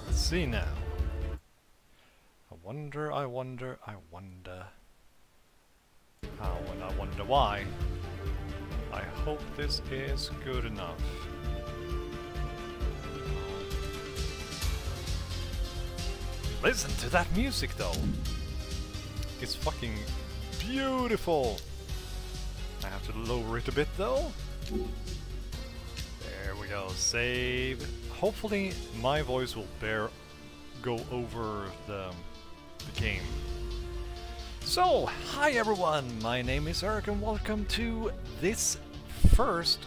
Let's see now. I wonder, I wonder, I wonder how and I wonder why. I hope this is good enough. Listen to that music though! It's fucking beautiful! I have to lower it a bit though. There we go, save. Hopefully my voice will go over the game. So, hi everyone, my name is Erich and welcome to this first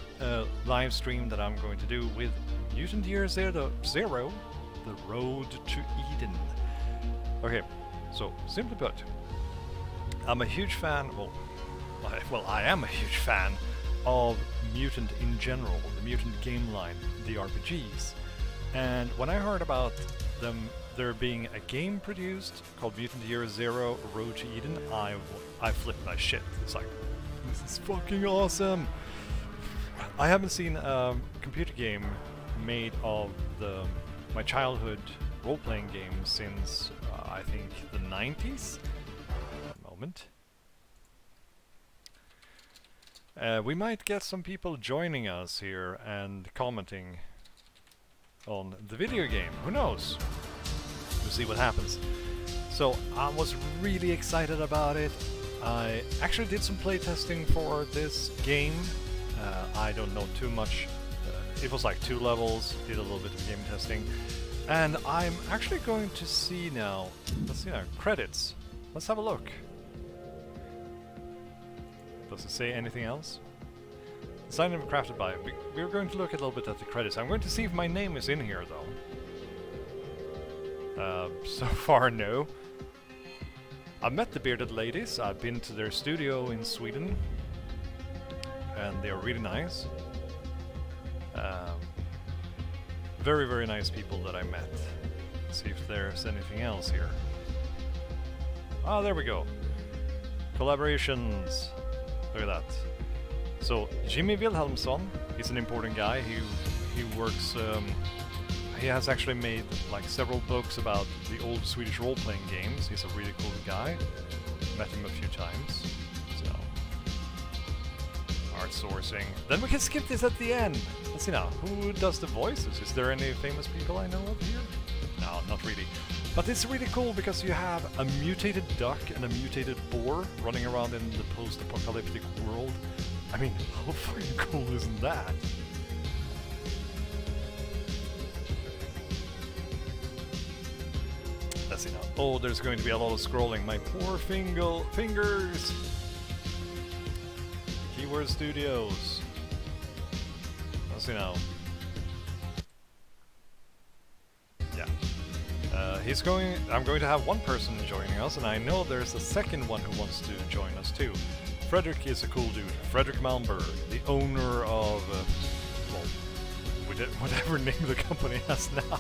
live stream that I'm going to do with Mutant Year Zero, The Road to Eden. Okay, so simply put, I'm a huge fan, well I am a huge fan of Mutant in general, the Mutant game line, the RPGs. And when I heard about there being a game produced called Mutant Year Zero Road to Eden, I flipped my shit. It's like, this is fucking awesome! I haven't seen a computer game made of my childhood role-playing game since I think the 90s. One moment. We might get some people joining us here and commenting on the video game. Who knows? We'll see what happens. So I was really excited about it. I actually did some playtesting for this game. I don't know too much. It was like 2 levels, did a little bit of game testing. And I'm actually going to see now, let's see now, credits. Let's have a look. Does it say anything else? Designed and crafted by. We're going to look a little bit at the credits. I'm going to see if my name is in here though. So far, no. I've met the Bearded Ladies. I've been to their studio in Sweden, and they are really nice. Very, very nice people that I met. Let's see if there's anything else here. Ah, there we go. Collaborations. Look at that. So Jimmy Wilhelmsson is an important guy. He works. He has actually made like several books about the old Swedish role-playing games. He's a really cool guy. Met him a few times. So art sourcing. Then we can skip this at the end. Let's see now. Who does the voices? Is there any famous people I know of here? No, not really. But it's really cool because you have a mutated duck and a mutated boar running around in the post-apocalyptic world. I mean, how fucking cool isn't that? Let's see now. Oh, there's going to be a lot of scrolling. My poor fingers! Keyword Studios. Let's see now. Yeah. I'm going to have one person joining us, and I know there's a second one who wants to join us too. Frederick is a cool dude. Frederick Malmberg, the owner of, whatever name the company has now.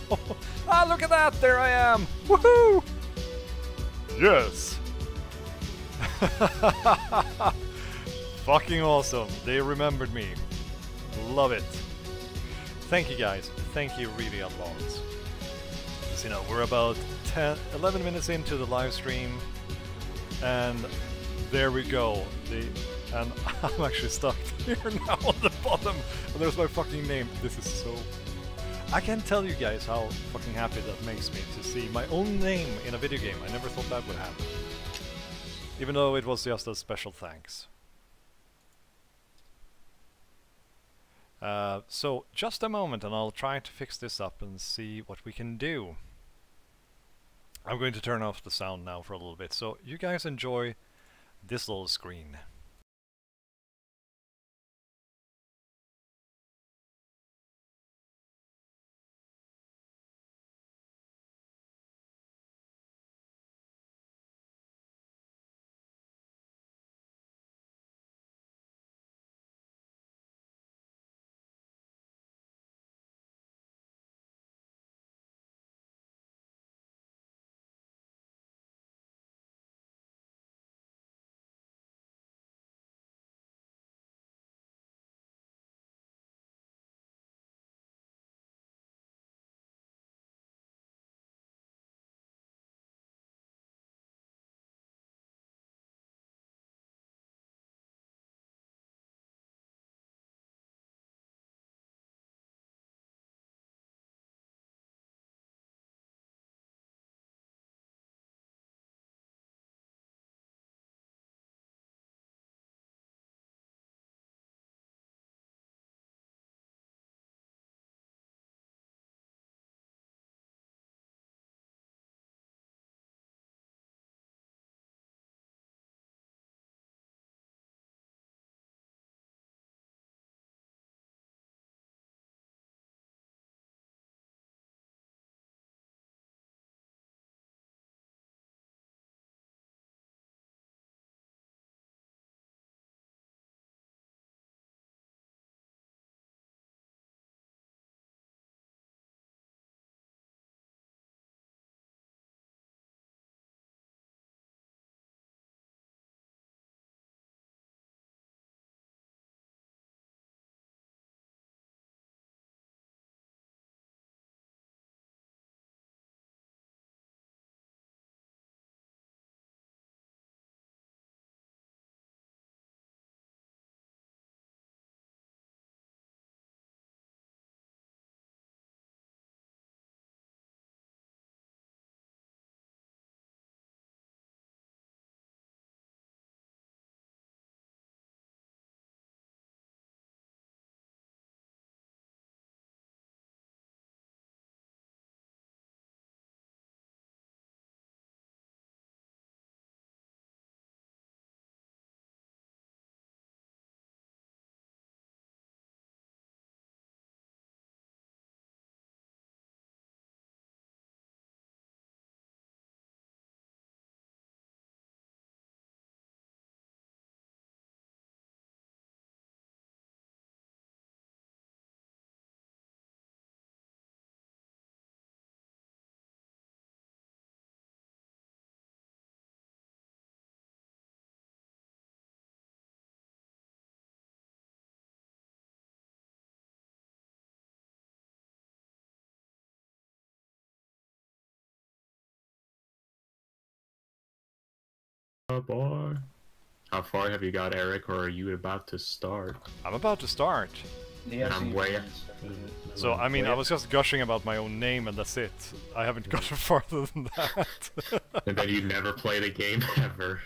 Ah, look at that! There I am! Woohoo! Yes! Fucking awesome. They remembered me. Love it. Thank you guys. Thank you really a lot. So, you know, we're about 11 minutes into the live stream, and there we go. And I'm actually stuck here now on the bottom, and there's my fucking name. This is so... I can't tell you guys how fucking happy that makes me to see my own name in a video game. I never thought that would happen. Even though it was just a special thanks. So, just a moment and I'll try to fix this up and see what we can do. I'm going to turn off the sound now for a little bit, so you guys enjoy this little screen. Oh boy. How far have you got, Eric, or are you about to start? I'm about to start. Yeah, I'm way... So, I mean, I was just gushing about my own name and that's it. I haven't gotten farther than that. And then you never play the game ever.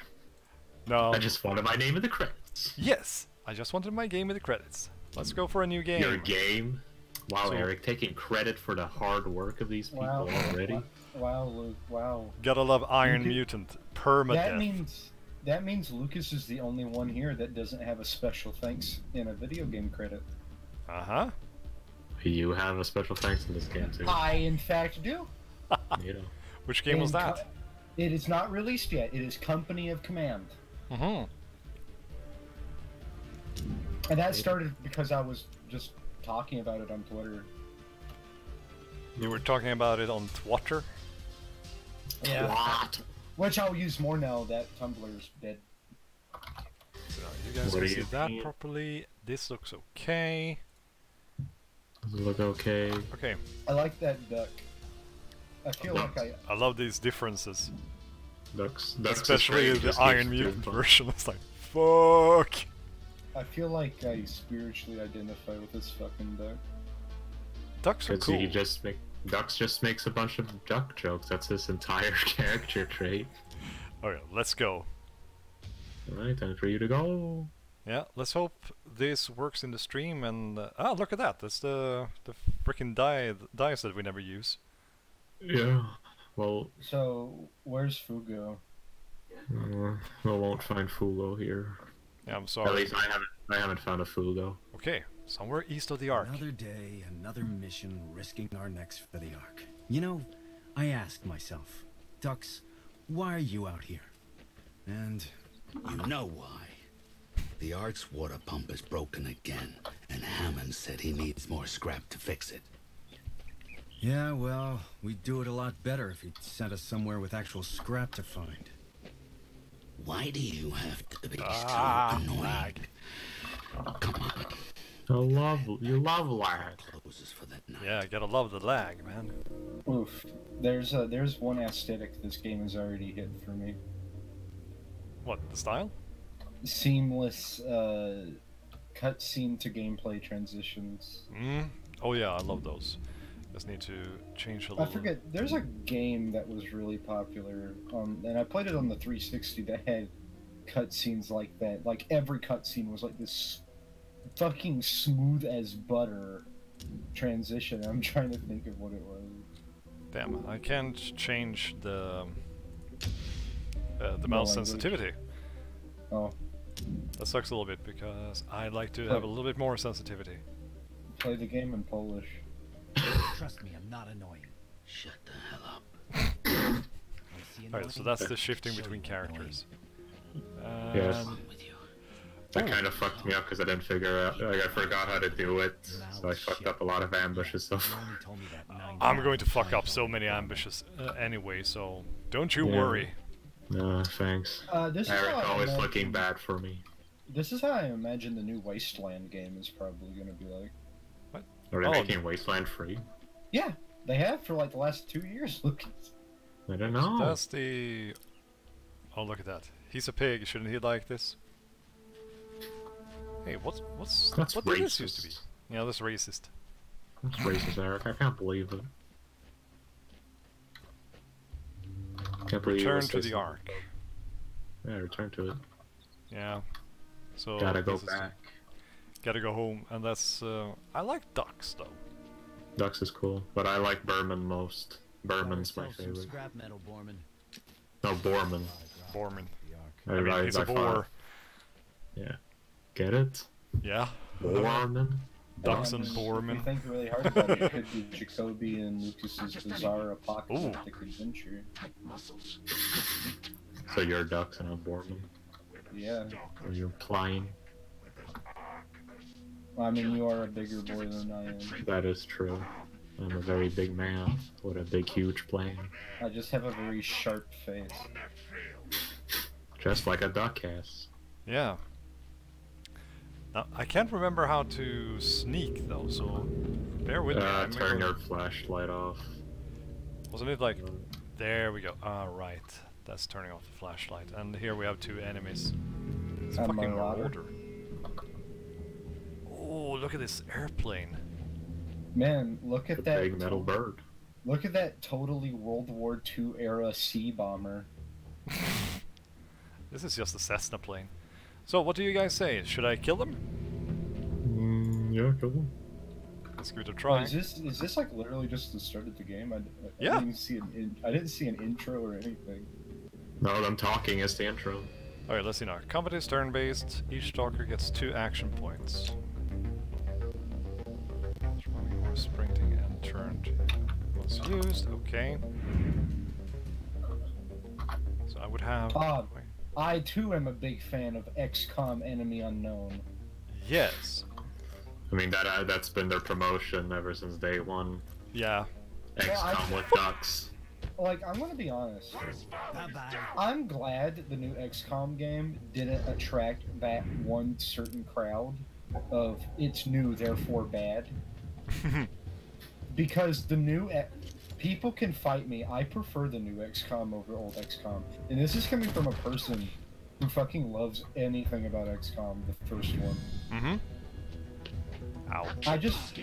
No. I just wanted my name in the credits. Yes! I just wanted my game in the credits. Let's go for a new game. Your game? Wow, So- Eric, taking credit for the hard work of these people already. Wow, Luke, wow. Gotta love Iron Mutant. Permadeath. That means Lucas is the only one here that doesn't have a special thanks in a video game credit. Uh-huh. You have a special thanks in this game too. I, in fact, do. You know. Which game was that? It is not released yet. It is Company of Command. Mm-hmm. And that started because I was just talking about it on Twitter. You were talking about it on Twitter? Yeah. What? Which I'll use more now that Tumblr's dead. So you guys What can do see you that mean? properly. This looks okay. Does it look okay? Okay. I like that duck. I feel like I love these differences. Ducks Especially is the just Iron keeps doing Mutant fun. version. It's like, fuck! I feel like I spiritually identify with this fucking duck. Ducks are Because cool. Ducks just makes a bunch of duck jokes. That's his entire character trait. Okay, let's go. Alright, time for you to go. Yeah, let's hope this works in the stream and... look at that! That's the freaking dice that we never use. Yeah. Well, So, where's Fugo? we won't find Fugo here. Yeah, I'm At sorry. least I haven't found a Fugo. Okay, somewhere east of the Ark. Another day, another mission, risking our necks for the Ark. You know, I asked myself, Ducks, why are you out here? And You know why. The Ark's water pump is broken again, and Hammond said he needs more scrap to fix it. yeah, well, we'd do it a lot better if he'd sent us somewhere with actual scrap to find. Why do you have to be so annoying? Lag. Come on, You love lag. closes for that night. Yeah, gotta love the lag, man. Oof. There's one aesthetic this game has already hit for me. What, the style? Seamless cutscene to gameplay transitions. Oh yeah, I love those. Just need to change a little. I forget, there's a game that was really popular, and I played it on the 360 that had cutscenes like that. Like, every cutscene was like this fucking smooth as butter transition. I'm trying to think of what it was. Damn, I can't change the mouse language. sensitivity. Oh, That sucks a little bit because I'd like to have a little bit more sensitivity. play the game in Polish. Trust me, I'm not annoying. Shut the hell up. Alright, so that's the shifting between characters. Yes. And- Wrong with you? That kind of fucked me up because I didn't figure out. Like, I forgot how to do it, so I fucked up a lot of ambushes so You far. only told me that 9 I'm going to times. fuck up so many ambushes anyway, so don't you Yeah. worry. No, thanks. This is Eric how I always imagine- looking bad for me. This is how I imagine the new Wasteland game is probably going to be like. Are they Oh. making Wasteland free? Yeah, they have for like the last 2 years, Lucas. I don't know. That's the... Oh, look at that. He's a pig, shouldn't he like this? Hey, That's what did this used to be? racist. Yeah, that's racist. That's racist, Eric. I can't believe it. Can't believe you Return would to say the Ark. something. Yeah, return to it. Yeah. So Gotta go this is- back. Gotta go home, and that's... I like ducks, though. Ducks is cool, but I like Berman most. Berman's my favorite. Scrap metal, Bormin. No, Borman. Bormin. I, I mean, he's a thought- boar. Yeah. Get it? Yeah. Borman? Ducks and If you Bormin. think really hard about it, it could be Jacoby and Lucas's bizarre apocalyptic adventure. So you're ducks and I'm Borman. Yeah. Or you're implying. I mean, you are a bigger boy than I am. That is true. I'm a very big man with a big, huge plane. I just have a very sharp face. Just like a duck has. Yeah. Now, I can't remember how to sneak, though, so... Bear with me. I'm Turn gonna- your flashlight off. Wasn't it like... There we go. Ah, right. That's turning off the flashlight. And here we have two enemies. It's And fucking Marauder. Marauder. Oh, look at this airplane. Man, look The at that. big metal bird. Look at that totally World War II era sea bomber. This is just a Cessna plane. So, what do you guys say? Should I kill them? Yeah, kill them. Let's give it a Oh, try. is this like literally just the start of the game? I Yeah. didn't see I didn't see an intro or anything. No, them talking is the intro. Alright, let's see now. Combat is turn-based. Each stalker gets 2 action points. Running or sprinting and turned was used. Okay. would have... wait. I too am a big fan of XCOM Enemy Unknown. Yes. I mean, that's been their promotion ever since day one. Yeah. XCOM with ducks. Like, I'm gonna be honest. I'm glad the new XCOM game didn't attract that one certain crowd of it's new, therefore bad. Because the new... people can fight me. I prefer the new XCOM over old XCOM. And this is coming from a person who fucking loves anything about XCOM, the first one. Mm-hmm. Ow. I just...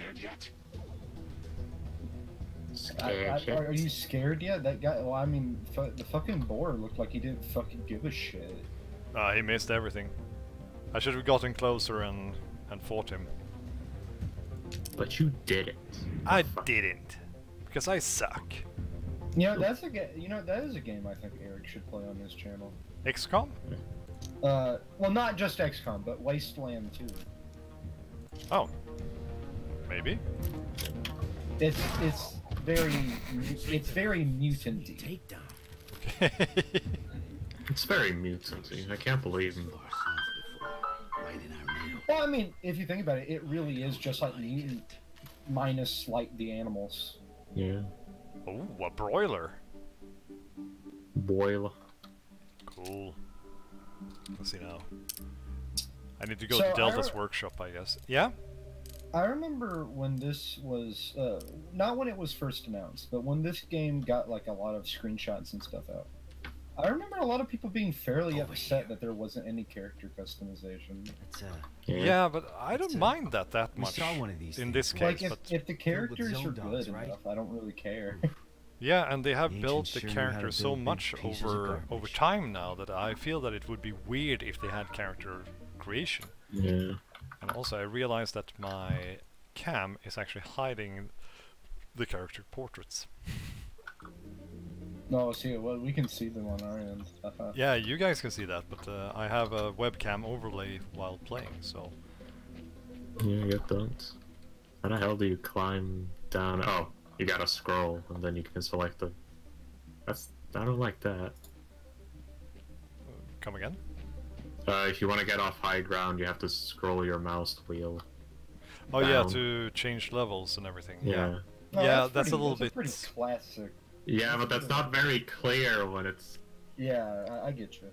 are you scared yet? That guy... Well, I mean, the fucking boar looked like he didn't fucking give a shit. He missed everything. I should have gotten closer and fought him. But you didn't. I didn't. Because I suck. You know, that is a game I think Erich should play on his channel. XCOM? Well, not just XCOM, but Wasteland 2. Oh. Maybe? It's very mutant-y. Takedown. It's very mutant-y. I can't believe him. Well, I mean, if you think about it, it really is just like mutant minus like the animals. Yeah. Oh, a broiler. Boil. Cool. Let's see now. I need to go So to Delta's workshop, I guess. Yeah? I remember when this was, not when it was first announced, but when this game got like a lot of screenshots and stuff out. I remember a lot of people being fairly upset that there wasn't any character customization. Yeah, but I don't mind that much in this case. Like, if the characters are good enough, I don't really care. Yeah, and they have built the characters so much over time now that I feel that it would be weird if they had character creation. Yeah. And also I realized that my cam is actually hiding the character portraits. No, see, well, we can see them on our end. Yeah, you guys can see that, but I have a webcam overlay while playing, so... Yeah, I get that. How the hell do you climb down? Oh, you gotta scroll, and then you can select the... I don't like that. Come again? If you want to get off high ground, you have to scroll your mouse wheel. Oh down. Yeah, to change levels and everything. Yeah. No, Yeah, that's a little bit... pretty classic. Yeah, but that's not very clear when it's... Yeah, I get you.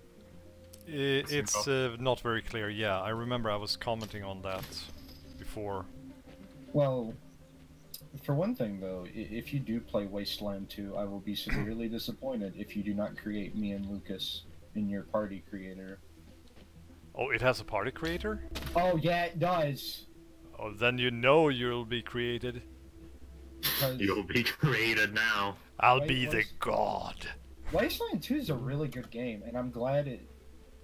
It's not very clear, yeah. I remember I was commenting on that before. Well, for one thing though, if you do play Wasteland 2, I will be severely disappointed if you do not create me and Lucas in your party creator. Oh, it has a party creator? Oh yeah, it does. Oh, then you know you'll be created. Because You'll be created now. I'll be the god. Wasteland 2 is a really good game, and I'm glad it.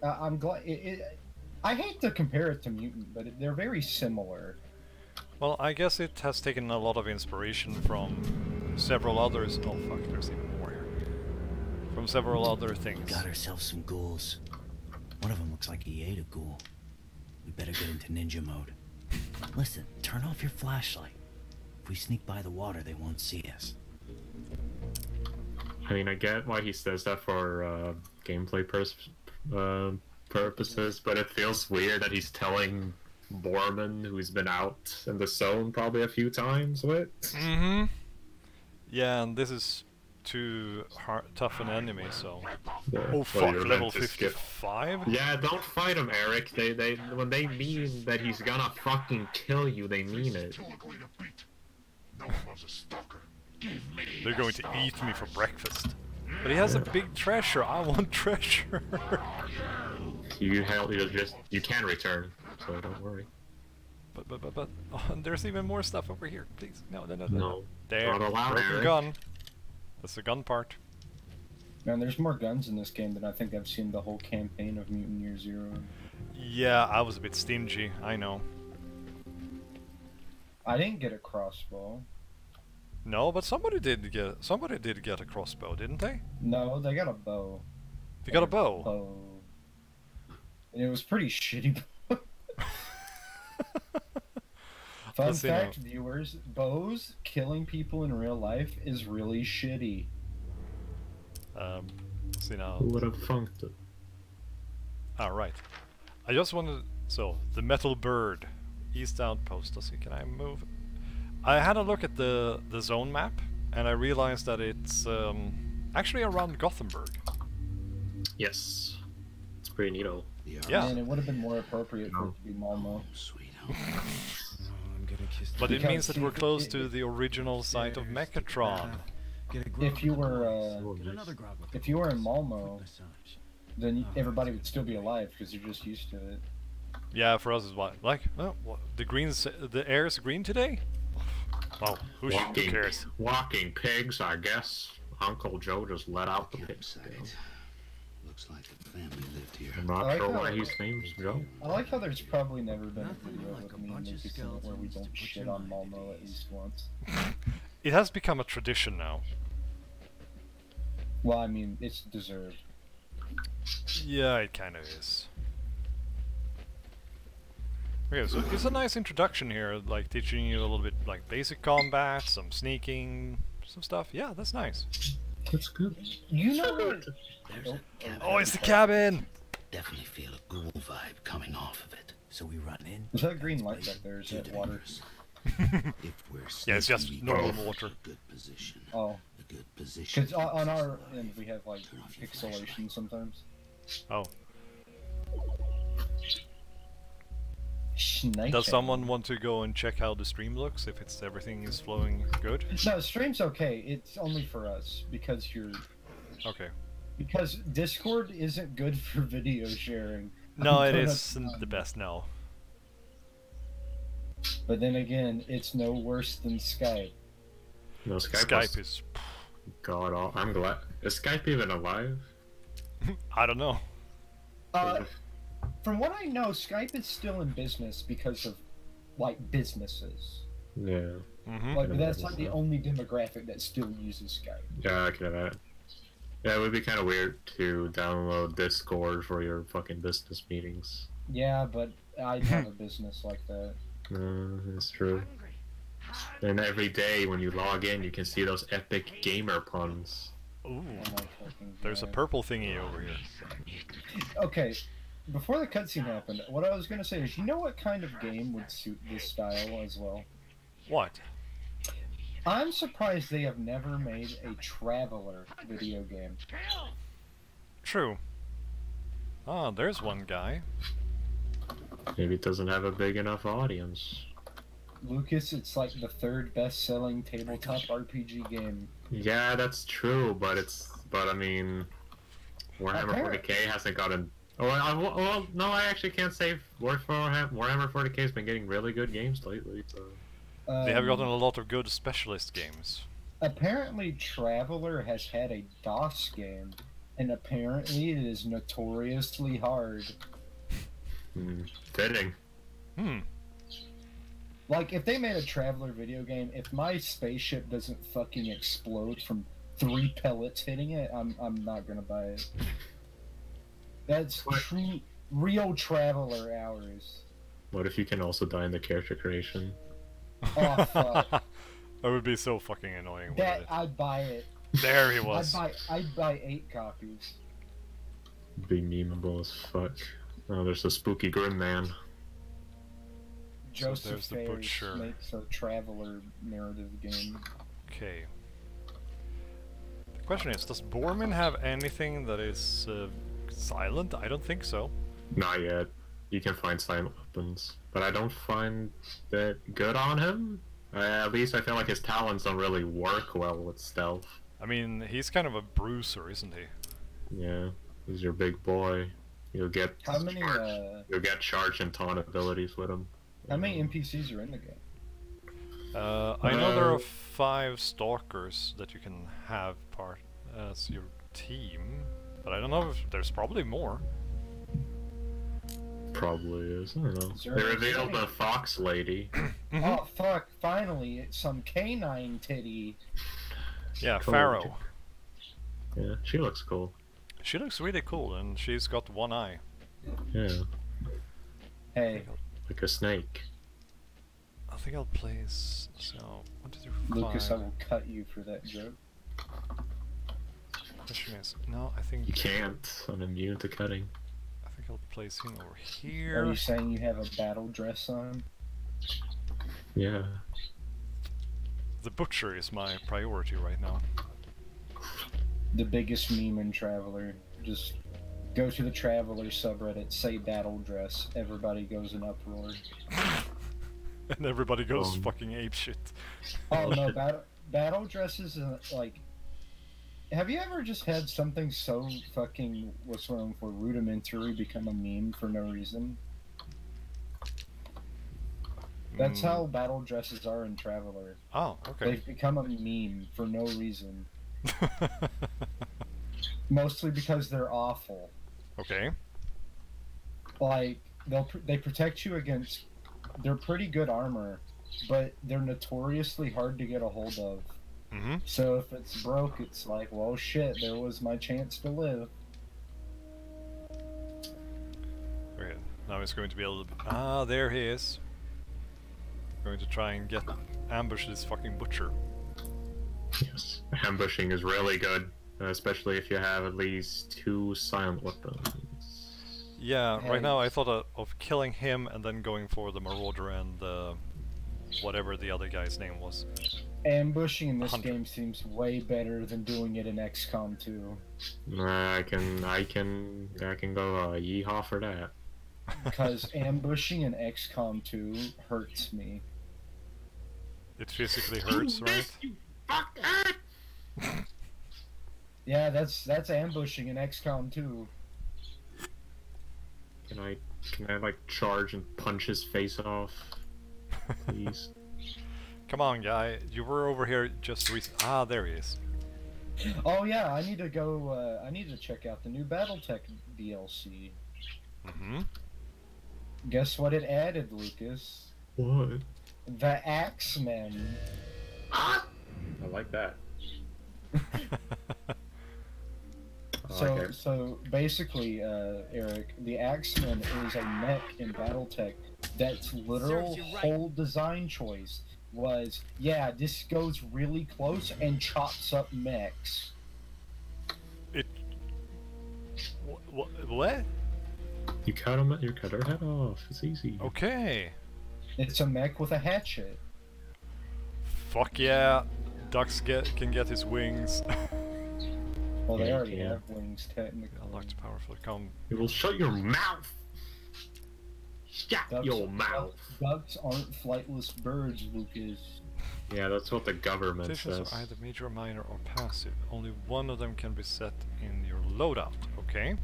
I hate to compare it to Mutant, but they're very similar. Well, I guess it has taken a lot of inspiration from several others. Oh fuck, there's even more here. From several other things. Got ourselves some ghouls. One of them looks like he ate a ghoul. We better get into ninja mode. Listen, turn off your flashlight. If we sneak by the water, they won't see us. I mean, I get why he says that for gameplay purposes, but it feels weird that he's telling Bormin, who's been out in the zone probably a few times with. Mm-hmm. Yeah, and this is too tough an enemy, so... Yeah. Oh Well, fuck, you're level meant to skip. 55? Yeah, don't fight him, Erich. They when they mean that he's gonna fucking kill you, they mean it. They're going to eat me for breakfast. But he has a big treasure, I want treasure! You can return, so don't worry. But oh, there's even more stuff over here, please. No. No. There, Not allowed, broken Erich. gun. That's the gun part. Man, there's more guns in this game than I think I've seen the whole campaign of Mutant Year Zero. Yeah, I was a bit stingy, I know. I didn't get a crossbow. No, but somebody did get a crossbow, didn't they? No, they got a bow. They got a bow. And it was pretty shitty. Fun Let's see fact, viewers, bows killing people in real life is really shitty. See now. Who would have funked it? Alright. I just wanted... So, the metal bird. East outpost. Let's see, can I move? I had a look at the zone map, and I realized that it's actually around Gothenburg. Yes. It's pretty neato. Yeah. Man, it would have been more appropriate for it to be Malmo. Sweet home. I'm gonna kiss But it Because means that see, we're close to the original site of Mechatron. If you were in Malmo, then everybody would still be alive because you're just used to it. Yeah, for us is what? Like, oh, what, the air is green today? Oh, who cares? Walking pigs, I guess. Uncle Joe just let out the pigs. Campsite. Looks like the family lived here. I'm not I sure like why how- his name's Joe. I like how there's probably never been a video like with a me and bunch of Lucas in it where we skeletons don't to put shit your on mind Malmo at at ease. least once. It has become a tradition now. Well, I mean, it's deserved. Yeah, it kind of is. Okay, so it's a nice introduction here, like teaching you a little bit like basic combat, some sneaking, some stuff. Yeah, that's nice. That's good. You know what? There's a cabin. Oh, it's the cabin! Definitely feel a ghoul vibe coming off of it. So we run in. Is that green light back there? Is Too that water? dangerous. If we're Yeah, it's just sneaky, normal we water. a good position. Oh, A good position. because on our end we have like pixelation sometimes. Oh, Snake. does someone want to go and check how the stream looks, if everything is flowing good? No, stream's okay. It's only for us because Okay. because Discord isn't good for video sharing. No, I'm it gonna- isn't the best, no. But then again, it's no worse than Skype. No, Skype, Skype was is... god awful. I'm glad. Is Skype even alive? I don't know. From what I know, Skype is still in business because of like businesses. Yeah. Mm-hmm. Like Yeah, that's that's like the so. only demographic that still uses Skype. Yeah, I can imagine. Yeah, it would be kind of weird to download Discord for your fucking business meetings. Yeah, but I have a business like that. It's true. And every day when you log in, you can see those epic gamer puns. Ooh, Oh my fucking there's a God. purple thingy over here. Okay, before the cutscene happened, what I was gonna say is, you know what kind of game would suit this style as well? What? I'm surprised they have never made a Traveler video game. True. Ah, there's one guy. Maybe it doesn't have a big enough audience. Lucas, it's like the third best-selling tabletop RPG game. Yeah, that's true, but I mean, Warhammer Apparently- 40k hasn't gotten. Well, no, I actually can't say Warhammer 40k has been getting really good games lately. So. They have gotten a lot of good specialist games. Apparently, Traveler has had a DOS game, and apparently it is notoriously hard. Fitting. Hmm. Like, if they made a Traveler video game, if my spaceship doesn't fucking explode from 3 pellets hitting it, I'm not gonna buy it. That's true, real Traveler hours. What if you can also die in the character creation? Oh, fuck. That would be so fucking annoying. wouldn't That, it? I'd buy it. There he was. I'd buy 8 copies. Be memeable as fuck. Oh, there's a spooky grim man. Joseph there's the Fares butcher. makes a Traveler narrative game. Okay. The question is, does Bormin have anything that is silent? I don't think so. Not yet. You can find silent weapons, but I don't find that good on him. At least I feel like his talents don't really work well with stealth. I mean, he's kind of a bruiser, isn't he? Yeah, he's your big boy. You'll get How many you'll get charge and taunt abilities with him. how many NPCs are in the game? I know there are 5 stalkers that you can have part as your team, but I don't know if there's probably more. Probably is. I don't know. Is there They a revealed mechanic? the fox lady. Oh fuck! Finally, it's some canine titty. Yeah, Cool. Pharaoh. Yeah, she looks cool. She looks really cool, and she's got one eye. Yeah, Hey, like a snake. I think I'll place. So 1, 2, 3, 4, Lucas, I 5. will cut you for that joke. Question is, no, I think You can't. I'm immune to cutting. I think I'll place him over Are here. you saying you have a battle dress on? Yeah. The butcher is my priority right now. The biggest meme in Traveler. Just go to the Traveler subreddit, say battle dress, everybody goes in uproar. And everybody goes fucking apeshit. Oh no, battle dresses like. Have you ever just had something so fucking what's wrong for rudimentary become a meme for no reason? That's how battle dresses are in Traveler. Oh, okay. They've become a meme for no reason. Mostly because they're awful. Okay. Like they protect you against. They're pretty good armor, but they're notoriously hard to get a hold of. Mm-hmm. So if it's broke, it's like, well, shit, there was my chance to live. Okay, now he's going to be able to... Ah, there he is. Going to try and ambush this fucking butcher. Yes. Ambushing is really good, especially if you have at least 2 silent weapons. Yeah, Hey. right now I thought of killing him and then going for the Marauder and whatever the other guy's name was. Ambushing in this 100. game seems way better than doing it in XCOM 2. I can go yeehaw for that. Because ambushing in XCOM 2 hurts me. It physically hurts, right? Yeah, that's ambushing in XCOM 2. Can I like charge and punch his face off? Please. Come on, guy. You were over here just Ah, there he is. Oh yeah, I need to go. I need to check out the new BattleTech DLC. Mm-hmm. Guess what it added, Lucas? What? The Axemen. I like that. So basically, Eric, the Axemen is a mech in BattleTech that's literal whole design choice was, yeah, this goes really close and chops up mechs. What? You cut her head off. It's easy. Okay. It's a mech with a hatchet. Fuck yeah. Ducks can get his wings. Well, they Yeah, already yeah. have wings, technically. Unlocked powerful com. You will shut your mouth. Shut your mouth. Ducks aren't flightless birds, Lucas. Yeah, that's what the government Stations says. are either major, minor, or passive. Only one of them can be set in your loadout. Okay.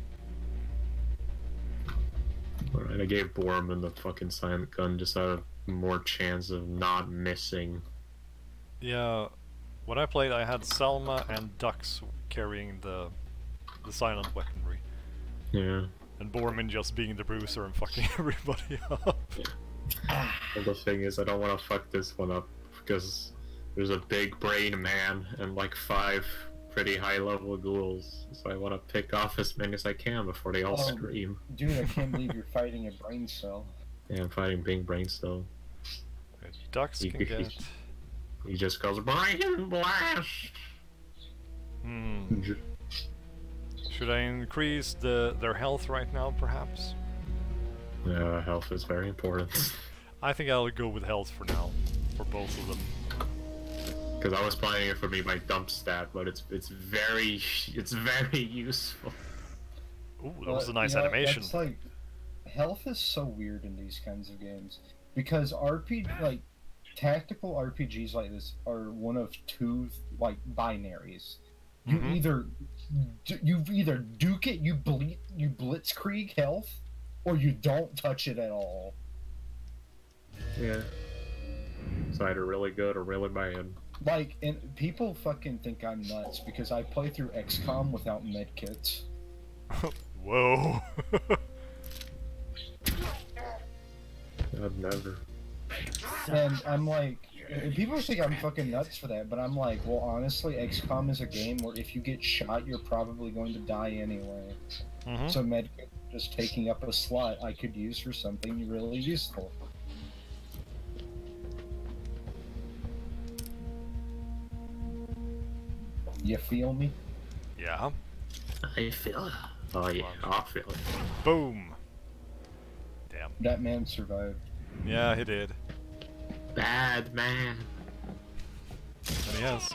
Alright, I gave Bormin the fucking silent gun just out of more chance of not missing. Yeah. When I played, I had Selma and Ducks carrying the silent weaponry, Yeah. and Bormin just being the bruiser and fucking everybody up. Well, the thing is, I don't want to fuck this one up because there's a big brain man and like 5 pretty high level ghouls, so I want to pick off as many as I can before they all scream. Dude, I can't believe you're fighting a brain cell. Yeah, I'm fighting Bing Brain still. Ducks can get. He just goes brain blast. Should I increase their health right now, perhaps? Yeah, health is very important. I think I'll go with health for now, for both of them. Because I was planning it for me my dump stat, but it's very useful. Ooh, that was a nice animation. That's like, health is so weird in these kinds of games because tactical RPGs like this are one of 2 like binaries. You either duke it, you blitzkrieg health, or you don't touch it at all. Yeah. It's either really good or really bad. Like, and people fucking think I'm nuts because I play through XCOM without medkits. Whoa. I've never. And I'm like, and people think I'm fucking nuts for that, but I'm like, well, honestly, XCOM is a game where if you get shot, you're probably going to die anyway. So medkit just taking up a slot I could use for something really useful. You feel me? Yeah. I feel it. Oh yeah, I feel it. Boom. Damn. That man survived. Yeah, he did. Bad man. And he has.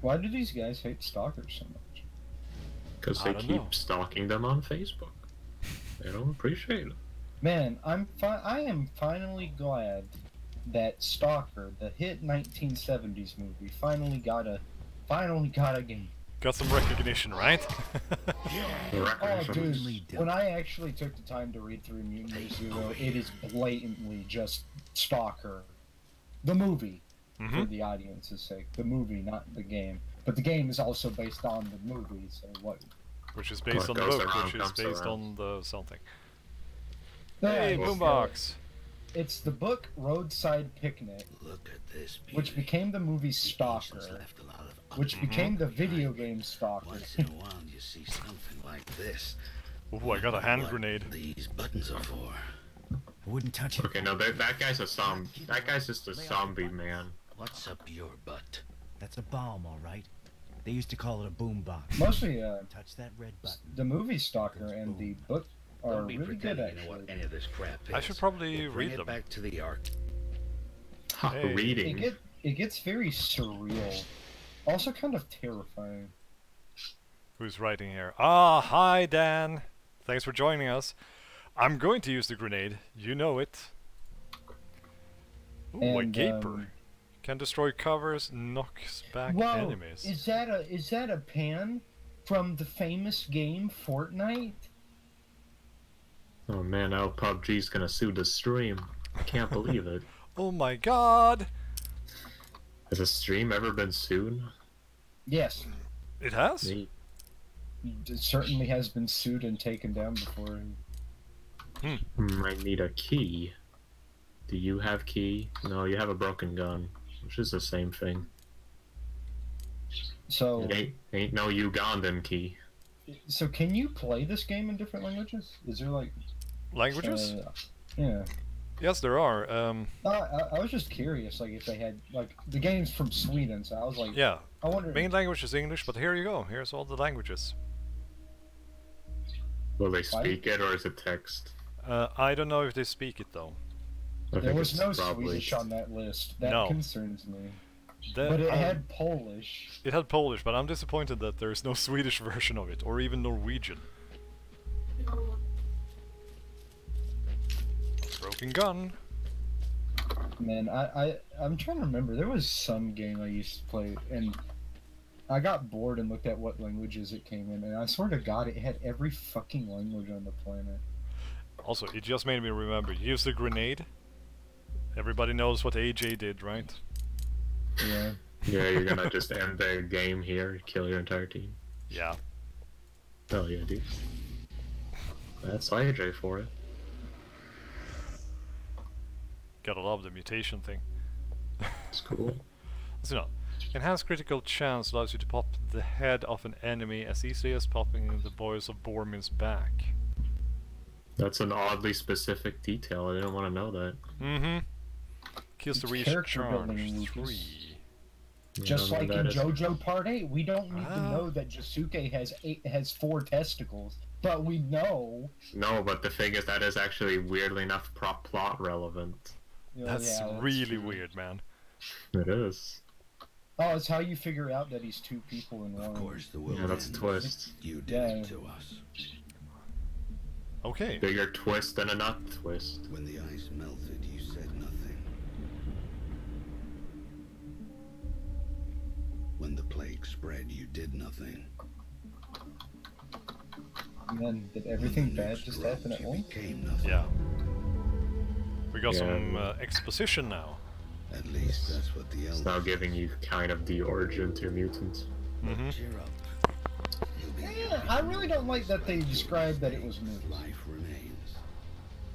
Why do these guys hate stalkers so much? Because I they don't keep know. stalking them on Facebook. They don't appreciate it. Man, I am finally glad that Stalker, the hit 1970s movie, finally got a game. Got some recognition, right? The record Oh, from- dude, when I actually took the time to read through Mutant Year Zero, it is blatantly just Stalker. The movie, for the audience's sake. The movie, not the game. But the game is also based on the movie, so what? Which is based What on the goes book, around which is comes based around. on the something. Yeah, Hey, it's, boombox! it's the book Roadside Picnic, Look at this beauty. which became the movie The Stalker, ancients left a lot of which ugly became the behind. video game Stalker. Once in a while, you see something like this. Ooh, I got a hand What grenade. these buttons are for. I wouldn't touch it. Okay, no, that guy's a That guy's just a zombie man. What's up your butt? That's a bomb, all right. They used to call it a boombox. Mostly, Touch that red button. the movie Stalker and the book are Don't be really good, pretending you know what actually. any of this crap is. I should probably We'll bring read it them. back to the Ark. Ha, Hey. reading. It gets very surreal, also kind of terrifying. Who's writing here? Ah, hi Dan! Thanks for joining us. I'm going to use the grenade. You know it. Ooh, a And, gaper. Can destroy covers, knocks back Whoa, enemies. is that a pan from the famous game Fortnite? Oh man, now PUBG's gonna sue the stream. I can't believe it. Oh my god! Has a stream ever been sued? Yes, It has? Neat. it certainly has been sued and taken down before. I need a key. Do you have key? No, you have a broken gun, which is the same thing. So, It ain't no Ugandan key. so can you play this game in different languages? Is there like, Languages? yeah? Yes, there are. I was just curious, like if they had like the game's from Sweden, so I was like, Yeah, I wonder. main language is English, but here you go. Here's all the languages. Will they speak it or is it text? I don't know if they speak it though. I There think was it's no probably- Swedish on that list. That No. concerns me. The- But it had Polish. It had Polish, but I'm disappointed that there's no Swedish version of it, or even Norwegian. Broken gun. Man, I'm trying to remember. There was some game I used to play, and I got bored and looked at what languages it came in, and I swear to God, it had every fucking language on the planet. Also, it just made me remember. Use the grenade. Everybody knows what AJ did, right? Yeah. Yeah, you're gonna just end the game here, kill your entire team. Yeah. Oh yeah, dude. That's AJ for it. Gotta love the mutation thing. It's cool. So, enhanced critical chance allows you to pop the head of an enemy as easily as popping the boys of Bormin's back. That's an oddly specific detail. I didn't want to know that. Mm-hmm. Kills the reach Character charge building, Lucas. 3. Just Yeah, like that in is- JoJo Part 8, we don't need to Ah. know that Jasuke has 4 testicles, but we know. No, but the thing is, that is actually weirdly enough plot relevant. You know, That's yeah, really true. weird, man. It is. Oh, it's how you figure out that he's 2 people in one. Of course, the world Yeah, that's a ends. twist. You did Yeah. it to us. Okay. Bigger twist than a nut twist. When the ice melted, you said nothing. When the plague spread, you did nothing. And then did everything bad just happen at You once? became nothing. Yeah. We got Yeah. some exposition now. At least that's what the It's elders. now giving you kind of the origin to mutants. Mm-hmm. Cheer up. You'll be Yeah, I really don't like that they described that it was new. Life remains.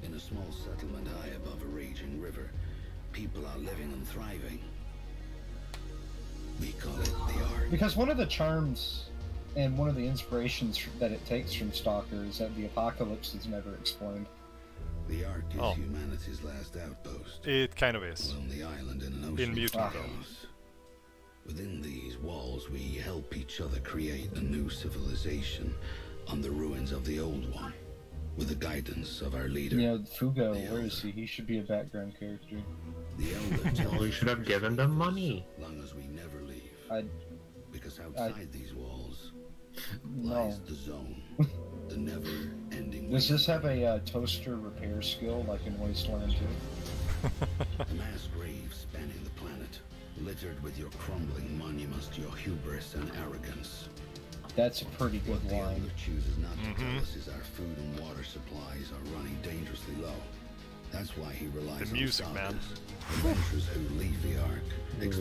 In a small settlement high above a raging river, people are living and thriving. We call it the Ark. Because one of the charms and one of the inspirations that it takes from Stalker is that the apocalypse is never explained. The Ark is Oh. humanity's last outpost. It kind of is. A lonely island in an ocean In Mutant, of though. chaos. Within these walls, we help each other create a new civilization on the ruins of the old one, with the guidance of our leader. You know, Fugo, where is he? He should be a background character. The elder tells Well, we should have given them money. long as we never leave. Because I- outside these walls No. lies the zone, the never-ending. Does this have a toaster repair skill like in Wasteland 2? A mass grave spanning the planet, littered with your crumbling monuments to your hubris and arrogance. That's a pretty good What the line. elder chooses not to tell us is our food and water supplies are running dangerously low. That's why he relies The music, on man. stalkers, adventurers who leave the Ark,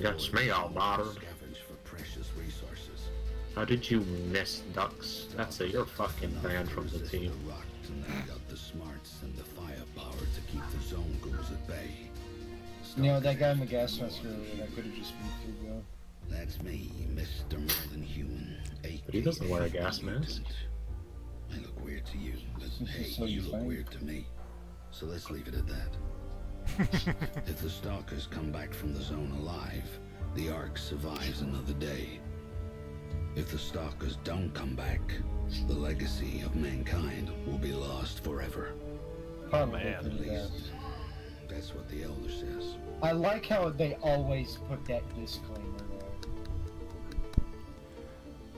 That's me all bothered. scavenge for precious resources. How did you miss ducks? That's it, you're fucking banned from the Resist team. the rot, and then got the smarts and the firepower to keep the zone ghouls at bay. You know, that guy in the gas mask earlier, that could have just been Fugo. That's me, Mr. More Than Human. But he doesn't wear a gas aka mask. I look weird to you, but hey, So you you look think? weird to me. So let's leave it at that. If the stalkers come back from the zone alive, the Ark survives another day. If the stalkers don't come back, the legacy of mankind will be lost forever. Probably man. pretty At bad. least, that's what the elder says. I like how they always put that disclaimer though.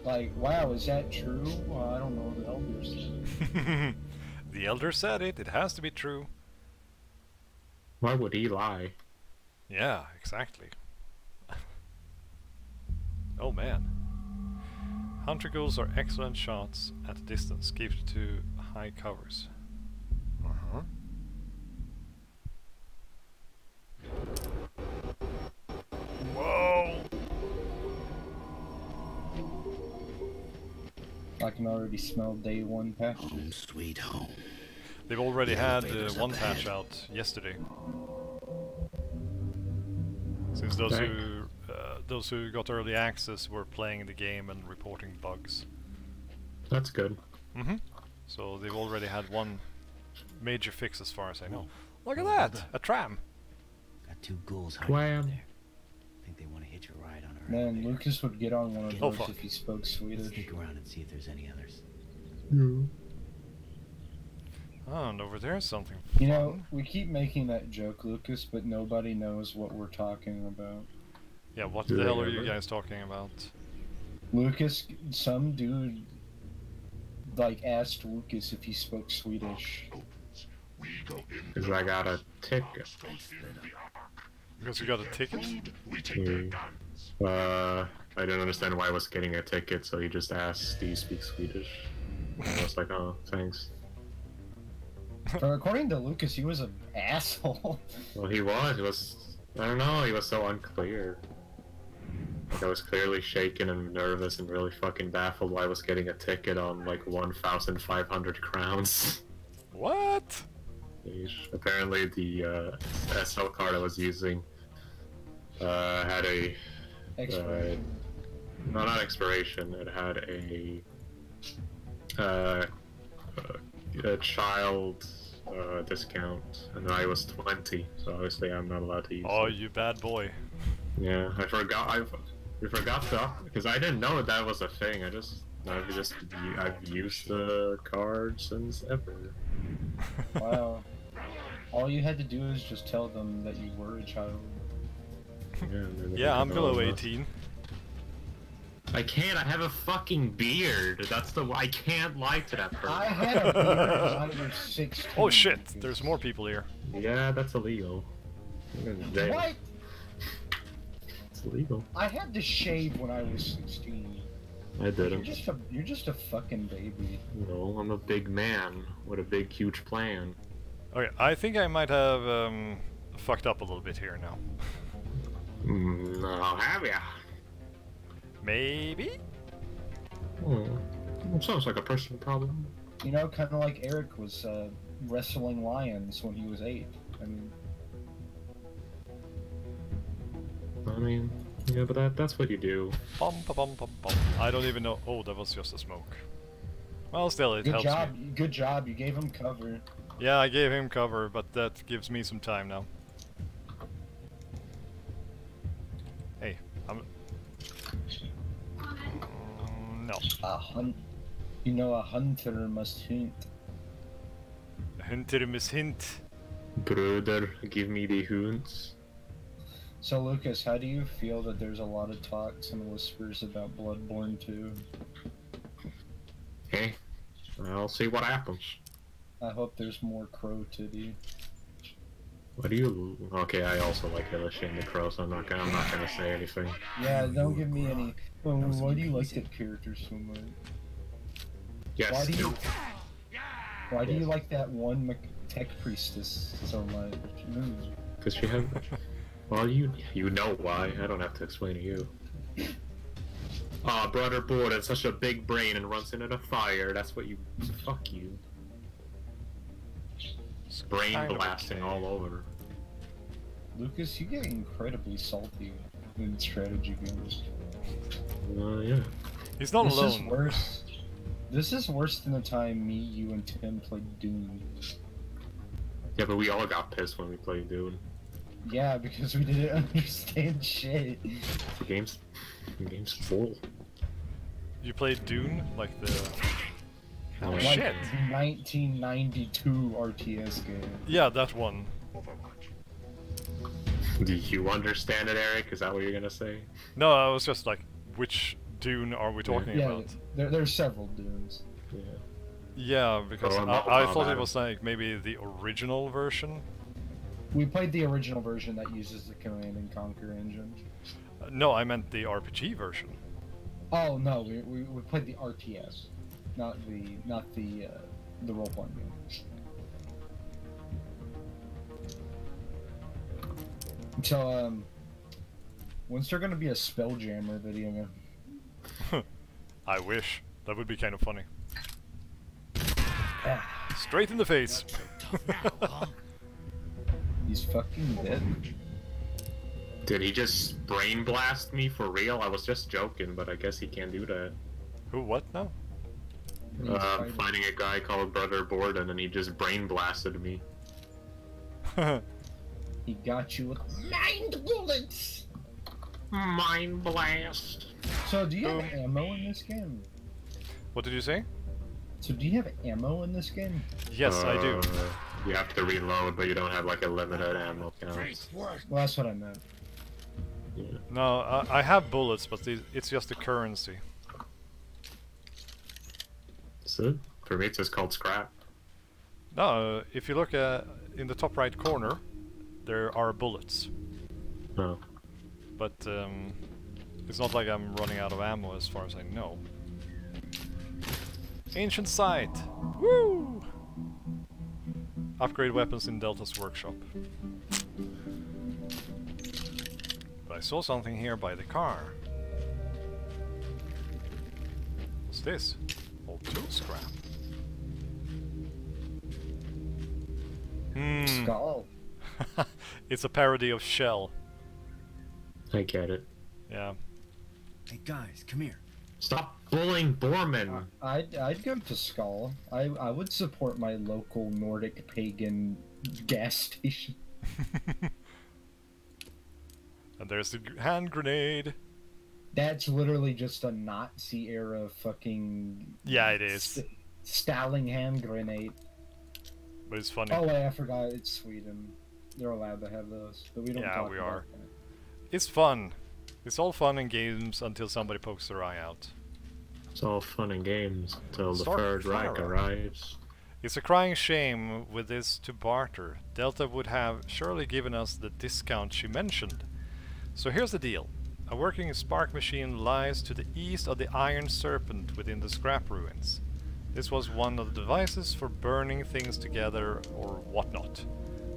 Like, wow, is that true? Well, I don't know, the elder said. The elder said it. It has to be true. Why would he lie? Yeah, exactly. Oh man. Hunter ghouls are excellent shots at a distance. Keep to high covers. Uh-huh. Whoa! I can already smell day one patch. Home sweet home. They've already The had elevator's one up patch ahead. out yesterday. Since those who got early access were playing the game and reporting bugs. That's good. Mm-hmm. So they've already had one major fix as far as I know. Look at that! A tram! Got two ghouls hiding Wham. out there. Think they want to hitch a ride on our Man, elevator. Lucas would get on one of Oh, those fuck. if he spoke Let's Swedish. sneak around and see if there's any others. Oh, and over there's something You know, fun. we keep making that joke, Lucas, but nobody knows what we're talking about. Yeah, what Do the they hell are you ever? guys talking about? Lucas, some dude, like, asked Lucas if he spoke Swedish. Because I got a ticket. Because you got a ticket? I didn't understand why I was getting a ticket, so he just asked, "Do you speak Swedish?" And I was like, "Oh, thanks." But according to Lucas, he was an asshole. Well, he was. I don't know. He was so unclear. Like, I was clearly shaken and nervous and really fucking baffled why I was getting a ticket on like 1,500 crowns. What? Apparently, the SL card I was using had a Expiration. no, not expiration. It had a child discount, and I was 20, so obviously I'm not allowed to use Oh, it. you bad boy. Yeah, I forgot. We forgot to, because I didn't know that was a thing. I've used the card since ever. Wow. All you had to do is just tell them that you were a child. Yeah, I'm below 18. I can't. I have a fucking beard. I can't lie to that person. I had a beard when I was 16. Oh shit, there's more people here. Yeah, that's illegal. You're in jail. What? It's illegal. I had to shave when I was 16. I You're didn't. just a fucking baby. No, I'm a big man with a big, huge plan. Okay, I think I might have fucked up a little bit here now. No, have ya? Maybe? Sounds like a personal problem. You know, kind of like Erich was wrestling lions when he was 8. I mean, yeah, but that's what you do. Bum, ba, bum, bum, bum. I don't even know. Oh, that was just a smoke. Well, still, it Good helps job, me. good job. You gave him cover. Yeah, I gave him cover, but that gives me some time now. Hey, A hunt. You know, a hunter must hunt. Hunter miss hint. Brother, give me the hoons. So, Lucas, how do you feel that there's a lot of talks and whispers about Bloodborne 2? Hey, I'll see what happens. I hope there's more crow titty. What do you? Okay, I also like Illustrating the Crow, so I'm not gonna say anything. Yeah, don't give me any. Oh, why do you like that character so much? Yes. Why do you like that one tech priestess so much? Because she has. Well, you know why. I don't have to explain to you. Brother Board has such a big brain and runs into the fire. That's what you. Fuck you. Brain kind of blasting okay. all over. Lucas, you get incredibly salty in strategy games. Yeah. He's not This is alone. worse. This is worse than the time me, you, and Tim played Doom. Yeah, but we all got pissed when we played Dune. Yeah, because we didn't understand shit. The game's full. You played Dune? Like the... Oh Like shit! The 1992 RTS game. Yeah, that one. Do you understand it, Eric? Is that what you're gonna say? No, I was just like, which Dune are we talking Yeah, about? there's several Dunes. Yeah. Yeah, because Oh, I thought it Adam. was like maybe the original version. We played the original version that uses the Command and Conquer engine. No, I meant the RPG version. Oh no, we played the RTS, not the role playing game. So when's there gonna be a Spelljammer video game? I wish. That would be kind of funny. Ah, Straight in the face. he's fucking dead. Did he just brain blast me for real? I was just joking, but I guess he can't do that. Who? What now? He's fighting. Finding a guy called Brother Borden, and he just brain blasted me. He got you with mind bullets. Mind blast. So do you have ammo in this game? What did you say? So do you have ammo in this game? Yes, I do. You have to reload, but you don't have like a limited ammo count. Well, that's what I meant. Yeah. No, I have bullets, but it's just the currency. That's it. For me, it's just called scrap. No, if you look in the top right corner, there are bullets. No. But it's not like I'm running out of ammo as far as I know. Ancient site! Woo! Upgrade weapons in Delta's workshop. But I saw something here by the car. What's this? Old tool scrap. Skull. It's a parody of Shell. I get it. Yeah. Hey guys, come here. Stop bullying Bormin! I'd go to Skull. I would support my local Nordic pagan gas station. And there's the hand grenade. That's literally just a Nazi era fucking. Yeah, it is. Stalin hand grenade. But it's funny. Oh wait, I forgot. It's Sweden. They're allowed to have those, but we don't. Yeah, talk we about are. that. It's fun. It's all fun and games until somebody pokes their eye out. It's all fun and games until the Start Third Reich fire. arrives. It's a crying shame with this to barter. Delta would have surely given us the discount she mentioned. So here's the deal. A working spark machine lies to the east of the Iron Serpent within the scrap ruins. This was one of the devices for burning things together or whatnot.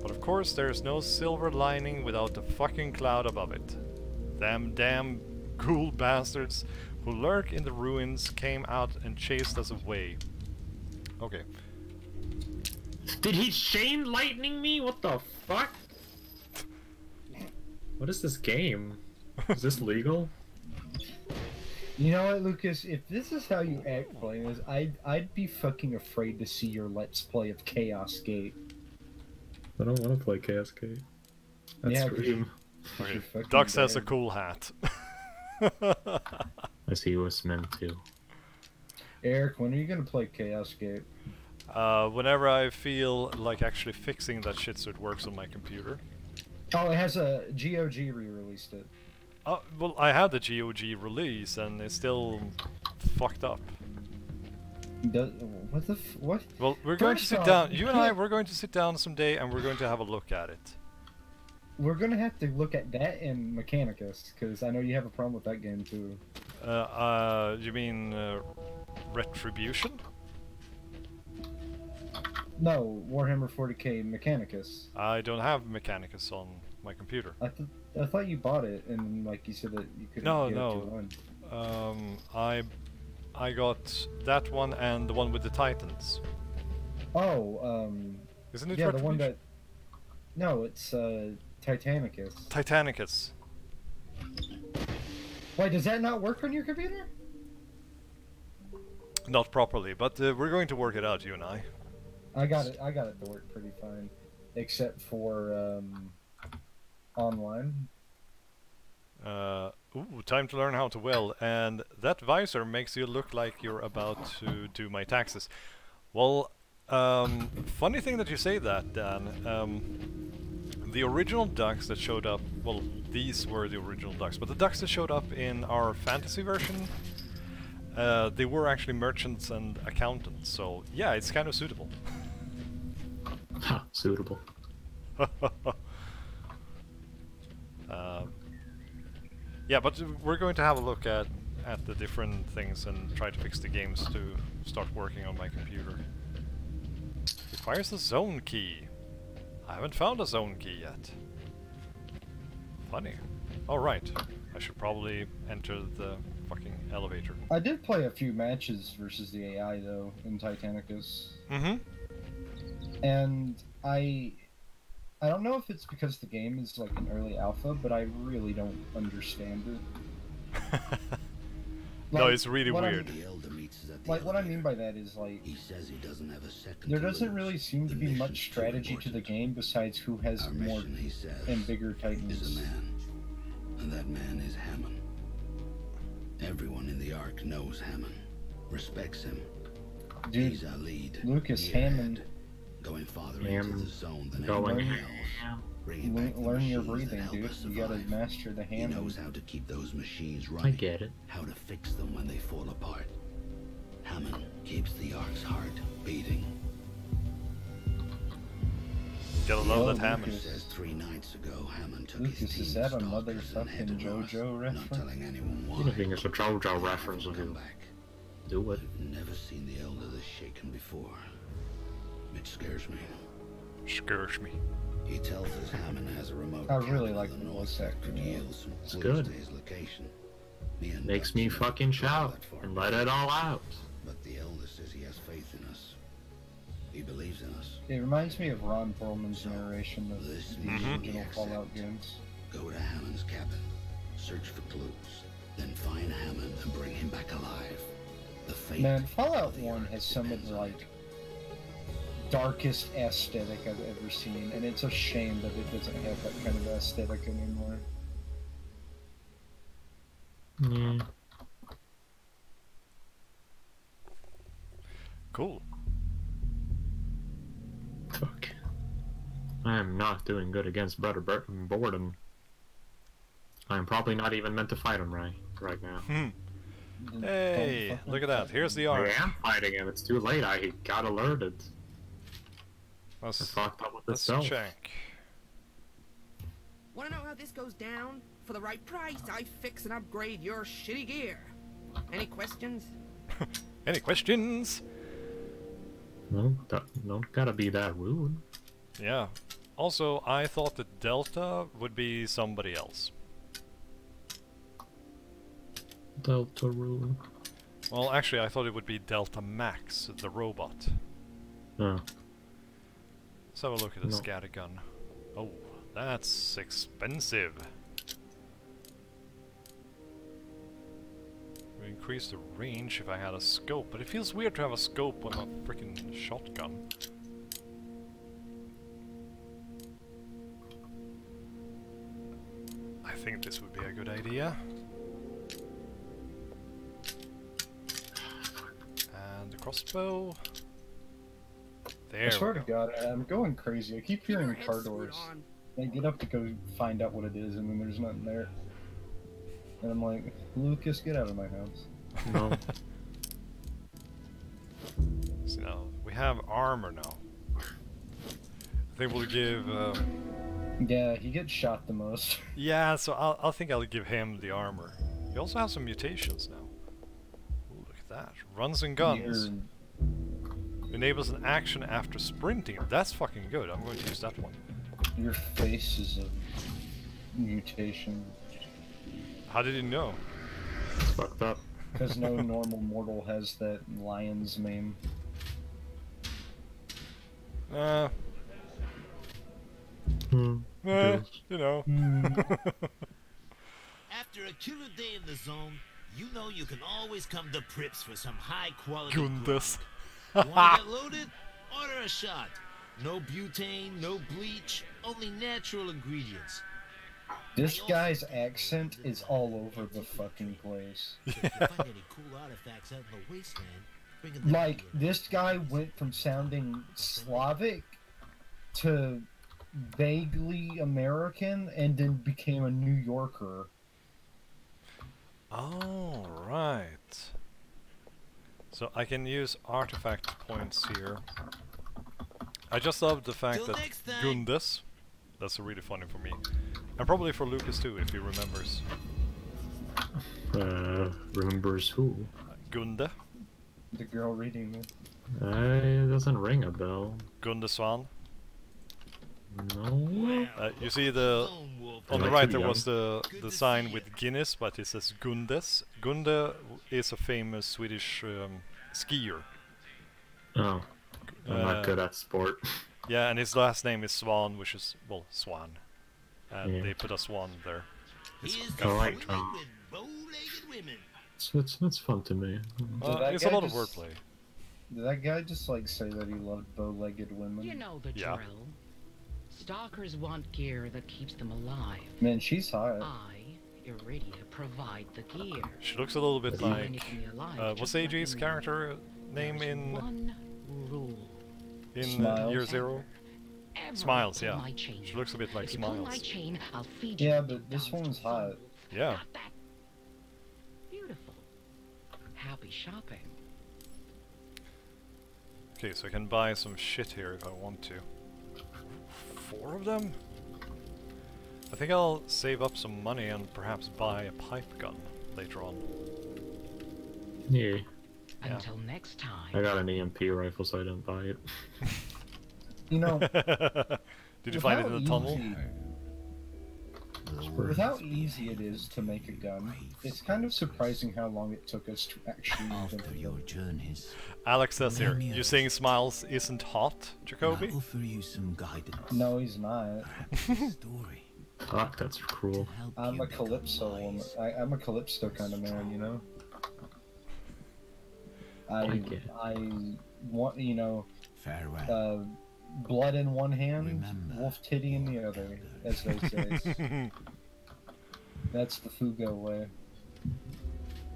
But of course there's no silver lining without the fucking cloud above it. Them damn ghoul bastards who lurk in the ruins came out and chased us away. Okay. Did he chain lightning me? What the fuck? What is this game? Is this legal? You know what, Lucas? If this is how you act playing this, I'd be fucking afraid to see your Let's Play of Chaos Gate. I don't want to play Chaos Gate. That's Yeah, Scream. Okay. You're fucking Dux has a bad. cool hat. I see you as men too. Eric, when are you gonna play Chaos Gate? Whenever I feel like actually fixing that shit so it works on my computer. Oh, it has a GOG re-released it. Well, I had the GOG release and it's still fucked up. What the what? Well, we're going to First sit off, down. you You and I, can't- we're going to sit down someday and we're going to have a look at it. We're gonna have to look at that and Mechanicus, because I know you have a problem with that game too. You mean Retribution? No, Warhammer 40k Mechanicus. I don't have Mechanicus on my computer. I thought you bought it, and like you said that you couldn't No, get no. it to one. I got that one and the one with the Titans. Oh, Isn't it yeah, the one Retribution? that. No, it's Titanicus. Titanicus. Wait, does that not work on your computer? Not properly, but we're going to work it out, you and I. I got it to work pretty fine, except for online. Ooh, time to learn how to weld, and that visor makes you look like you're about to do my taxes. Well, funny thing that you say that, Dan. The original ducks that showed up, well, these were the original ducks, but the ducks that showed up in our fantasy version, they were actually merchants and accountants, so yeah, it's kind of suitable. Ha, suitable. Yeah, but we're going to have a look at the different things and try to fix the games to start working on my computer. Requires a zone key. I haven't found a zone key yet. Funny. Alright, I should probably enter the fucking elevator. I did play a few matches versus the AI though in Titanicus, Mm-hmm. and I don't know if it's because the game is like an early alpha, but I really don't understand it. No, Like, it's really what weird. The elder meets us at the Like what I mean elevator. by that is like He says he doesn't have a second there to doesn't lose. really seem to The be mission's much too strategy to the important. game besides who has Our more mission, he says, and bigger is a titans. man, and that man is Hammond. Everyone in the Ark knows Hammond, respects him. Dude, He's our lead. Lucas gearhead, Hammond, going farther Hammond, into the zone than going anyone else. Bringing back the learn your machines that breathing, help dude. us You gotta survive. master the He knows Hammond. how to keep those machines I running. get it. How to fix them when they fall apart. Hammond keeps the Ark's heart beating. Gotta love Oh, that Hammond. Lucas. Says 3 nights ago, Hammond took Lucas, his team is that a stalkers and motherfucking headed north, JoJo not reference? telling anyone why. Anything is a JoJo reference of Come you. back. Do it. I've never seen the elder this shaken before. It scares me. Scares me. He tells us Hammond has a remote I really cabin like in the the voice north that could acting, yeah. yield some It's clues good. to his location. Me and Makes Dutch me didn't fucking go shout that far and back. let it all out. But the elder says he has faith in us. He believes in us. It reminds me of Ron Perlman's narration of This the mission we original Fallout accept. games. Go to Hammond's cabin, search for clues, then find Hammond and bring him back alive. The fate Man, Fallout of the 1 Ark has some of depends the on like it. darkest aesthetic I've ever seen, and it's a shame that it doesn't have that kind of aesthetic anymore. Yeah. Cool. Fuck. I am not doing good against Brother Borden. I'm probably not even meant to fight him right now. Hey, Don't fucking look at that. fight Here's me. the I Ark. am fighting him. It's too late. I got alerted. I Let's, fucked up with the let's self. check. Want to know how this goes down? For the right price, I fix and upgrade your shitty gear. Any questions? Any questions? No, don't gotta be that rude. Yeah. Also, I thought that Delta would be somebody else. Delta rule. Well, actually, I thought it would be Delta Max, the robot. Oh. Let's have a look at the No. scattergun. Oh, that's expensive. We increase the range if I had a scope, but it feels weird to have a scope on a freaking shotgun. I think this would be a good idea. crossbow. There. I swear we to go. God, I'm going crazy. I keep Keep your hearing head car screwed doors. on. I get up to go find out what it is, and then there's nothing there. And I'm like, Lucas, get out of my house. No. So now we have armor now. I think we'll give. Yeah, he gets shot the most. Yeah, so I think I'll give him the armor. He also has some mutations now. Ooh, look at that. Runs and guns. Enables an action after sprinting. That's fucking good. I'm going to use that one. Your face is a mutation. How did you know? It's fucked up. Because no normal mortal has that lion's mane. Yes. You know. After a killer day in the zone, you know you can always come to Prips for some high-quality Goodness. grind. You want to get loaded? Order a shot. No butane, no bleach, only natural ingredients. This guy's accent is all over the fucking place. If you find any cool artifacts out in the wasteland, bring them Like, here. this guy went from sounding Slavic to vaguely American and then became a New Yorker. Oh, right. So I can use artifact points here. I just love the fact Till that next time. Gundis, that's really funny for me. And probably for Lucas too, if he remembers. Remembers who? Gunde. The girl reading it. It doesn't ring a bell. Gunde Svan. No. You see the... Lone wolf. On the Like right too there young. was the Good to sign see with ya. Guinness, but it says Gundes. Gunde is a famous Swedish skier. Oh. I'm Uh, not good at sport. Yeah, and his last name is Swan, which is, well, Swan. And Yeah. they put a swan there. It's Here's got I the like women Trump. with bow-legged women. It's fun to me. that It's a guy lot of just- wordplay. Did that guy just like say that he loved bow-legged women? You know the Yeah. drill. Stalkers want gear that keeps them alive. Man, she's hot. I, Iridia, provide the gear. She looks a little bit Find like... anything alive, what's just let AJ's me know. character name There's in one rule. Smiles. Year Zero? Ever Smiles, pull yeah. my chain. She looks a bit like If you pull my Smiles. chain, I'll feed you. Yeah, to but this down one's to hot. Yeah. Got that? Beautiful. Happy shopping. Okay, so I can buy some shit here if I want to. 4 of them? I think I'll save up some money and perhaps buy a pipe gun later on. Yeah. Yeah. Until next time. I got an EMP rifle, so I didn't buy it. You know, Did you find it in the tunnel? With how easy it is to make a gun, it's kind of surprising how long it took us to actually After invent your it. journeys, Alex says here, Lend me a you saying Smiles isn't hot, I Jacoby? offer you some guidance. No, he's not. Perhaps a story Fuck, that's cruel. to help I'm you a become Calypso woman. wise. I'm a Calypso kind of man, you know? I get it. I want, you know, Farewell. blood in one hand, Remember, wolf titty in the other, as they say. That's the Fugo way.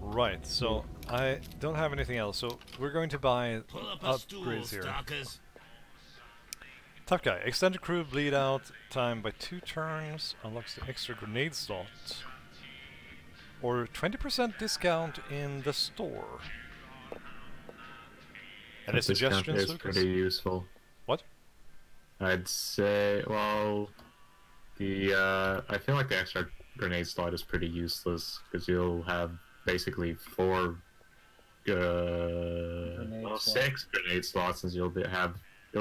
Right, so I don't have anything else, so we're going to buy Pull up a stool, upgrades here. stalkers. Tough guy. Extended crew bleed out time by 2 turns. Unlocks the extra grenade slot. Or 20% discount in the store. Any That discount suggestions, is Lucas? pretty useful. What? I'd say, well, I feel like the extra grenade slot is pretty useless because you'll have basically 4, well, slots. 6 grenade slots, since you'll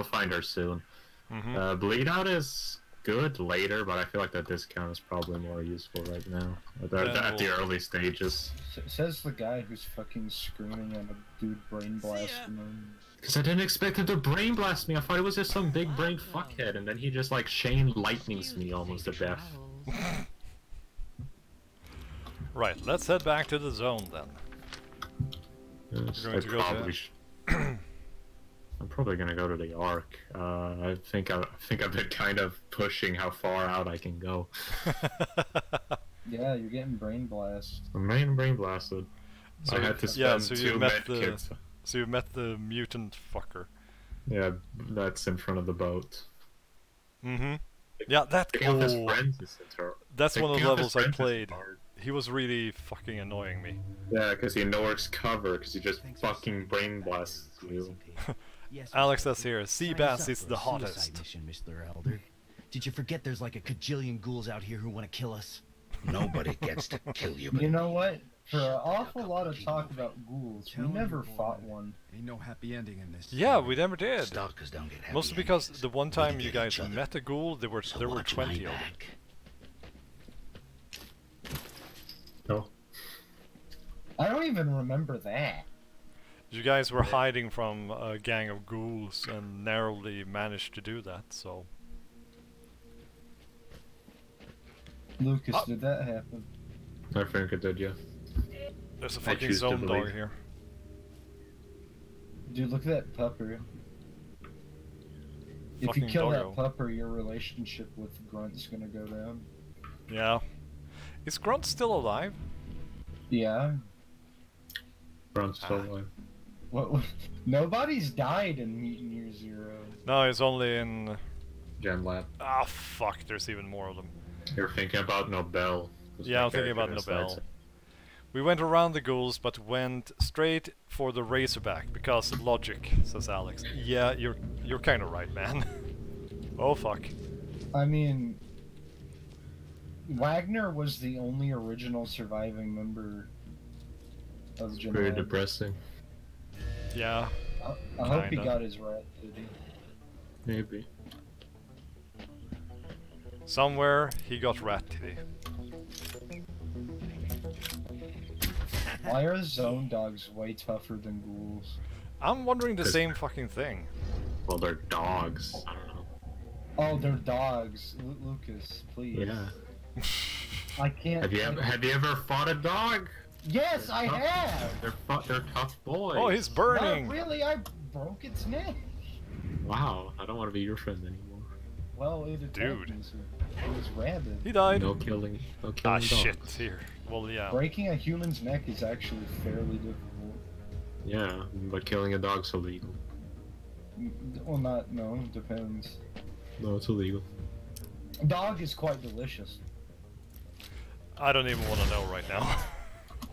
find her soon. Mm-hmm. Bleed out is good later, but I feel like that discount is probably more useful right now at the early stages. Says the guy who's fucking screaming at a dude brain blasting him. Because I didn't expect him to brain blast me. I thought it was just some big brain fuckhead, and then he just like Shane lightnings me almost to death. Right, let's head back to the zone then. Yes, You're going to go to- probably I'm probably gonna go to the Ark. I think I've been kind of pushing how far out I can go. Yeah, you're getting brain blast. I'm brain blasted. So I had to yeah, spend so you 2 met med the kits. So you met the mutant fucker. Yeah, that's in front of the boat. Mm-hmm. Yeah, that. Picking up his Oh, friends is inter- that's one of the picking up levels his I friends is played. hard. He was really fucking annoying me. Yeah, because he knows cover, because he just Thanks for fucking saying brain that. blasts you. Yes, Alex Mr. says here, sea Sign us bass up is for the a suicide hottest. mission, Mr. Elder. Did you forget there's like a cajillion ghouls out here who want to kill us? Nobody gets to kill you, but You know what? For an awful lot of talk about ghouls, we never fought one. Ain't no happy ending in this. Yeah, we never did. stalkers don't get happy Mostly because endings. the one We time get you guys each other. met a ghoul, there were So 20 watch my of them. back. No. I don't even remember that. You guys were hiding from a gang of ghouls and narrowly managed to do that, so... Lucas, did that happen? I think it did, yeah. There's a I fucking choose to zone dog believe. here. Dude, look at that pupper. If you Fucking kill doggo. that pupper, your relationship with Grunt's gonna go down. Yeah. Is Grunt still alive? Yeah. Ron's still alive. What? Nobody's died in Mutant Year Zero. No, he's only in... Gen Lab. Ah, fuck, there's even more of them. You're thinking about Nobel. 'cause Yeah, my I'm thinking about character Nobel. decides We went around the ghouls, but went straight for the Razorback, because logic, says Alex. Yeah, you're kinda right, man. Oh, fuck. I mean, Wagner was the only original surviving member of it. Gen Very Lab. depressing. Yeah. I hope he kinda. got his rat titty. Maybe. Somewhere he got rat titty. Why are zone dogs way tougher than ghouls? I'm wondering the 'Cause- same fucking thing. Well, they're dogs. I don't know. Oh, they're dogs. Lucas, please. Yeah. I can't. Have you ever fought a dog? Yes, I Tough. have. They're tough boys. Oh, he's burning! Not really. I broke its neck. Wow, I don't want to be your friend anymore. Well, it attacked Dude. me, so it was rabid. He died. No killing. No killing Ah, dogs. shit. Here. Well, yeah. Breaking a human's neck is actually fairly difficult. Yeah, but killing a dog's illegal. Well, no, depends. No, it's illegal. Dog is quite delicious. I don't even want to know right now.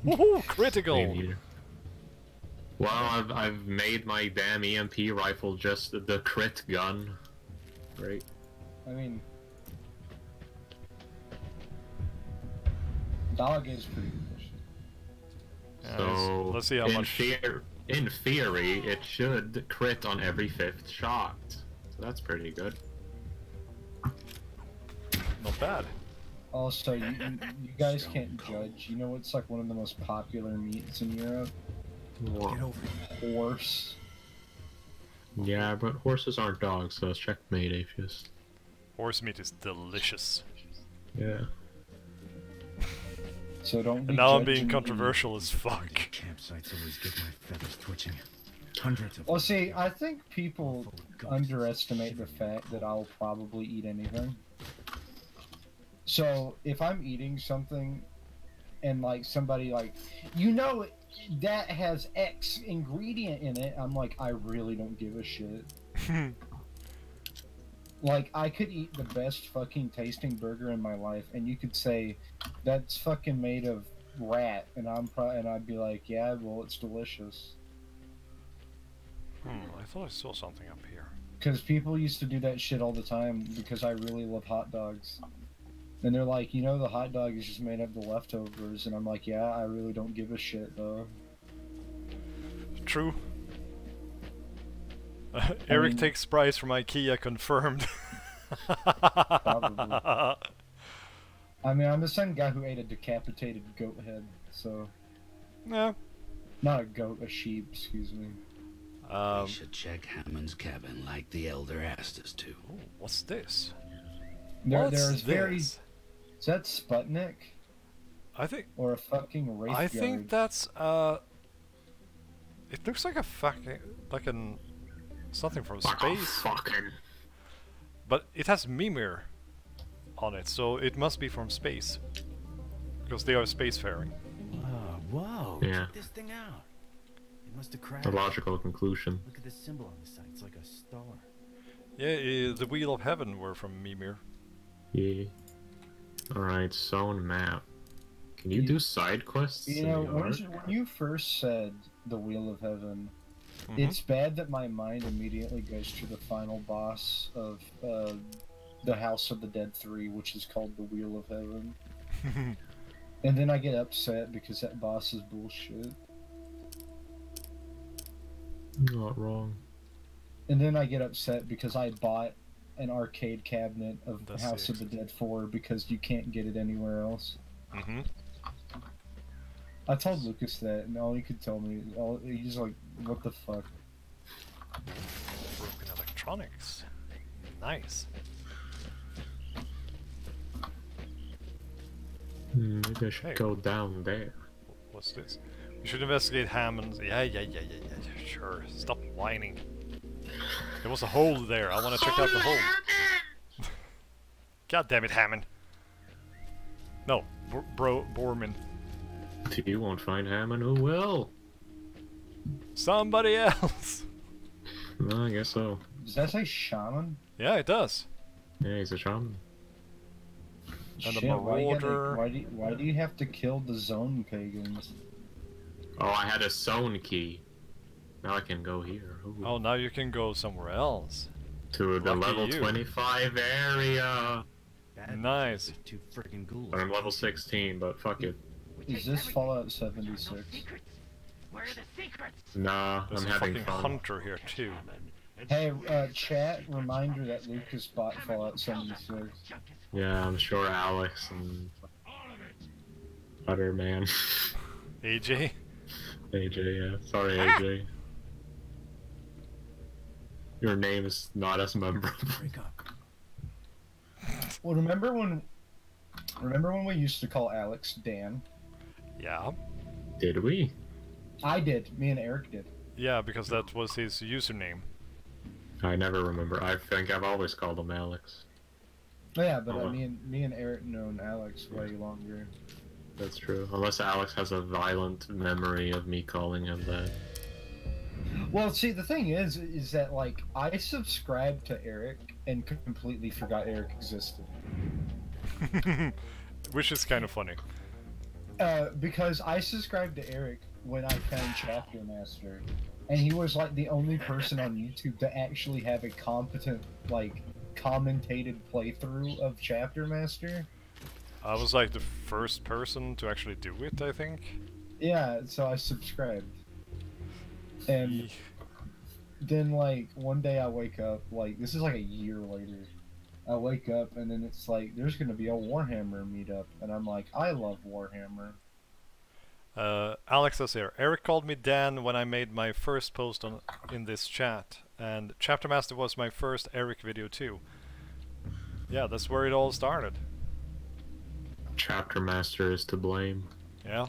Woohoo! Critical! Me neither. Well, I've made my damn EMP rifle just the crit gun. Right. I mean, dog is pretty delicious. Yeah, So let's see how much. In theory, it should crit on every 5th shot. So that's pretty good. Not bad. Also, you guys can't judge. You know what's like one of the most popular meats in Europe? Get over it. Horse. Yeah, but horses aren't dogs, so it's checkmate, atheist. Horse meat is delicious. Yeah. So don't. And be now I'm judging being me. controversial as fuck. Campsites always get my feathers twitching. Hundreds of Well, see, I think people underestimate the fact that I'll probably eat anything. So if I'm eating something, and like somebody like, that has X ingredient in it, I'm like, I really don't give a shit. Like, I could eat the best fucking tasting burger in my life, and you could say, that's fucking made of rat, and I'd be like, yeah, well, it's delicious. I thought I saw something up here. Because people used to do that shit all the time, because I really love hot dogs. And they're like, the hot dog is just made of the leftovers, and I'm like, yeah, I really don't give a shit, though. True. Eric mean- takes prize from IKEA, confirmed. Probably. I mean, I'm the same guy who ate a decapitated goat head, so... Yeah. Not a goat, a sheep, excuse me. We should check Hammond's cabin like the Elder asked us to. Oh, what's this? There's What's very... this? Is that Sputnik? I think Or a fucking Wraith I think Guard? that's it looks like a fucking something from space, Fucking. but it has Mimir on it, so it must be from space because they are spacefaring. Whoa, Yeah. check this thing out. It must have crashed. A logical conclusion. Look at the symbol on the side. It's like a star. Yeah, the Wheel of Heaven were from Mimir. Yeah. Alright, zone map. Can you do side quests? You know, when you first said the Wheel of Heaven, it's bad that my mind immediately goes to the final boss of the House of the Dead 3, which is called the Wheel of Heaven. And then I get upset because that boss is bullshit. Not wrong. And then I get upset because I bought an arcade cabinet of the House of the Dead 4 because you can't get it anywhere else. I told Lucas that, and all he could tell me, he's like, what the fuck? Broken electronics. Nice. Maybe I should go down there. What's this? We should investigate Hammond's. Yeah. Sure. Stop whining. There was a hole there. I want to check out the hole. God damn it, Hammond. No, Bormin. If you won't find Hammond, who will? Somebody else. Well, I guess so. Does that say shaman? Yeah, it does. Yeah, he's a shaman. And Shit, a marauder. why do you have to kill the zone pagans? Oh, I had a zone key. Now I can go here. Ooh. Oh, now you can go somewhere else. To the Lucky level you. 25 area. Nice. Two freaking ghouls. I'm level 16, but fuck it. Is this Fallout 76? Where are the secrets? Nah, There's I'm a having fucking fun. hunter here too. Hey, chat, reminder that Lucas bought Fallout 76. Yeah, I'm sure Alex and Butter Man. AJ? AJ, yeah. Sorry, AJ. Your name is not as memorable. Well, remember when we used to call Alex Dan? Yeah. Did we? I did. Me and Eric did. Yeah, because that was his username. I never remember. I think I've always called him Alex. Oh, yeah, but me and Eric known Alex way longer. That's true. Unless Alex has a violent memory of me calling him that. Well, see, the thing is that, like, I subscribed to Eric and completely forgot Eric existed. Which is kind of funny. Because I subscribed to Eric when I found Chapter Master, and he was, like, the only person on YouTube to actually have a competent, like, commentated playthrough of Chapter Master. I was like the first person to actually do it, I think. Yeah, so I subscribed. And then, like, one day I wake up, like, this is like a year later. I wake up and then it's like, there's gonna be a Warhammer meetup. And I'm like, I love Warhammer. Alex says here, Eric called me Dan when I made my first post in this chat. And Chapter Master was my first Eric video too. Yeah, that's where it all started. Chapter Master is to blame. Yeah.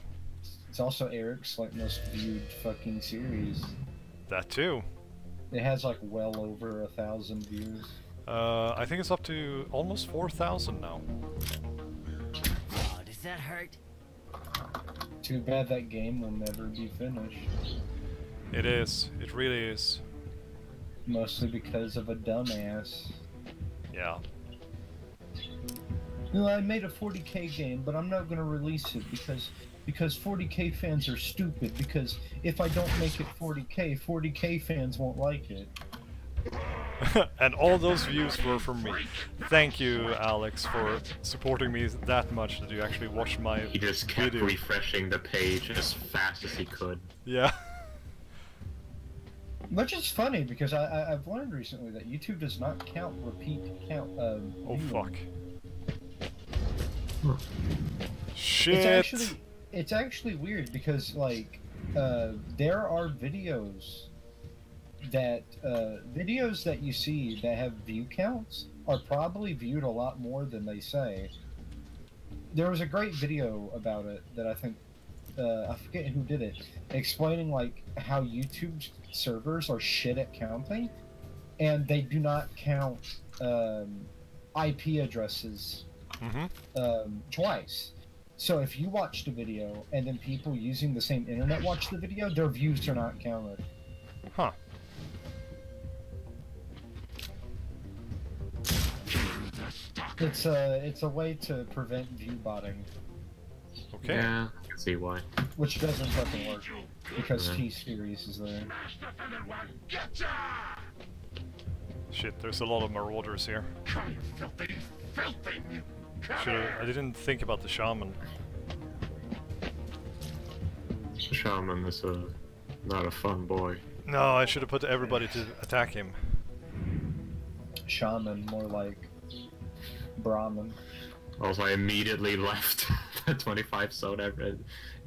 It's also Eric's, like, most viewed fucking series. That too. It has, like, well over 1,000 views. I think it's up to almost 4,000 now. Oh, does that hurt? Too bad that game will never be finished. It is. It really is. Mostly because of a dumbass. Yeah. No, I made a 40k game, but I'm not gonna release it because 40k fans are stupid, because if I don't make it 40k fans won't like it. And all those views were from me. Thank you, Alex, for supporting me that much that you actually watched my He just kept video. refreshing the page as fast as he could. Yeah. Which is funny, because I've learned recently that YouTube does not count repeat count. Oh fuck. It's Shit. It's actually weird because, like, there are videos that you see that have view counts are probably viewed a lot more than they say. There was a great video about it that I think, I forget who did it, explaining, like, how YouTube servers are shit at counting, and they do not count IP addresses twice. So if you watched a video and then people using the same internet watch the video, their views are not counted. Huh. It's a way to prevent view botting, Okay. Yeah, I can see why. which doesn't fucking work because Yeah. T-Series is there. Shit, there's a lot of marauders here. I didn't think about the shaman. Shaman is not a fun boy. No, I should have put everybody to attack him. Shaman, more like Brahmin. Also, I immediately left the 25 soda.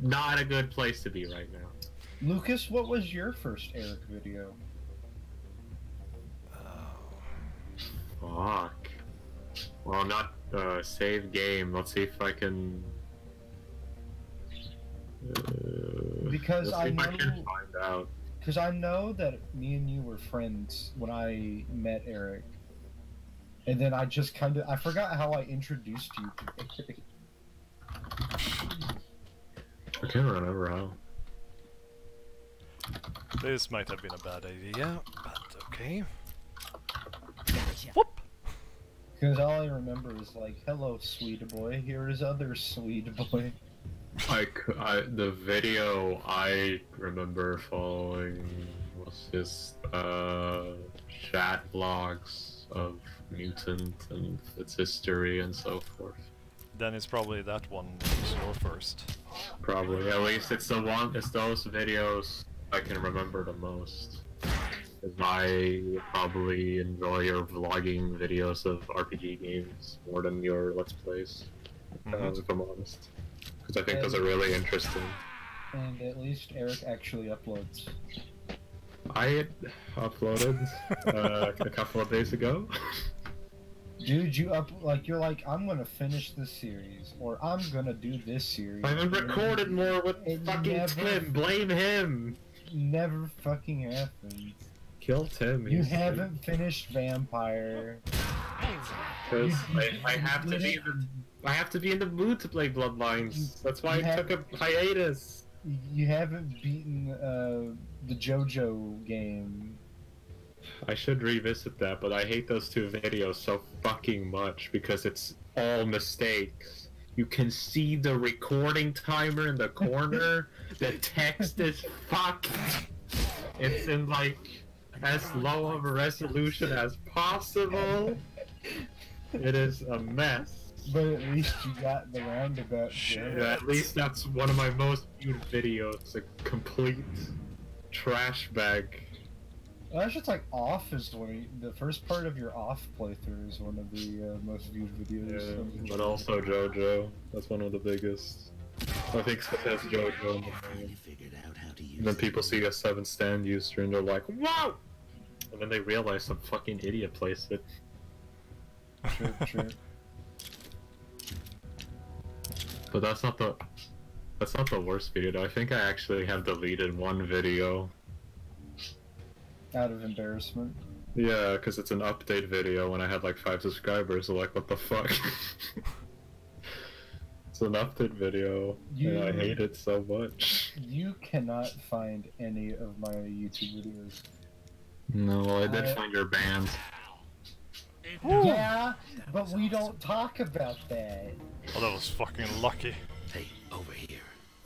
Not a good place to be right now. Lucas, what was your first Erich video? Fuck. Well, not save game. Let's see if I can. Because let's see if I can know- find out. Because I know that me and you were friends when I met Erich. And then I just I forgot how I introduced you to Erich. I can't remember how. This might have been a bad idea, but okay. Whoop! Because all I remember is like, hello, sweet boy, here is other sweet boy. The video I remember following was just chat blogs of Mutant and its history and so forth. Then it's probably that one was your first. Probably. At least it's those videos I can remember the most. Because I probably enjoy your vlogging videos of RPG games more than your Let's Plays, if I'm honest. Because I think those are really interesting. And at least Erich actually uploads. I uploaded a couple of days ago. Dude, you're like, I'm gonna finish this series, or I'm gonna do this series. I haven't recorded more with It fucking never- Tim. Blame him. Never fucking happens. Kill Tim. You haven't finished Vampire. Because I have to be I have to be in the mood to play Bloodlines. That's why I took a hiatus. You haven't beaten the JoJo game. I should revisit that, but I hate those two videos so fucking much because it's all mistakes. You can see the recording timer in the corner. The text is fucked. It's in like as low of a resolution as possible. It is a mess. But at least you got the roundabout. Yeah, at least that's one of my most viewed videos. A complete trash bag. Well, that's just like Off is the first part of your Off playthrough is one of the most viewed videos. Yeah, but also JoJo. That's one of the biggest. I think so has JoJo. And then people see a 7 stand user and they're like, "Wow!" And then they realize some fucking idiot placed it. True. But that's not the worst video though. I think I actually have deleted one video. Out of embarrassment. Yeah, because it's an update video when I had like 5 subscribers, so like, what the fuck? It's an update video, and I hate it so much. You cannot find any of my YouTube videos. No, I did find your band. Yeah, but we don't talk about that. Oh, that was fucking lucky. Hey, over here.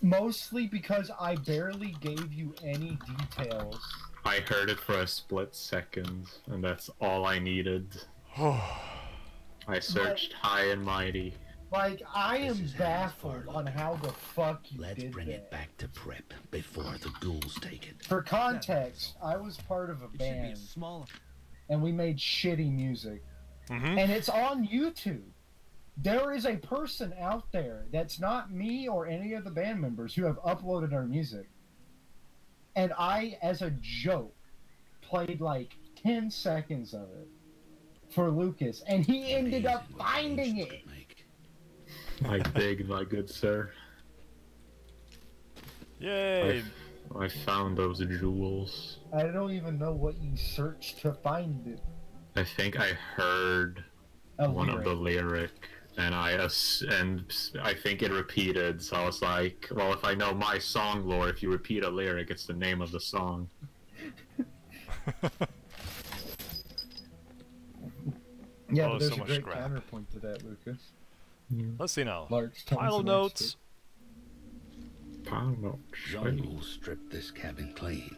Mostly because I barely gave you any details. I heard it for a split second, and that's all I needed. I searched high and mighty. Like, I am baffled on how the fuck you Let's did bring that. it back to prep before the ghouls take it. For context, I was part of a band, and we made shitty music. And it's on YouTube. There is a person out there that's not me or any of the band members who have uploaded our music. And I, as a joke, played like 10 seconds of it for Lucas, and he ended up finding it. I dig, my good sir. Yay! I found those jewels. I don't even know what you searched to find it. I think I heard one of the lyric and I think it repeated. So I was like, well, if I know my song lore, if you repeat a lyric, it's the name of the song. Yeah, Oh, but there's so a much great scrap. counterpoint to that, Lucas. Let's see now. Lark's Pile of notes. Jungle stripped this cabin clean.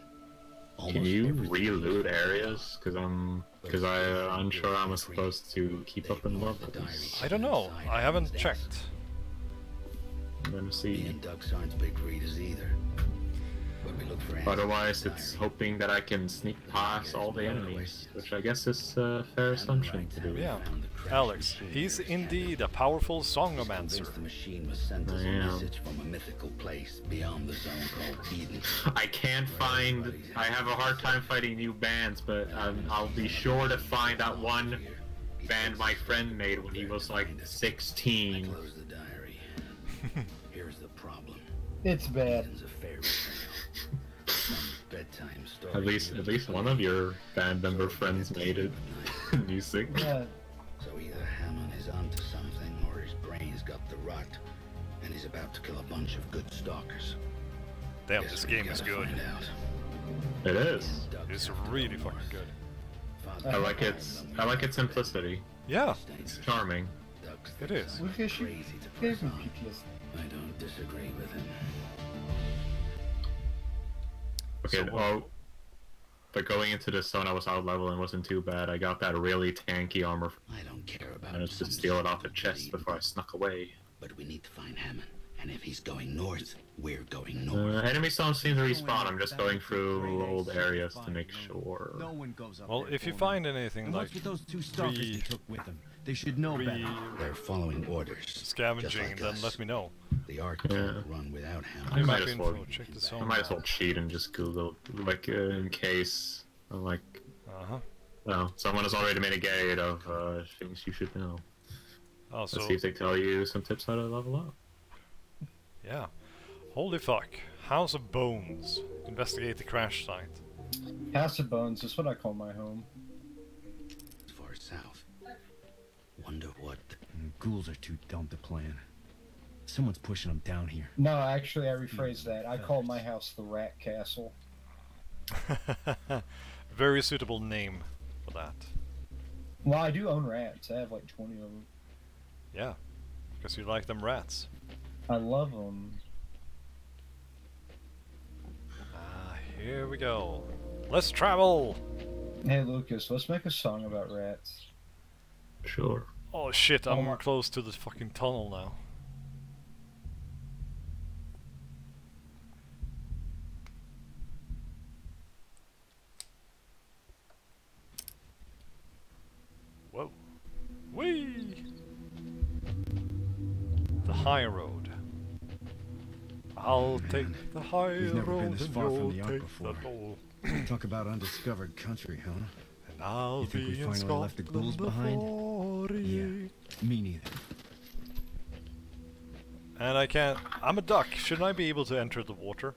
Can you re-loot areas? Because I'm unsure I'm supposed to keep up in levels. I don't know. I haven't checked. I'm gonna Me see. and Ducks aren't big readers either. But we look for Otherwise, it's hoping that I can sneak past all the enemies, which I guess is a fair assumption to do. Yeah. Alex, he's indeed a powerful songomancer. The machine was sent us a message from a mythical place beyond the zone called Eden. I can't find. I have a hard time fighting new bands, but I'll be sure to find that one band my friend made when he was like 16. Close the diary. Here's the problem. It's bad. It's a fairy tale. Some bedtime story. At least one of your band member friends made it. Music. Yeah. So either Hammond is onto something, or his brain's got the rot, and he's about to kill a bunch of good stalkers. Damn, Guess this we game is gotta good. find out. It is. It's really fucking good. I like its simplicity. Yeah, It's charming. it is. Lucas, you Crazy to gave press me on. PTSD. I don't disagree with him. Okay, So what- but going into this zone, I was out level and wasn't too bad. I got that really tanky armor. I don't care about I managed to some steal it off the stupid chest lead, before I snuck away. But we need to find Hammond, and if he's going north, we're going north. Enemies don't seem to respawn. I'm just going through old areas to make sure. No one goes up Well, there if you for me. find anything And like what's with those two stalkers re- they took with them? They should know better. They're following orders. just scavenging, like then us. let me know. The Ark Yeah. can't run without Hammond. I might Map as well. info, check the I zone. might as well cheat and just Google, like, in case, like, Uh-huh. well, someone has already made a guide of things you should know. Oh, Let's see so, if they tell you some tips how to level up. yeah. Holy fuck. House of Bones. Investigate the crash site. House of Bones is what I call my home. Far south. Wonder what. Ghouls are too dumb to plan. Someone's pushing them down here. No, actually, I rephrased that. I call my house the Rat Castle. Very suitable name for that. Well, I do own rats. I have like 20 of them. Yeah. Because you like them rats. I love them. Ah, here we go. Let's travel! Hey, Lucas, let's make a song about rats. Sure. Oh shit, I'm Oh. close to the fucking tunnel now. Whoa. Whee! The high road. I'll take the high We've never been road this and far from you'll the Ark take before. the low. Talk about undiscovered country, huh? And I'll You think be we in finally left the ghouls Scotland behind? before ye. Me neither. And I can't. I'm a duck. Shouldn't I be able to enter the water?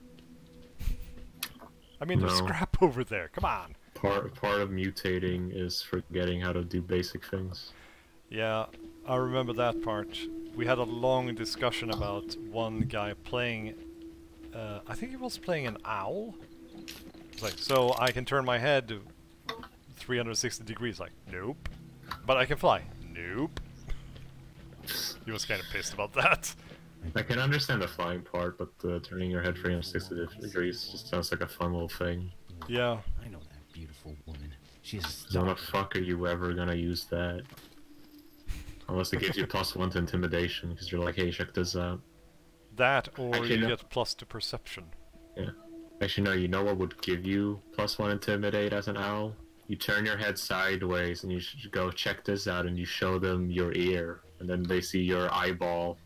I mean, there's No. scrap over there. Come on. Part of mutating is forgetting how to do basic things. Yeah, I remember that part. We had a long discussion about one guy playing. I think he was playing an owl. It's like, so I can turn my head 360 degrees. Like, nope. But I can fly. Nope. He was kind of pissed about that. I can understand the flying part, but turning your head 360 degrees just sounds like a fun little thing. Yeah. I know that beautiful woman. She's a How star. the fuck are you ever gonna use that? Unless it gives you +1 to intimidation, because you're like, hey, check this out. That, or Actually, you no. get plus to perception. Yeah. Actually, no, you know what would give you +1 intimidate as an owl? You turn your head sideways and you should go, check this out, and you show them your ear, and then they see your eyeball,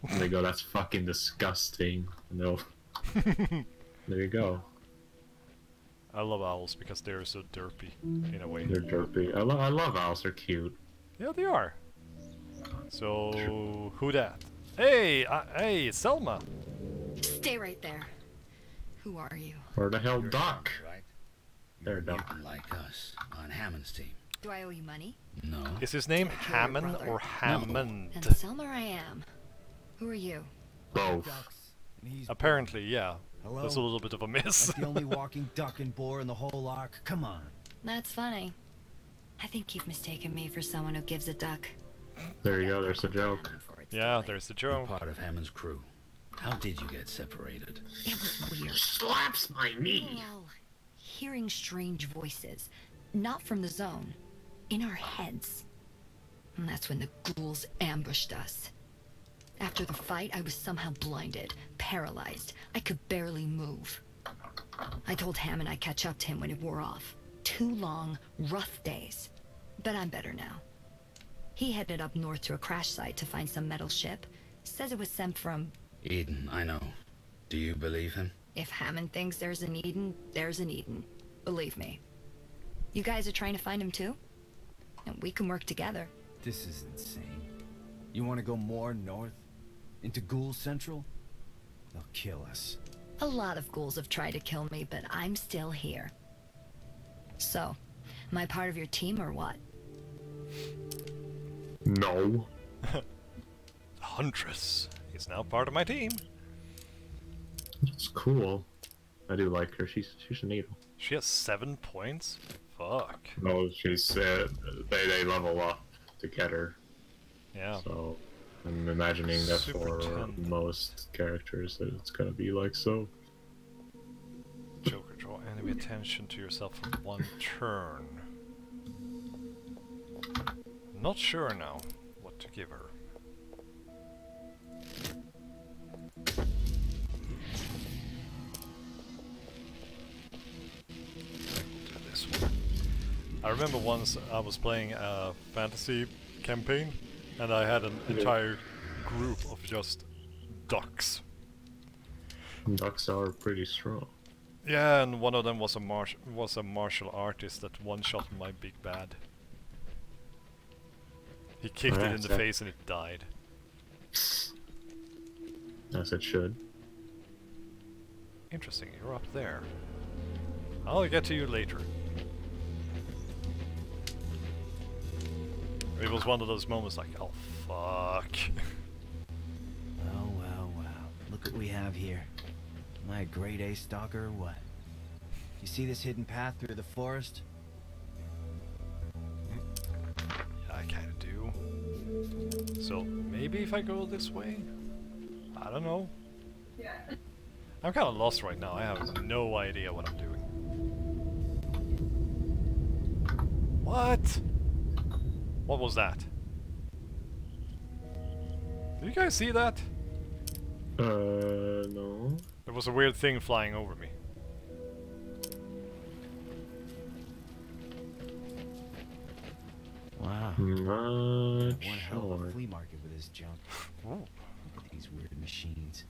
and they go, that's fucking disgusting, and they'll... There you go. I love owls because they're so derpy, in a way. They're derpy. I love owls, they're cute. Yeah, they are. So, who dat? Hey, hey, Selma. Stay right there. Who are you? Where the hell You're Doc? Hammond, right? There, You're a Doc. mutant like us, on Hammond's team. Do I owe you money? No. Is his name Did I kill your Hammond brother? or Hammond? And Selma I am. Who are you? Both. And he's Apparently, yeah. Hello? That's a little bit of a miss. like the only walking duck and boar in the whole ark. Come on. That's funny. I think you've mistaken me for someone who gives a duck. There you go, there's the joke. Yeah, there's the joke. Part of Hammond's crew. How did you get separated? It was weird. Slaps my knee! Well, hearing strange voices. Not from the zone. In our heads. And that's when the ghouls ambushed us. After the fight, I was somehow blinded, paralyzed. I could barely move. I told Hammond I'd catch up to him when it wore off. 2 long, rough days. But I'm better now. He headed up north to a crash site to find some metal ship. Says it was sent from... Eden, I know. Do you believe him? If Hammond thinks there's an Eden, there's an Eden. Believe me. You guys are trying to find him too? And we can work together. This is insane. You want to go more north? Into Ghoul Central? They'll kill us. A lot of ghouls have tried to kill me, but I'm still here. So, am I part of your team or what? No. Huntress is now part of my team. It's cool. I do like her, she's a needle. She has 7 points? Fuck. No, she's, they level up to get her. Yeah. So, I'm imagining that Super for 10. most characters that it's gonna be like so. Joker, draw enemy attention to yourself for 1 turn. Not sure now what to give her. Do this one. I remember once I was playing a fantasy campaign and I had an entire group of just ducks. Ducks are pretty strong. Yeah, and one of them was a martial artist that one-shot my big bad. He kicked it in the face and it died. As it should. Interesting, you're up there. I'll get to you later. It was one of those moments like, oh fuck. Well, well, well. Look what we have here. Am I a grade A stalker or what? You see this hidden path through the forest? Yeah, I kinda do. So, maybe if I go this way? I don't know. Yeah. I'm kinda lost right now, I have no idea what I'm doing. What? What was that? Did you guys see that? No. There was a weird thing flying over me. Wow. Not One hell of a sure. flea market with this junk. Ooh. Look at these weird machines.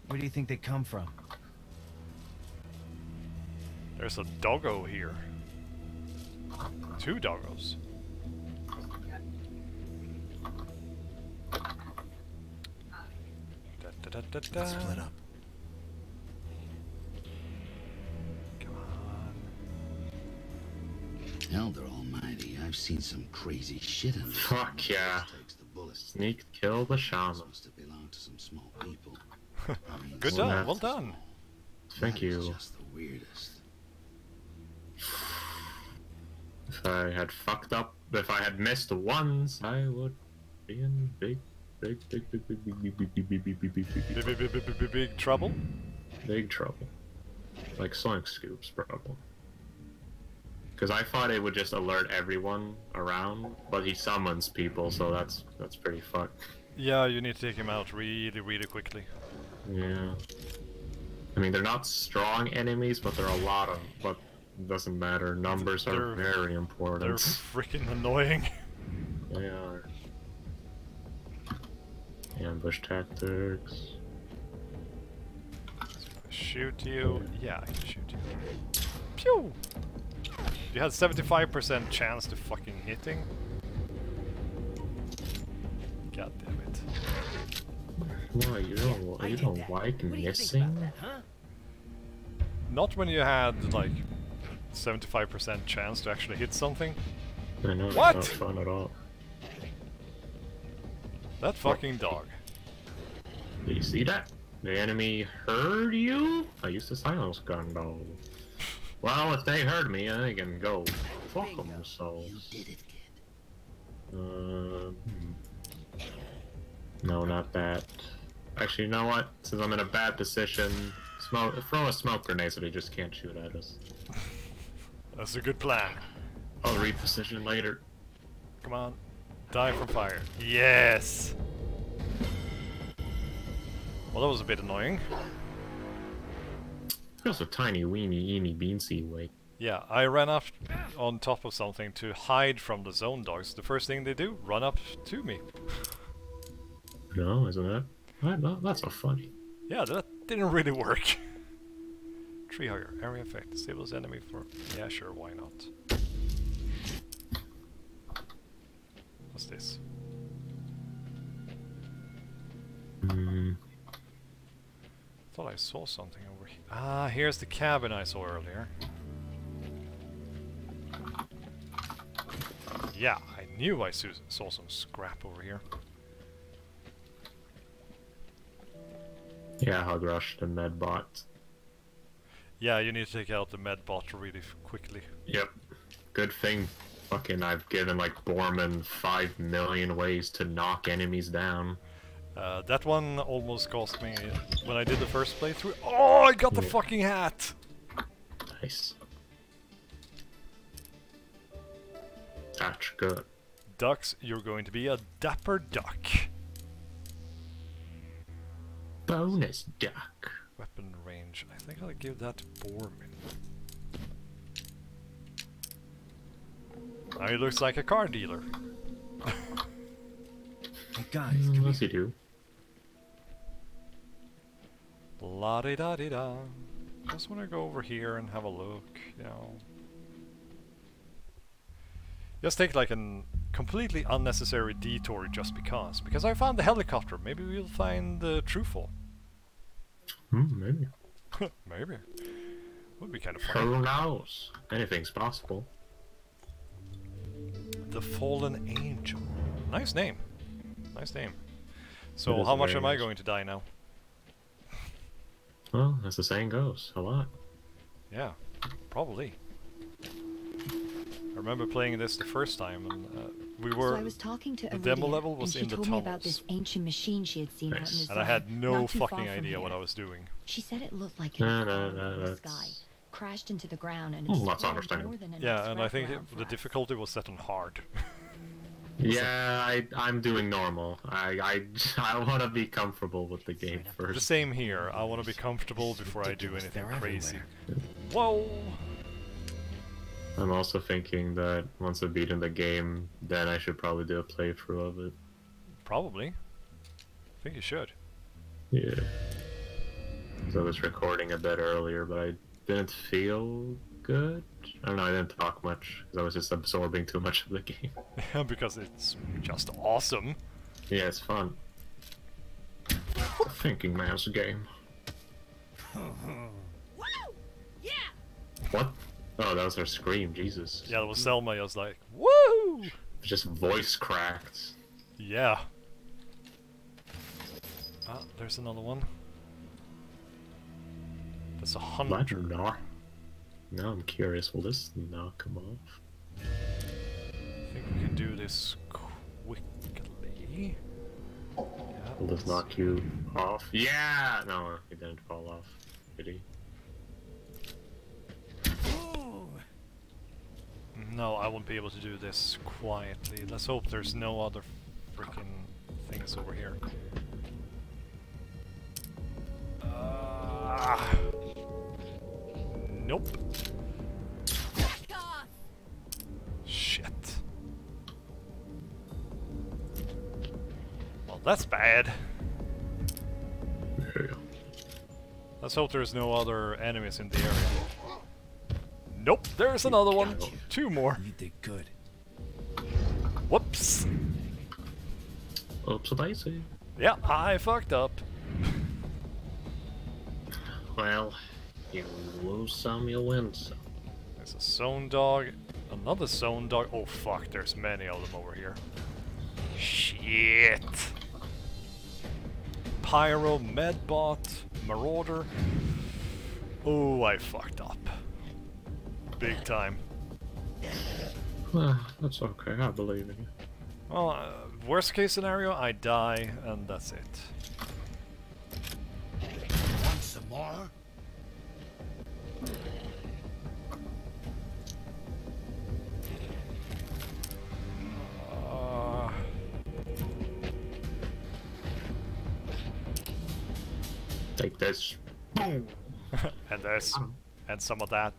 Where do you think they come from? There's a doggo here. 2 doggos. Let's split up. Come on. Elder Almighty, I've seen some crazy shit in this. Fuck yeah. Takes the bullets. Sneak kill the shaman. Must have belonged to some small people. Good Well, done, well that's done. Thank That was you. just the weirdest. If I had fucked up, if I had missed once, I would be in big Big trouble? big trouble. Like Sonic Scoop's problem. Because I thought it would just alert everyone around, but he summons people, so that's pretty fucked. Yeah, you need to take him out really, really quickly. Yeah. I mean, they're not strong enemies, but there are a lot of. But it doesn't matter. Numbers are very They're important. freaking annoying. They are. Ambush tactics. Shoot you. Yeah, I can shoot you. Pew! You had 75% chance to fucking hitting. God damn it. Why you don't like What do you think missing? about that, huh? Not when you had like 75% chance to actually hit something. I know, What? it's not fun at all. That fucking dog. Do you see that? The enemy heard you? I used to silence gun though. Well, if they heard me, they can go fuck themselves. You did it, kid. No, not that. Actually, you know what? Since I'm in a bad position, throw a smoke grenade so they just can't shoot at us. That's a good plan. I'll reposition later. Come on. Die from fire. Yes! Well, that was a bit annoying. That's a tiny weeny beansy way. Yeah, I ran up on top of something to hide from the zone dogs. The first thing they do, run up to me. No, isn't that? That's so funny. Yeah, that didn't really work. Tree hugger, area effect, disables enemy for... Yeah, sure, why not? What's this? Thought I saw something over here. Ah, here's the cabin I saw earlier. Yeah, I knew I saw some scrap over here. Yeah, hug rush the med bot. Yeah, you need to take out the med bot really quickly. Yep. Good thing fucking I've given like Bormin 5 million ways to knock enemies down. That one almost cost me when I did the first playthrough. Oh, I got the fucking hat! Nice. That's good. Ducks, you're going to be a dapper duck. Bonus duck. Weapon range. I think I'll give that to Bormin. Now he looks like a car dealer. Hey guys, come What's he here. do? La-di-da-di-da. Just want to go over here and have a look, you know. Just take like a completely unnecessary detour just because. Because I found the helicopter. Maybe we'll find the Truefall. Maybe. Maybe. Would be kind of fun. Who knows? Anything's possible. The Fallen Angel. Nice name. Nice name. It So is how much very am I nice. going to die now? Well, as the saying goes, a lot. Yeah, probably. I remember playing this the first time, and we So were. I was talking to the Iridia, demo level was and she in the told me about tunnels. this ancient machine she had seen out in the Nice. And I zone, had no not too far fucking from idea here. what I was doing. She said it looked like No, an no, arrow no, in the that's- sky, crashed into the ground, and Oh, it that's spread understandable. more than an Yeah, and I think express route the for us. difficulty was set on hard. Yeah, I'm doing normal. I want to be comfortable with the game The first. same here. I want to be comfortable before I do ridiculous, anything they're crazy. everywhere. Whoa! I'm also thinking that once I've beaten the game, then I should probably do a playthrough of it. Probably. I think you should. Yeah. So I was recording a bit earlier, but I didn't feel good. I don't know, I didn't talk much, because I was just absorbing too much of the game. Because it's just awesome. Yeah, it's fun. It's a thinking man's game. Woo! Yeah! What? Oh, that was her scream, Jesus. Yeah, it was Selma. I was like, woo! Just voice cracked. Yeah. Ah, there's another one. That's a What? hunter. No. Now I'm curious, will this not come off? I think we can do this quickly. Yeah, Will this knock you off? Yeah! No, it didn't fall off. Did he? No, I won't be able to do this quietly. Let's hope there's no other freaking things over here. Nope. Shit. Well, that's bad. There you go. Let's hope there's no other enemies in the area. Nope, there's another one. Two more. You did good. Whoops. Oops, daisy. Yeah, I fucked up. Well, you lose some, you win some. There's a zone dog. Another zone dog. Oh fuck, there's many of them over here. Shit. Pyro, Medbot, Marauder. Oh, I fucked up. Big time. That's okay, I believe in you. Well, worst case scenario, I die, and that's it. Want some more? Take this. Boom! And this, and some of that.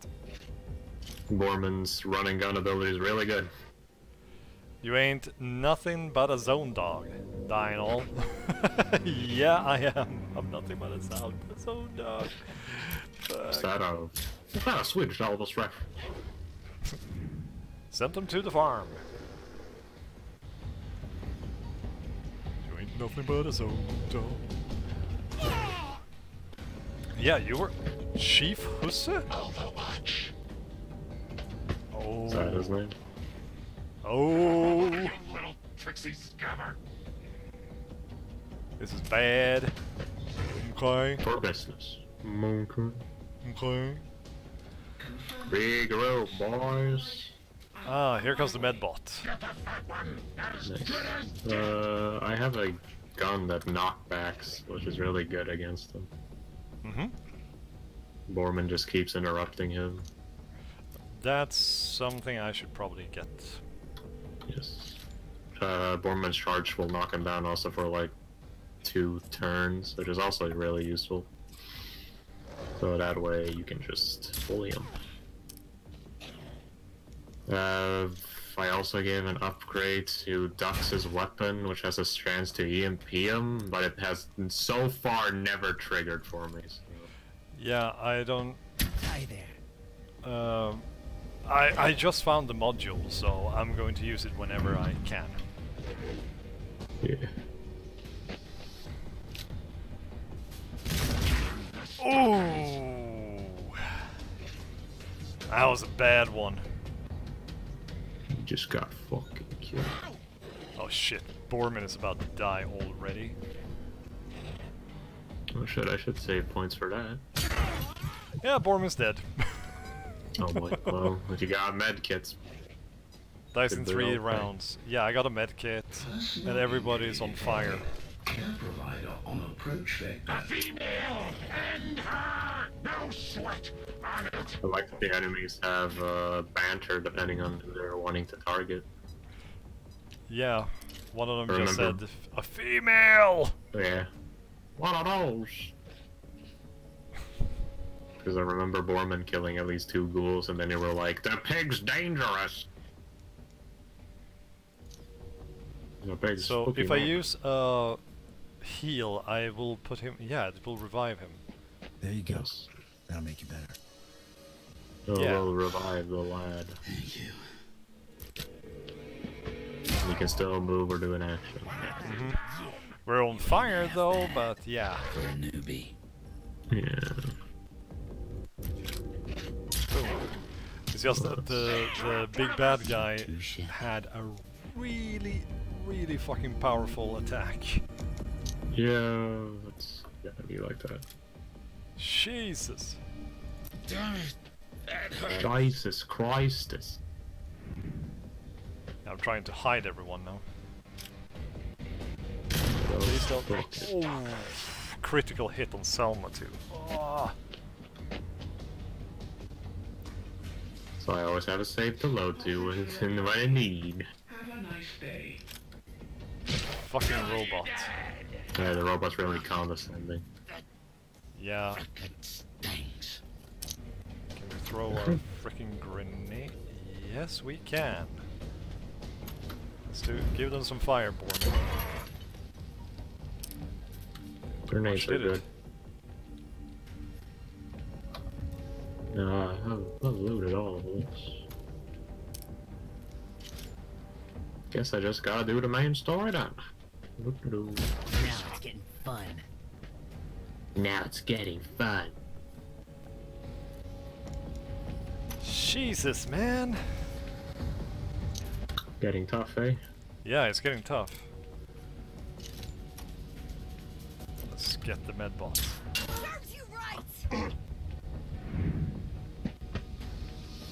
Bormin's run and gun ability is really good. You ain't nothing but a zone dog, Dino. Yeah, I am. I'm nothing but a zone dog. Is that a Swedish Elvis reference? Sent them to the farm. You ain't nothing but a zone dog. Yeah, you were Chief Husse? Overwatch. Oh. Is that his name? Oh. You little tricksy scammer. This is bad. Okay. For business. Okay. Okay. Big road, boys. Ah, here comes the medbot. Nice. I have a gun that knockbacks, which is really good against him. Bormin just keeps interrupting him. That's something I should probably get. Yes. Bormin's charge will knock him down also for like 2 turns, which is also really useful. So that way you can just bully him. I also gave an upgrade to Dux's weapon, which has a chance to EMP him, but it has so far never triggered for me. So. Yeah, I don't... Hi there. I just found the module, so I'm going to use it whenever I can. Yeah. Ooh! That was a bad one. He just got fucking killed. Oh shit, Bormin is about to die already. Oh shit, I should save points for that. Yeah, Bormin's dead. Oh boy, well, if you got med kits. Dies in Could be 3 okay. rounds. Yeah, I got a med kit, and everybody's on fire. Care provider on approach vector. A female! End her! No sweat on it! I like that the enemies have banter depending on who they're wanting to target. Yeah, one of them just Remember- said, a female! Yeah. One of those! Because I remember Bormin killing at least 2 ghouls and then they were like, the pig's dangerous! The pig's So spooky, if I man. use heal, I will put him... Yeah, it will revive him. There you go. Yes. That'll make you better. It Yeah. will revive the lad. Thank you. He can still move or do an action. We're on fire though, but yeah. For a newbie. Yeah. It's just that the big bad guy Touche. had a really fucking powerful attack. Yeah, that's gotta be like that. Jesus. Damn it! That hurt. Jesus Christus. I'm trying to hide everyone now. So Please don't. fuck. Oh, critical hit on Selma too. Oh. So I always have a save to load to when I need. Have a nice day. Fucking robot. Yeah, the robot's really condescending. Yeah. Stinks. Can we throw a freaking grenade? Yes, we can. Let's give them some fire, Bormin. Grenades are did it? good. No, I've looted all of this. Guess I just gotta do the main story then. Now it's getting fun. Now it's getting fun. Jesus, man. Getting tough, eh? Yeah, it's getting tough. Let's get the med bot. Serves you right.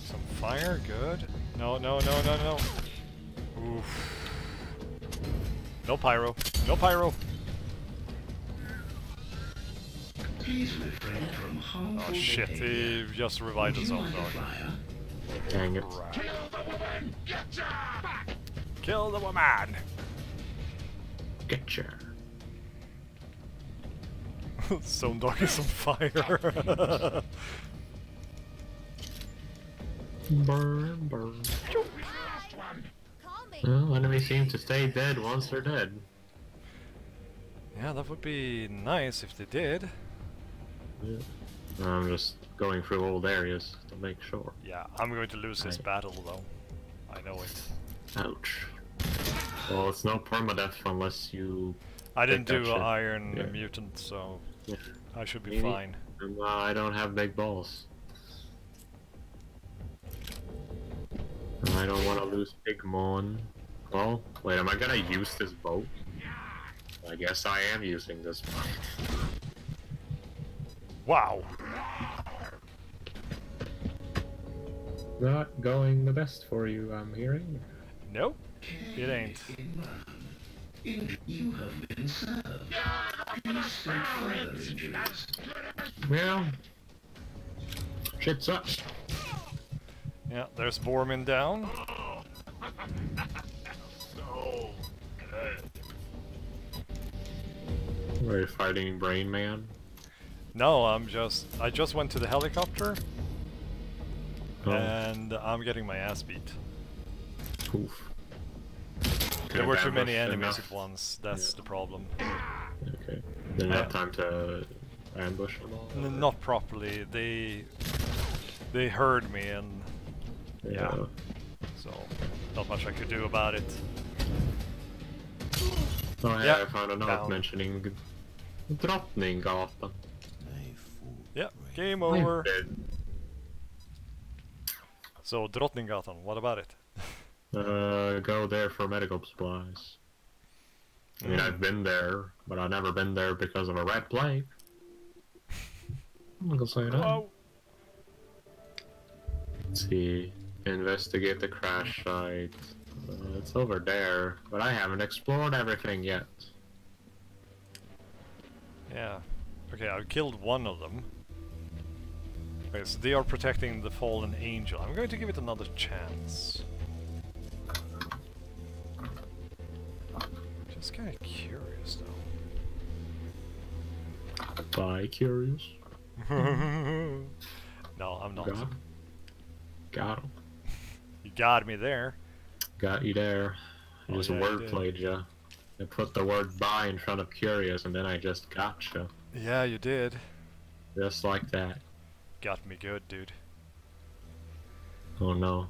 Some fire, good. No, no, no, no, no. Oof. No pyro. No pyro. Oh shit, he just revived his own dog. Dang it. Kill the woman! Getcha. Zone dog is on fire. Burn, burn. Well, enemy seem to stay dead once they're dead. Yeah, that would be nice if they did. Yeah. I'm just going through old areas to make sure. Yeah, I'm going to lose this battle though. I know it. Ouch. Well, it's no permadeath unless you... I didn't take that do shit. Iron Yeah. Mutant, so Yeah. I should be Maybe. fine. I don't have big balls. I don't want to lose Pigmon. Well, wait, am I gonna use this boat? I guess I am using this boat. Wow! Not going the best for you, I'm hearing. Nope, it ain't. You have been served. Expect further injuries. Well, shit sucks. Yeah, there's Bormin down. Are you fighting Brain Man? No, I just went to the helicopter. Oh. And I'm getting my ass beat. Oof. There were too many Ambush enemies enough. at once, that's the problem. Okay. Didn't have time to ambush them all? Not properly, they heard me and yeah, so not much I could do about it. Oh yeah, Yeah, I found a note down. mentioning Drottninggatan. Yeah, game over. Dead. So Drottninggatan, what about it? Go there for medical supplies. I mean, I've been there, but I've never been there because of a red plague. I'm gonna say that. Hello. Let's see. Investigate the crash site. It's over there, but I haven't explored everything yet. Yeah. Okay, I've killed one of them. Okay, so they are protecting the fallen angel. I'm going to give it another chance. Just kind of curious though. Bye, curious. No, I'm not. Got him. You got me there. Got you there. I Oh, just yeah, you did. wordplayed you. I put the word "bye" in front of curious, and then I just gotcha. Yeah, you did. Just like that. Got me good, dude. Oh no.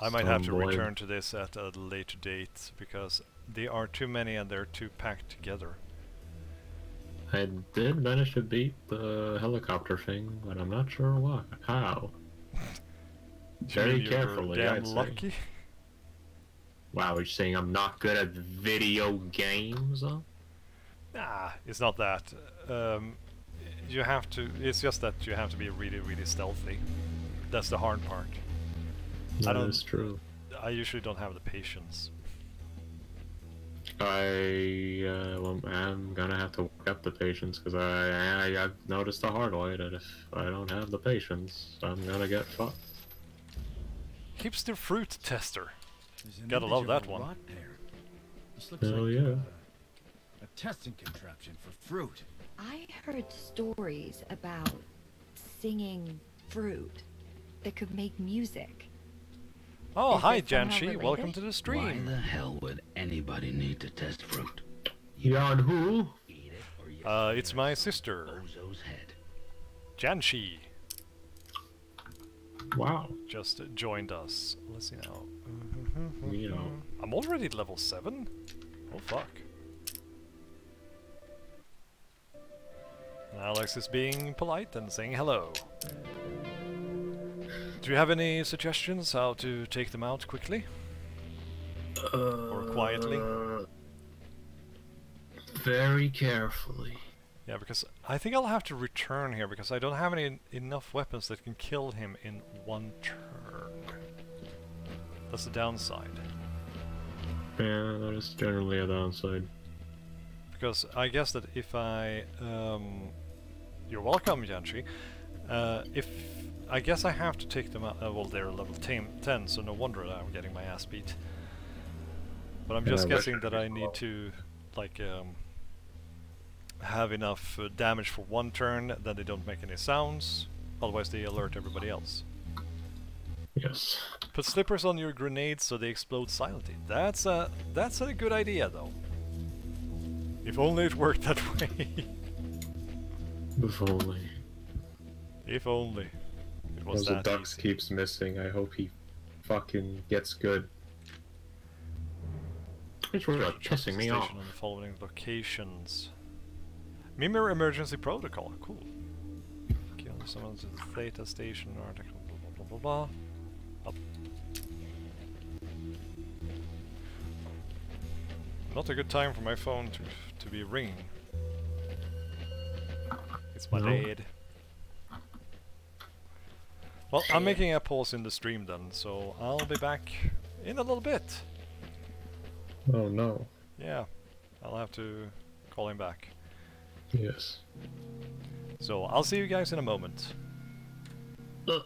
I might have to Some boy. return to this at a later date because there are too many and they're too packed together. I did manage to beat the helicopter thing, but I'm not sure why. How. Very You mean you're carefully, damn I'd say. lucky. Wow, you're saying I'm not good at video games, huh? Nah, it's not that. You have to. It's just that you have to be really, really stealthy. That's the hard part. That is true. I usually don't have the patience. I'm gonna have to work up the patience because I've noticed the hard way that if I don't have the patience, I'm gonna get fucked. Hipster fruit tester. There's an Gotta image love of that a one. rot pear. This looks Hell like yeah. a testing contraption for fruit. I heard stories about singing fruit that could make music. Oh, Is hi, it somehow Janshi. related? Welcome to the Why stream. the hell would anybody need to test fruit? Yarn who? Eat it or you It's my sister, Bozo's head. Janshi. Wow. Just joined us. Let's see now. You know. I'm already at level 7? Oh fuck. Alex is being polite and saying hello. Do you have any suggestions how to take them out quickly? Or quietly? Very carefully. Yeah, because I think I'll have to return here because I don't have enough weapons that can kill him in one turn. That's the downside. Yeah, that is generally a downside. Because I guess that if I... you're welcome, Yanchi. If... I guess I have to take them out... well, they're level 10, so no wonder that I'm getting my ass beat. But I'm just guessing that I need to, like, have enough damage for one turn, then they don't make any sounds, otherwise they alert everybody else. Yes. Put slippers on your grenades so they explode silently. That's a good idea, though. If only it worked that way. If only. If only. It was As the that ducks easy. keeps missing, I hope he fucking gets good. It's really pissing me off. Station on the following locations. Mimir emergency protocol. Cool. Kill someone to the Theta station. Article. Blah blah blah blah. Up. Not a good time for my phone to be ringing. It's my dad. Well, I'm making a pause in the stream then, so I'll be back in a little bit. Oh no. Yeah, I'll have to call him back. Yes. So I'll see you guys in a moment. Ugh.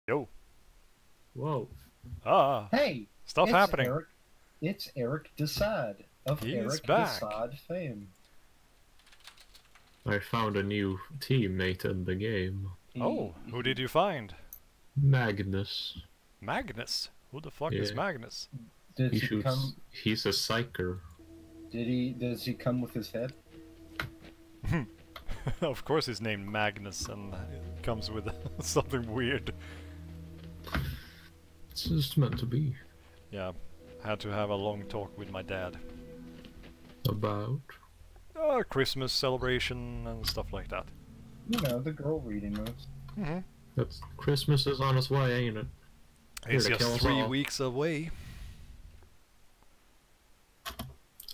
Yo. Whoa. Ah. Hey! Stuff it's happening. Eric, it's Eric Desaad of He is Eric back. Desaad fame. I found a new teammate in the game. Oh, who did you find? Magnus. Magnus? Who the fuck is Yeah. Magnus? Did He he shoots. come? He's a psyker. Does he come with his head? Of course he's named Magnus and it comes with something weird. It's just meant to be. Yeah, had to have a long talk with my dad. About. Christmas celebration and stuff like that. You know, the girl reading those. Mm-hmm. That's Christmas is on its way, ain't it? It's Here to kill just us 3 all. weeks away.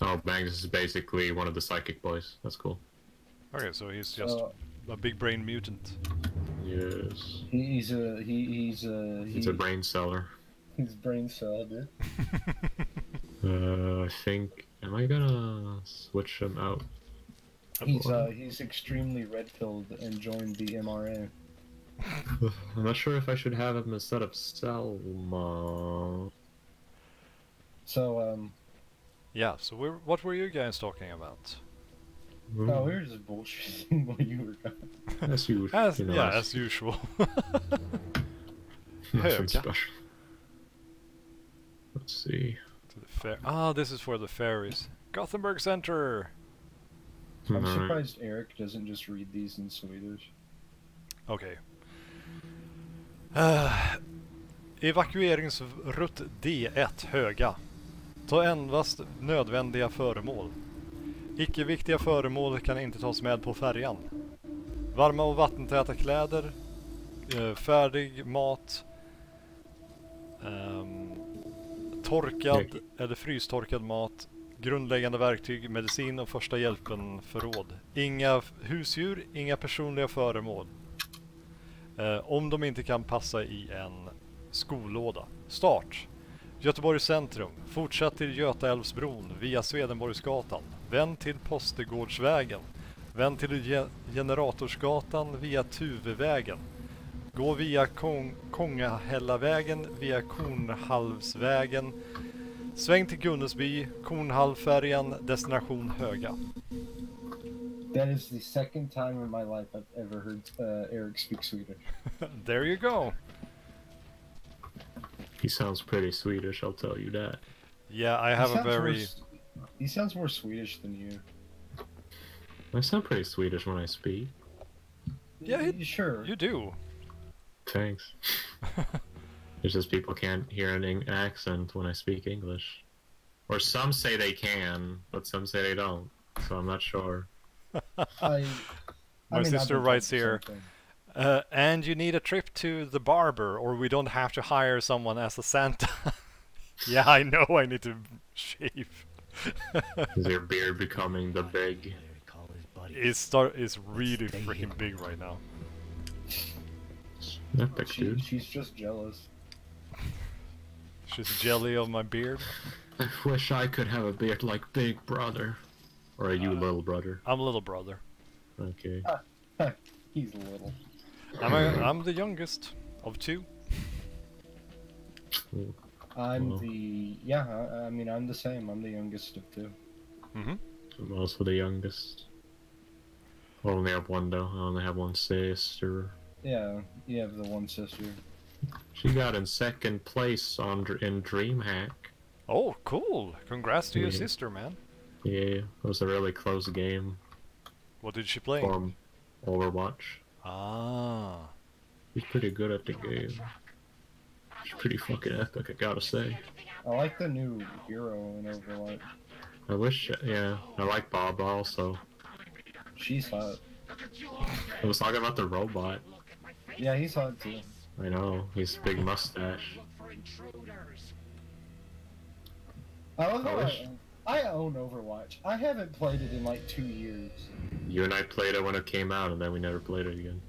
Oh, Magnus is basically one of the psychic boys. That's cool. Okay, so he's just a big brain mutant. Yes. He's a brain seller. He's brain cell, dude. I think. Am I gonna switch him out? He's extremely red-pilled and joined the MRA. I'm not sure if I should have him instead of Selma. So Yeah, so what were you guys talking about? oh, we were just bullshitting while you were gone. As usual. As usual. Nothing Höga. special. Let's see. To the fair. Ah, this is for the fairies. Gothenburg Center. I'm Alright. surprised Eric doesn't just read these in Swedish. Okej. Evakueringsrutt D1 höga. Ta endast nödvändiga föremål. Icke-viktiga föremål kan inte tas med på färjan. Varma och vattentäta kläder. Färdig mat. Torkad eller frystorkad mat. Grundläggande verktyg, medicin och första hjälpen förråd. Inga husdjur, inga personliga föremål. Om de inte kan passa i en skolåda. Start. Göteborgs centrum. Fortsätt till Götaälvsbron via Swedenborgsgatan. Vänd till Postegårdsvägen. Vänd till Generatorsgatan via Tuvevägen. Gå via Kongahällavägen via Kornhalvsvägen. Sväng till Gunnesby, Kornhalvfärjan, destination Höga. That is the second time in my life I've ever heard Eric speak Swedish. There you go. He sounds pretty Swedish, I'll tell you that. Yeah, I have a very... He sounds more Swedish than you. I sound pretty Swedish when I speak. Yeah, sure. You do. Thanks. It's just people can't hear an accent when I speak English. Or some say they can, but some say they don't. So I'm not sure. My sister writes here, and you need a trip to the barber, or we don't have to hire someone as a Santa. Yeah, I know I need to shave. Is your beard becoming the big? It's really freaking big right now. Epic, dude. She's just jealous. She's jelly of my beard. I wish I could have a beard like Big Brother. Or are you little brother? I'm little brother. Okay. He's little. I'm the youngest of two. I'm Well. I mean, I'm the same. I'm the youngest of two. Mm-hmm. I'm also the youngest. I only have one though. I only have one sister. Yeah, you have the one sister. She got in second place in DreamHack. Oh, cool! Congrats to your Yeah. sister, man. Yeah, it was a really close game. What did she play? Overwatch. Ah. She's pretty good at the game. She's pretty fucking epic, I gotta say. I like the new hero in Overwatch. I wish, yeah, I like Bob also. She's hot. I was talking about the robot. Yeah, he's hot too. I know, he's big mustache. I love how wish- I own Overwatch. I haven't played it in like 2 years. You and I played it when it came out, and then we never played it again.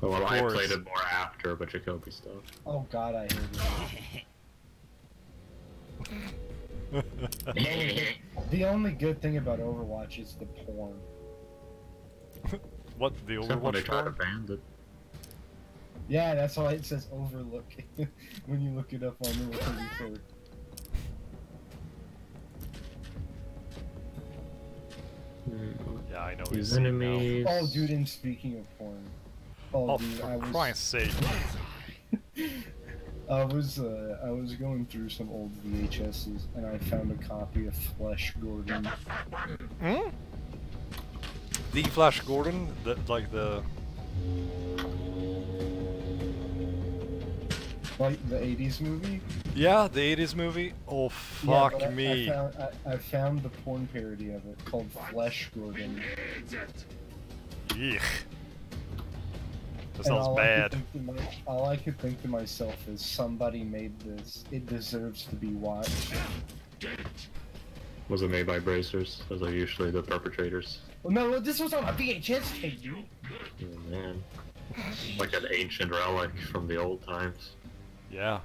Well, I course. played it more after, but Jacoby stuff. Oh god, I hate it. The only good thing about Overwatch is the porn. What, the Except when they Overwatch try to porn? ban it. Yeah, that's why it says overlook when you look it up on the Wikipedia. Yeah, I know These his scene now. enemies. Oh, dude, and speaking of porn. Oh, Oh, dude, for I was... Christ's sake. I was going through some old VHSs and I found a copy of Flesh Gordon. Hmm? The Flash Gordon? Like the... Like the 80s movie? Yeah, the 80s movie? Oh, fuck but me. I found the porn parody of it called Flesh Gordon. Yuck. That And sounds bad. All I could think to myself is, somebody made this. It deserves to be watched. Was it made by bracers? Those are usually the perpetrators. Well, no, this was on a VHS tape, dude. Oh, man. Like an ancient relic from the old times. Yeah.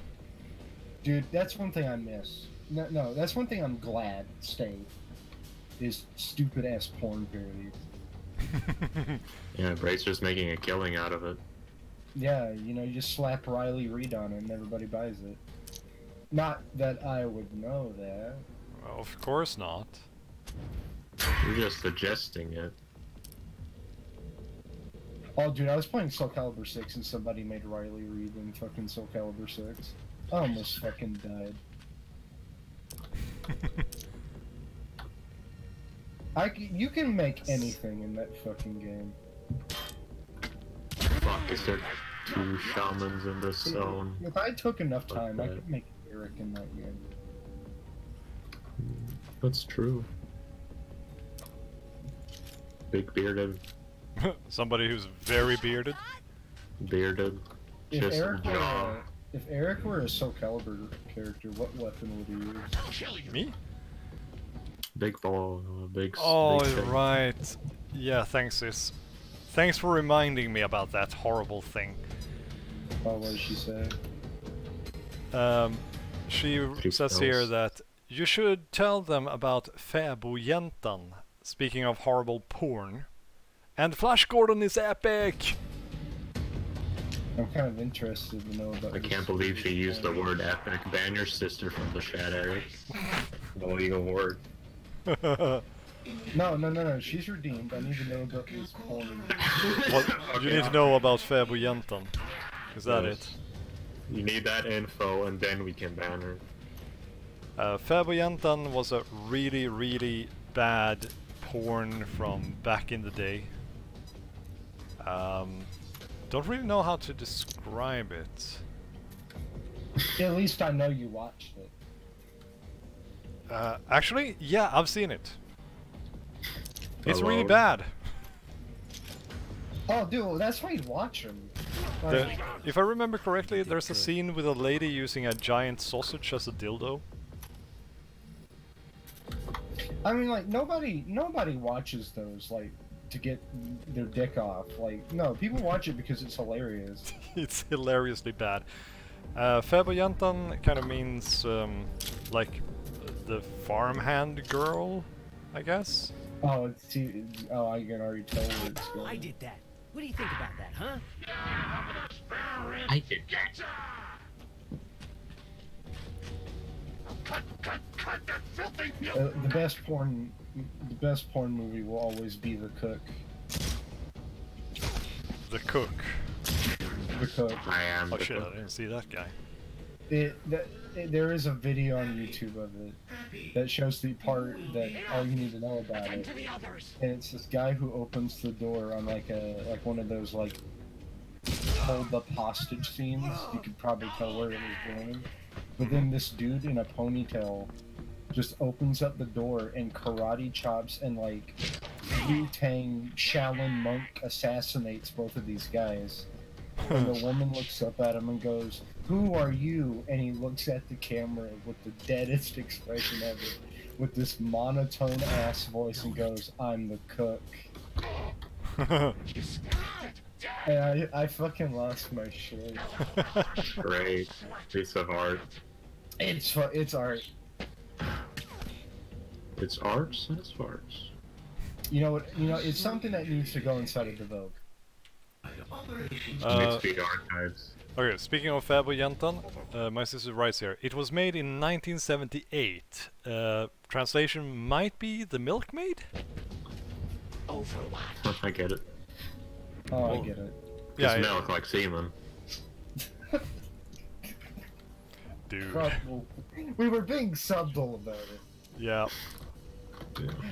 Dude, that's one thing I miss. No, that's one thing I'm glad stayed. Is stupid ass porn parodies. Yeah, bracers making a killing out of it. Yeah, you know, you just slap Riley Reid on it and everybody buys it. Not that I would know that. Well, of course not. You're just suggesting it. Oh, dude, I was playing Soul Calibur 6 and somebody made Riley Reid in fucking Soul Calibur 6. I almost fucking died. You can make anything in that fucking game. Fuck, is there 2 shamans in this zone? If I took enough time, I could make Erich in that game. That's true. Big bearded. Somebody who's very bearded. Bearded. Just jaw. If Erich were a Soul Calibur character, what weapon would he use? Me? Big ball, big. Oh, big thing. right. Yeah, thanks, sis. Thanks for reminding me about that horrible thing. Oh, what did she say? She says here that you should tell them about Fäbodjäntan, speaking of horrible porn. And Flash Gordon is epic! I'm kind of interested to know about I can't believe she used the word epic. Ban your sister from the chat, Eric. No legal word. No, she's redeemed. I need to know about this porn. What you need to know about Fäbodjäntan? Is that it? You need that info and then we can ban her. Fäbodjäntan was a really, really bad porn from back in the day. Don't really know how to describe it. At least I know you watched it. Actually, yeah, I've seen it. It's Hello? really bad. Oh, dude, that's why you watch them. If I remember correctly, there's a scene with a lady using a giant sausage as a dildo. I mean, like, nobody watches those, like, to get their dick off. Like, no, people watch it because it's hilarious. It's hilariously bad. Fäbodjäntan kind of means, like, the farmhand girl, I guess? Oh, I can already tell where it's going. I did that. What do you think about that, huh? I did The best porn movie will always be The Cook. The Cook. The Cook. I am. Oh shit, I didn't see that guy. There is a video on YouTube of it that shows the part that all you need to know about it, and it's this guy who opens the door on like one of those like hold up hostage scenes. You could probably tell where it was going, but then this dude in a ponytail just opens up the door and karate chops and like Wu-Tang Shaolin monk assassinates both of these guys. And the woman looks up at him and goes, "Who are you?" And he looks at the camera with the deadest expression ever, with this monotone ass voice, and goes, "I'm the cook." And I fucking lost my shit. Great piece of art. It's art. It's arts and it's arts. You know what? You know, it's something that needs to go inside of the Vogue. Needs to be archives. Okay, speaking of Fäbodjäntan, my sister writes here, it was made in 1978. Translation might be The Milkmaid? I get it. Oh, I get it. Yeah, Yeah, milk like semen. Dude. We were being subtle about it. Yeah.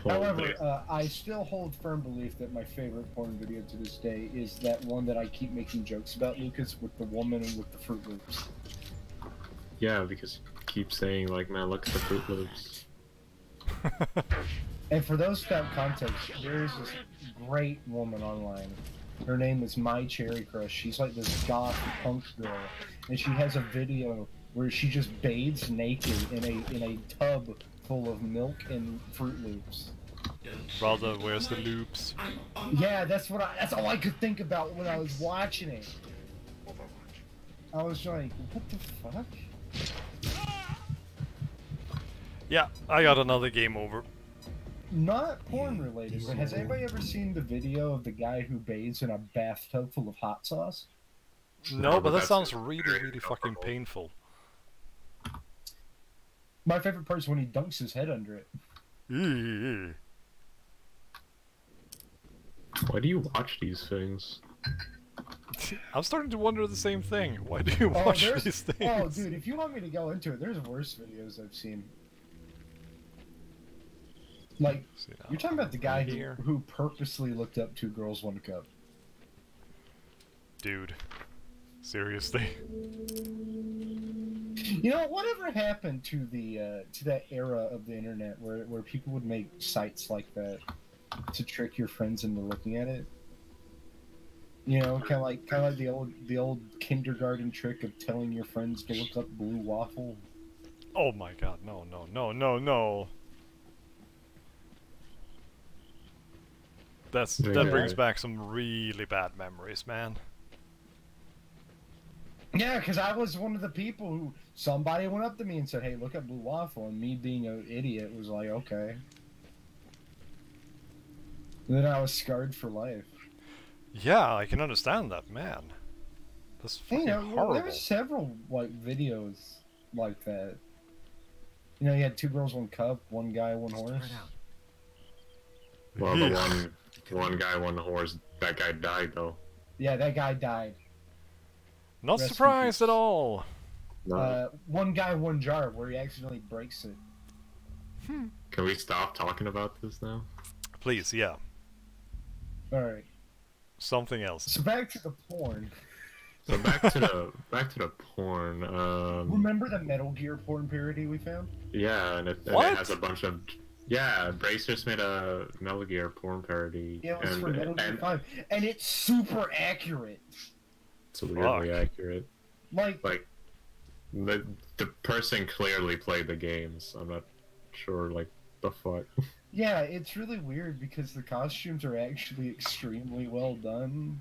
However, I still hold firm belief that my favorite porn video to this day is that one that I keep making jokes about, Lucas, with the woman and with the Fruit Loops. Yeah, because you keep saying, like, man, look at the Fruit Loops. And for those without context, there is this great woman online. Her name is My Cherry Crush. She's like this goth punk girl, and she has a video where she just bathes naked in a tub full of milk and Fruit Loops. Brother, where's the loops? Yeah, that's all I could think about when I was watching it. I was like, what the fuck? Yeah, I got another game over. Not porn related, but has anybody ever seen the video of the guy who bathes in a bathtub full of hot sauce? No, but that sounds really, really fucking painful. My favorite part is when he dunks his head under it. Why do you watch these things? I'm starting to wonder the same thing. Why do you watch these things? Oh, dude, if you want me to go into it, there's worse videos I've seen. Like, you're talking about the guy who purposely looked up 2 Girls, 1 Cup. Dude. Seriously. You know, whatever happened to that era of the internet where people would make sites like that to trick your friends into looking at it? You know, kind of like the old kindergarten trick of telling your friends to look up blue waffle. Oh my god, no, no, no, no, no. That brings back some really bad memories, man. Yeah, because I was one of the people who somebody went up to me and said, "Hey, look at blue waffle," and me being an idiot was like, "Okay." And then I was scarred for life. Yeah, I can understand that, man. That's fucking horrible. There were several like videos like that. You know, you had 2 Girls, 1 Cup, 1 guy, 1 horse. Well, the one guy, 1 horse. That guy died though. Yeah, that guy died. Not surprised at all. No. 1 guy, 1 jar, where he accidentally breaks it. Can we stop talking about this now? Please, yeah. Alright. Something else. So back to the porn. So back to the porn. Remember the Metal Gear porn parody we found? Yeah, and it has a bunch of. Yeah, Bracers made a Metal Gear porn parody. Yeah, it was for Metal Gear 5, and it's super accurate. It's really accurate. Like the person clearly played the games. I'm not sure, like, the fuck. Yeah, it's really weird because the costumes are actually extremely well done.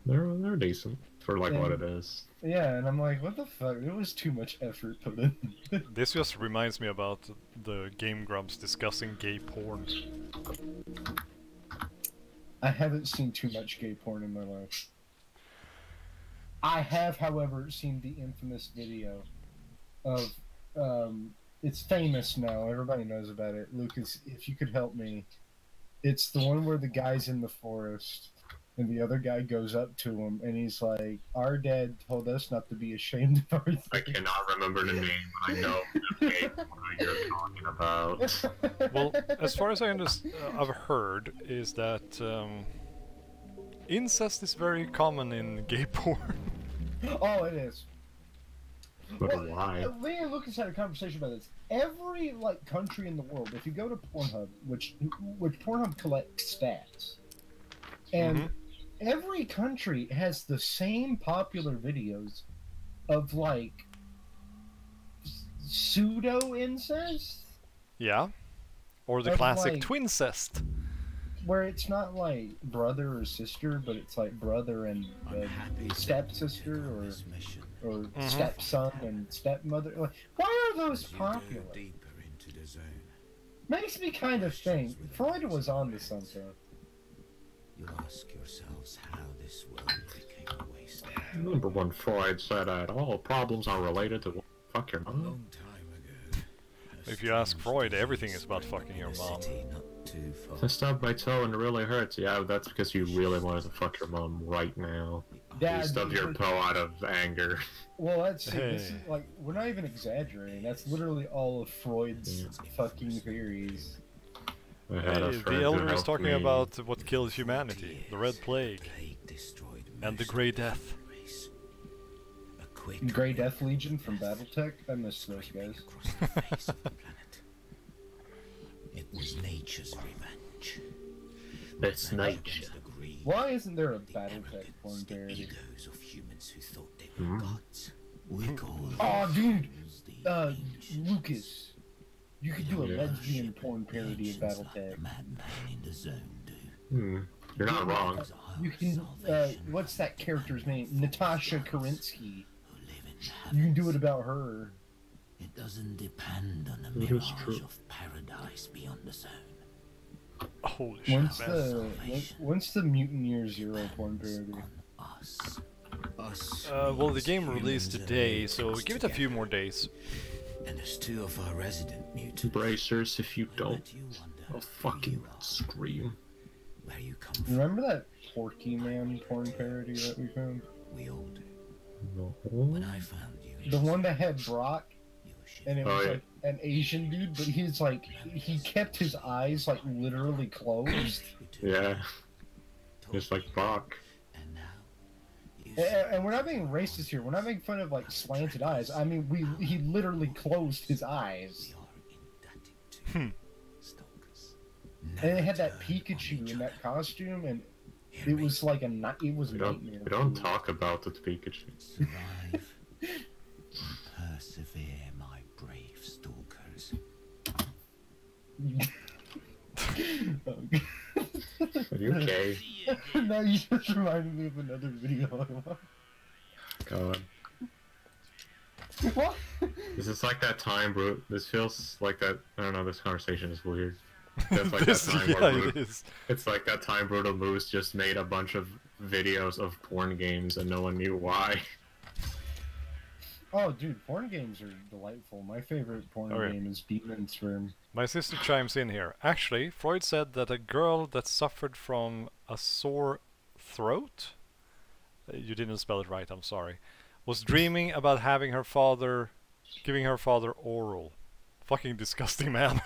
They're decent for like what it is. Yeah, and I'm like, what the fuck? It was too much effort put in. This just reminds me about the Game Grumps discussing gay porn. I haven't seen too much gay porn in my life. I have, however, seen the infamous video of, it's famous now, everybody knows about it. Lucas, if you could help me, it's the one where the guy's in the forest, and the other guy goes up to him, and he's like, "Our dad told us not to be ashamed of our thing." I cannot remember the name, but I know the game you're talking about. Well, as far as I've heard, is that incest is very common in gay porn. Oh, it is. But why? Me and Lucas had a conversation about this. Every country in the world, if you go to Pornhub, which Pornhub collects stats, and every country has the same popular videos of pseudo incest. Yeah, or the classic twincest, where it's not like brother or sister, but it's like brother and stepsister, or stepson and stepmother. Like, why are those popular? Makes me kind of think Freud was on to something. You'll ask yourselves how this world became a wasteland. Remember when Freud said that all problems are related to fuck your mom? Long time ago. If you ask Freud, everything is about fucking your mom. I stubbed my toe and it really hurts. Yeah, that's because you really wanted to fuck your mom right now. Dad, You stubbed your toe out of anger. Well, this is like, we're not even exaggerating. That's literally all of Freud's fucking theories. I had a The friend who Elder is helped talking me. about what kills humanity, the Red Plague, and the Grey Death. Grey Death Legion from BattleTech? I miss those guys. It was nature's revenge. It's nature. Why isn't there a BattleTech porn parody? Of humans who thought they were gods. We call Oh, dude! Lucas. You could do a lesbian porn parody of BattleTech. You're not wrong. You can, what's that character's name? Natasha Kerensky. You can do it about her. It doesn't depend on the It is mirage true. of paradise beyond the zone. Holy shit, man. When's the Mutant Year Zero porn parody? Well, the game released today, so give it a few more days. And there's two of our resident mutants. Bracers, if you don't, I'll fucking scream. Where you come from. Remember that Porky Man porn parody that we found? We all do. No. When I found you, The one that had Brock, and it was yeah. like an Asian dude, but he's like, he kept his eyes like literally closed. Yeah. Just like Bach. And we're not being racist here. We're not making fun of like slanted eyes. I mean, he literally closed his eyes. And it had that Pikachu in that costume, and it was like a it was a nightmare. We don't talk about the Pikachu. survive. Persevere, my brave stalkers. Are you okay? No, you just reminded me of another video. God. What? This is like that time, bro. This feels like that. I don't know. This conversation is weird. That's like This- that time yeah, where it is. It's like that time Brutal Moose just made a bunch of videos of porn games and no one knew why. Oh, dude, porn games are delightful. My favorite porn Okay. game is Beaten and Sperm. My sister chimes in here. Actually, Freud said that a girl that suffered from a sore throat, you didn't spell it right, I'm sorry, was dreaming about having her father, giving her father oral. Fucking disgusting, man.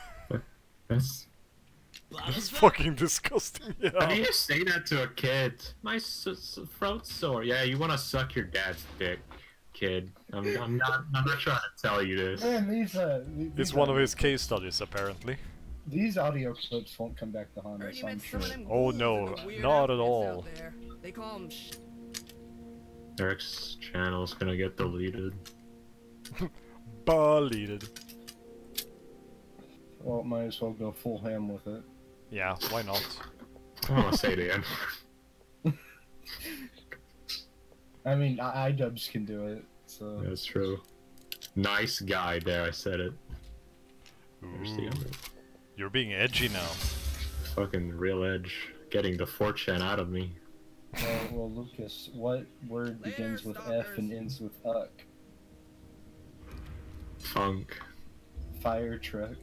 That's fucking disgusting, How do yeah. you say that to a kid? My throat's sore. Yeah, you want to suck your dad's dick, kid. I'm not trying to tell you this. Man, these It's one of his case studies, apparently. These audio clips won't come back to haunt us, I'm sure. Oh no, not at all. They call them Erich's channel's gonna get deleted. Deleted. Well, might as well go full ham with it. Yeah, why not? I don't want to say the N word. I mean, iDubbbz can do it, so... That's true. Nice guy, there, I said it. There's the Ooh, other. you're being edgy now. Fucking real edge. Getting the 4chan out of me. Well, Lucas, what word begins with F and ends with uck? Funk. Fire truck.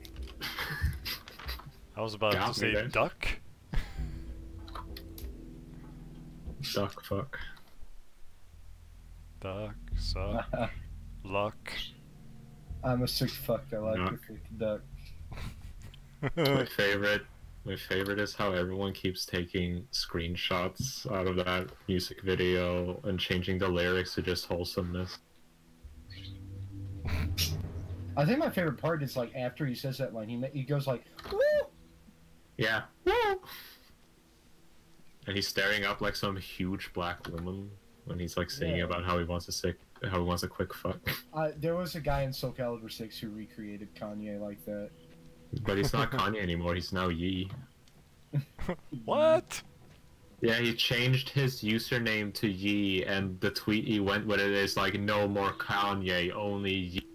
I was about Got to me say there. duck. Duck fuck. Duck, suck, luck. I'm a sick fuck, I like Nuck. to kick duck. My favorite is how everyone keeps taking screenshots out of that music video and changing the lyrics to just wholesomeness. I think my favorite part is like after he says that line, he goes like, "Woo!" Yeah. Woo! And he's staring up like some huge black woman when he's like singing Yeah. about how he wants a quick fuck. There was a guy in Soul Calibur 6 who recreated Kanye like that. But he's not Kanye anymore, he's now Yee. What? Yeah, he changed his username to Yee, and the tweet he went with it is like, no more Kanye, only Yee.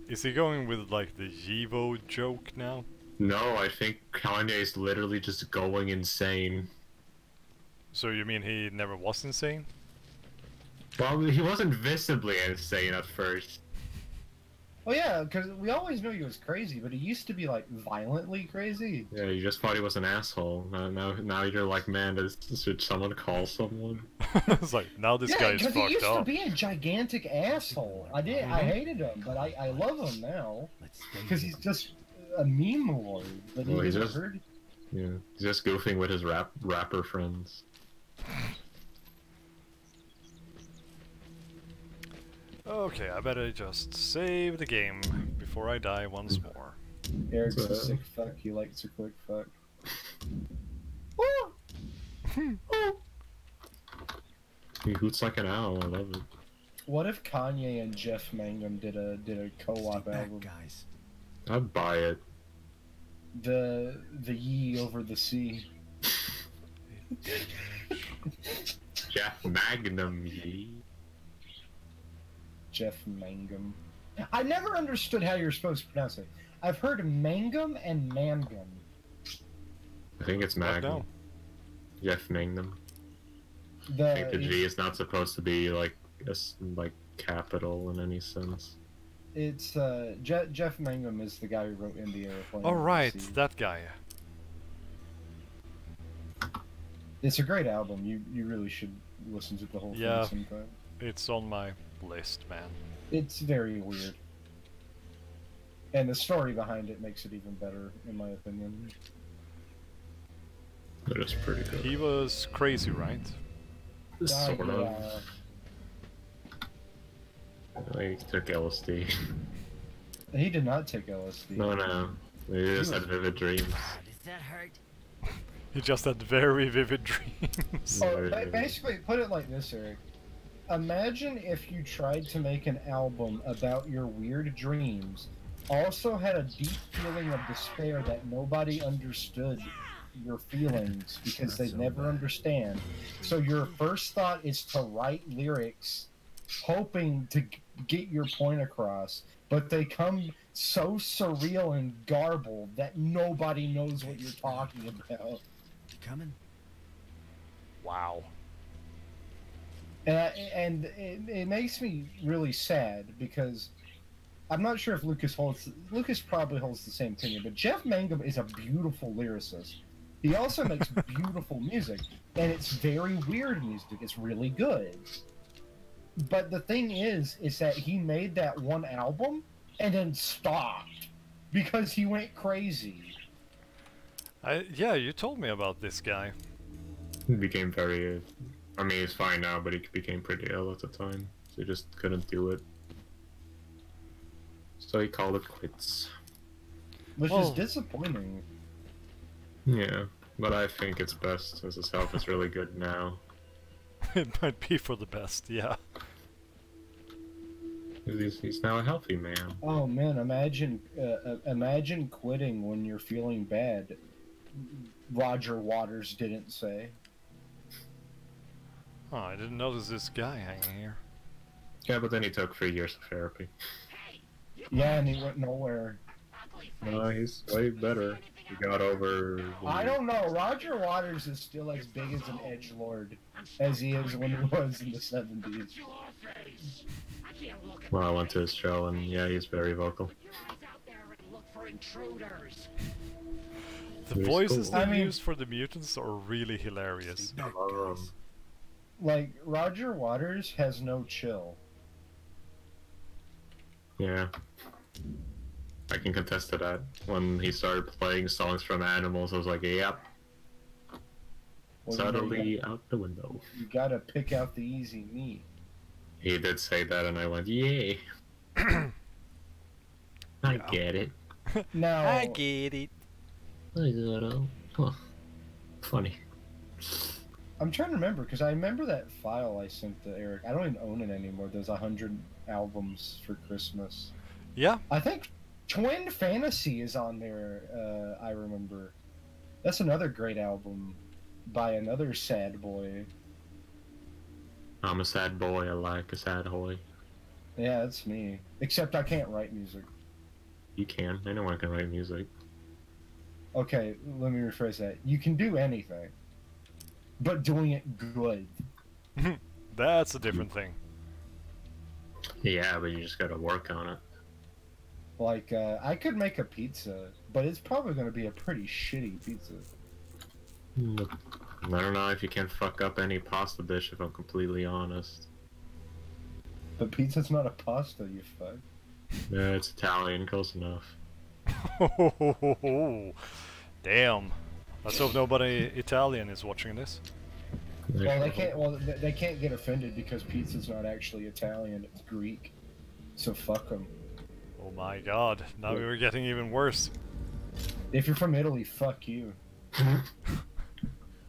Is he going with like the Yivo joke now? No, I think Kanye's literally just going insane. So you mean he never was insane? Well, he wasn't visibly insane at first. Well, yeah, because we always knew he was crazy, but he used to be like violently crazy. Yeah, you just thought he was an asshole. Now you're like, man, should someone call someone? It's like, now this guy is because he fucked used up. to be a gigantic asshole. I hated him, but I love him now because he's just a meme lord. But Well, he's he just yeah, he's just goofing with his rapper friends. Okay, I better just save the game before I die once more. Eric's a sick fuck. He likes a quick fuck. He hoots like an owl. I love it. What if Kanye and Jeff Mangum did a co-op album? Guys. I'd buy it. The Ye Over the Sea. Jeff Magnum, ye. Jeff Mangum. I never understood how you're supposed to pronounce it. I've heard Mangum and Mangum. I think it's Magnum. Jeff Magnum. I think the G is not supposed to be like capital in any sense. It's Jeff Mangum is the guy who wrote In the Airplane. Oh right, that guy. It's a great album. You really should listen to the whole thing sometime. It's on my list, man. It's very weird. And the story behind it makes it even better, in my opinion. That is pretty good. He was crazy, right? Sort of. He took LSD. He did not take LSD. No. He just had vivid dreams. Does that hurt? He just had very vivid dreams. Oh, basically, put it like this, Eric. Imagine if you tried to make an album about your weird dreams, also had a deep feeling of despair that nobody understood your feelings because they'd never understand. So your first thought is to write lyrics hoping to get your point across, but they come so surreal and garbled that nobody knows what you're talking about. You coming? Wow. And it makes me really sad because I'm not sure if Lucas probably holds the same opinion, but Jeff Mangum is a beautiful lyricist. He also makes beautiful music, and it's very weird music. It's really good. But the thing is that he made that one album and then stopped because he went crazy. Yeah, you told me about this guy. He became very... I mean, he's fine now, but he became pretty ill at the time, so he just couldn't do it. So he called it quits. Which is disappointing. Yeah, but I think it's best, as his health is really good now. It might be for the best, yeah. He's now a healthy man. Oh man, imagine quitting when you're feeling bad. Roger Waters didn't say. Oh, I didn't notice this guy hanging here. Yeah, but then he took 3 years of therapy. Yeah, and he went nowhere. No, he's way better. He got over... I don't know. Roger Waters is still as big as an edgelord as he is when he was in the 70s. Well, I went to his show, and yeah, he's very vocal. The voices they use for the mutants are really hilarious. Like, Roger Waters has no chill. Yeah. I can contest to that. When he started playing songs from Animals, I was like, yep. Well, Subtly out the window. You gotta pick out the easy meat. He did say that, and I went, yay. I get it. Now, I get it. Huh. Funny. I'm trying to remember, because I remember that file I sent to Eric. I don't even own it anymore. There's 100 albums for Christmas. Yeah. I think Twin Fantasy is on there, I remember. That's another great album by another sad boy. I'm a sad boy, I like a sad boy. Yeah, that's me. Except I can't write music. You can. Anyone can write music. Okay, let me rephrase that. You can do anything, but doing it good. That's a different thing. Yeah, but you just gotta work on it. Like, I could make a pizza, but it's probably going to be a pretty shitty pizza. I don't know if you can fuck up any pasta dish, if I'm completely honest. But pizza's not a pasta, you fuck. Yeah, it's Italian, close enough. Damn. Let's hope nobody Italian is watching this. Well, they can't. Well, they can't get offended because pizza's not actually Italian; it's Greek. So fuck them. Oh my god! Now we were getting even worse. If you're from Italy, fuck you.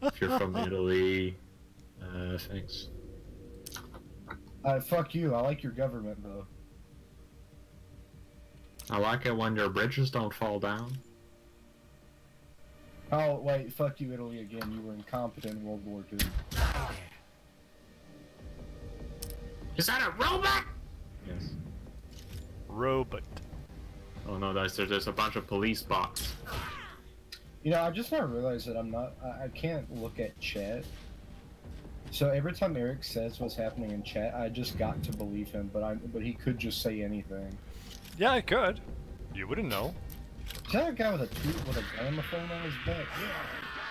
If you're from Italy, thanks. Fuck you. I like your government though. I like it when your bridges don't fall down. Oh wait, fuck you, Italy again. You were incompetent in World War II. Is that a robot? Yes. Robot. Oh no, there's a bunch of police bots. You know, I just now realized that I can't look at chat. So every time Erich says what's happening in chat, I just got to believe him, but he could just say anything. Yeah, I could. You wouldn't know. Is that a guy with a gramophone on his back?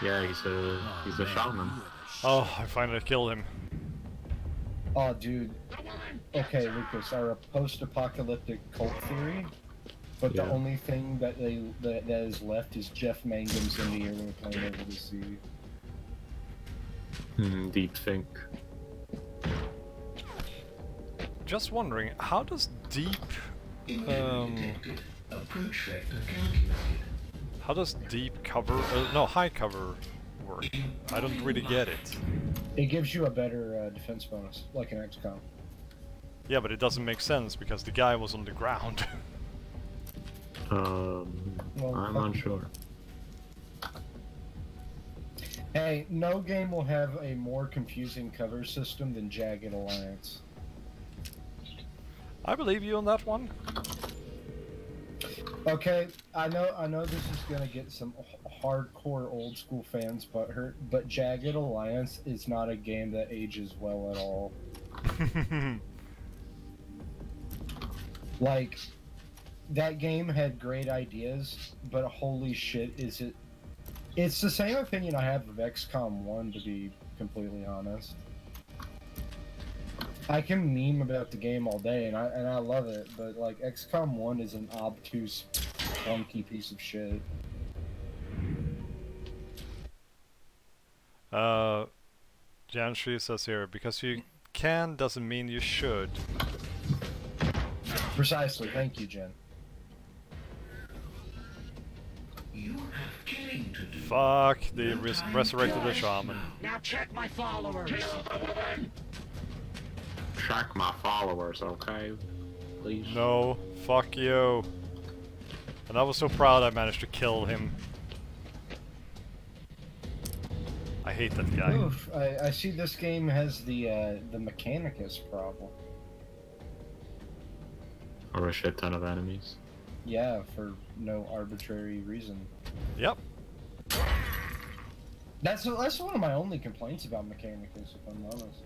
Yeah, he's a shaman. Oh, I finally killed him. Oh, dude. Okay, Lucas, are a post-apocalyptic cult theory, but the only thing that is left is Jeff Mangum's in the airplane over the sea. Deep think. Just wondering, how does deep how does deep cover no, high cover work? I don't really get it. It gives you a better defense bonus, like an XCOM. Yeah, but it doesn't make sense because the guy was on the ground. Well, I'm unsure. Hey, no game will have a more confusing cover system than Jagged Alliance. I believe you on that one. Okay, I know this is gonna get some hardcore old school fans butthurt, but Jagged Alliance is not a game that ages well at all. Like, that game had great ideas, but holy shit, is it... It's the same opinion I have of XCOM 1, to be completely honest. I can meme about the game all day, and I love it, but like XCOM 1 is an obtuse, clunky piece of shit. Janshi says here, because you can doesn't mean you should. Precisely, thank you, Jen. Fuck, they resurrected the shaman. Now check my followers. Track my followers, okay? Please. No, fuck you. And I was so proud I managed to kill him. I hate that guy. Oof, I see this game has the Mechanicus problem. Or a shit ton of enemies. Yeah, for no arbitrary reason. Yep. That's one of my only complaints about Mechanicus, if I'm honest.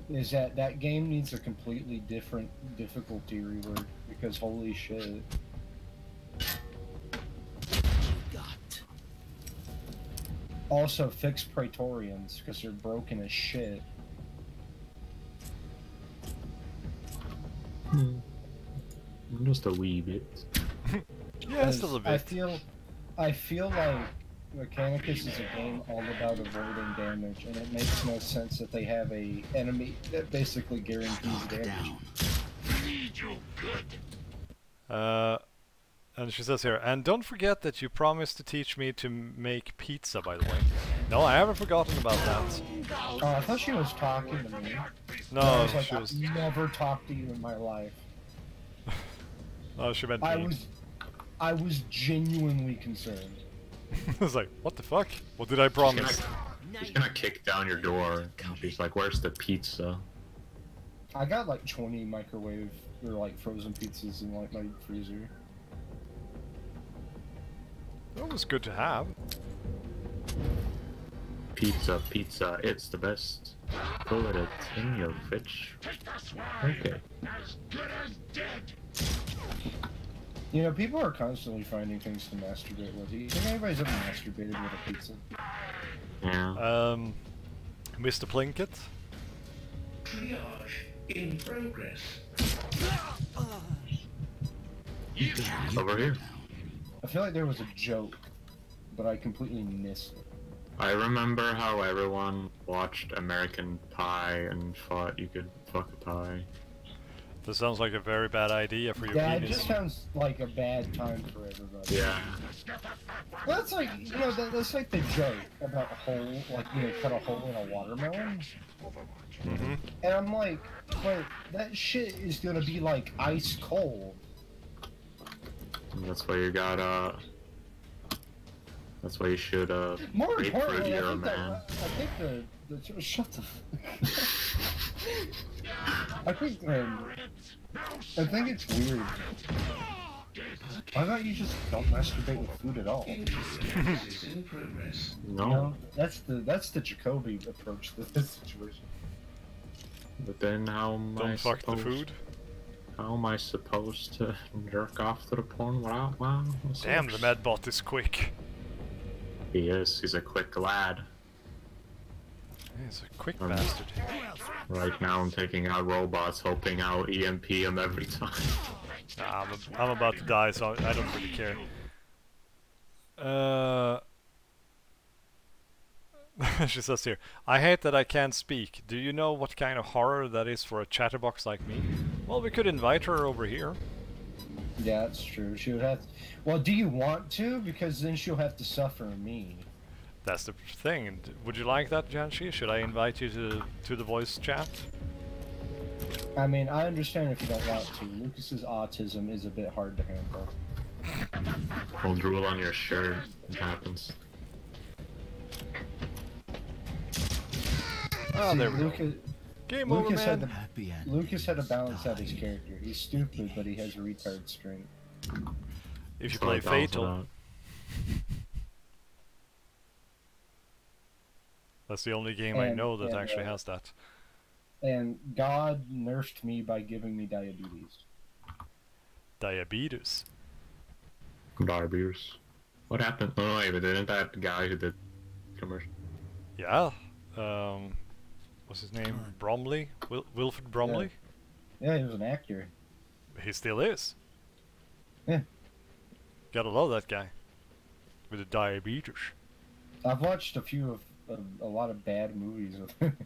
Is that game needs a completely different difficulty rework, because holy shit. Also, fix Praetorians, because they're broken as shit. Just a wee bit. Yeah, just a little bit. I feel like Mechanicus is a game all about avoiding damage, and it makes no sense that they have a enemy that basically guarantees damage. And she says here, and don't forget that you promised to teach me to make pizza, by the way. No, I haven't forgotten about that. Oh, I thought she was talking to me. No, I was like, she was... I've never talked to you in my life. Oh, she meant me. I was genuinely concerned. I was like, what the fuck? What did I promise? She's gonna kick down your door, and she's like, where's the pizza? I got like 20 microwave, or like frozen pizzas in like my freezer. That was good to have. Pizza, pizza, it's the best. Put it in your fridge. Okay. You know, people are constantly finding things to masturbate with. Do you think anybody's ever masturbated with a pizza? Yeah. Mr. Plinkett? Triage in progress. Over here. I feel like there was a joke, but I completely missed it. I remember how everyone watched American Pie and thought you could fuck a pie. This sounds like a very bad idea for your Yeah, penis. it just sounds like a bad time for everybody. Yeah. Well, that's like, you know, that's like the joke about a hole, like, you know, cut a hole in a watermelon. Mm-hmm. And I'm like, but that shit is gonna be like ice cold. And that's why you got, that's why you should, More grapefruit importantly, here, I think man. I think the shut the I think it's weird. Why don't you just don't masturbate with food at all? No. No, that's the Jacoby approach to this situation. But then how am I Don't fuck the supposed... food. How am I supposed to jerk off to the porn without Damn, the medbot is quick. He is. He's a quick lad. He's a quick bastard. Right now I'm taking out robots, hoping I'll EMP him every time. Nah, I'm about to die, so I don't really care. She says here, I hate that I can't speak. Do you know what kind of horror that is for a chatterbox like me? Well, we could invite her over here. Yeah, that's true. She would have to... Well, do you want to? Because then she'll have to suffer me. That's the thing. Would you like that, Janshi? Should I invite you to the voice chat? I mean, I understand if you don't want to. Lucas's autism is a bit hard to handle. I'll drool on your shirt. It happens. Oh, there we Lucas, go. Game over, Lucas man. Lucas had to balance out his character. He's stupid, but he has retard strength. If you So play I balance it Fatal. out. That's the only game I know that actually has that. And God nerfed me by giving me diabetes. Diabetes. Diabetes. What happened? Oh wait, but didn't that guy who did commercial? Yeah. What's his name? Bromley? Wilfred Bromley? Yeah, he was an actor. He still is. Yeah. Gotta love that guy. With the diabetes. I've watched a lot of bad movies with him.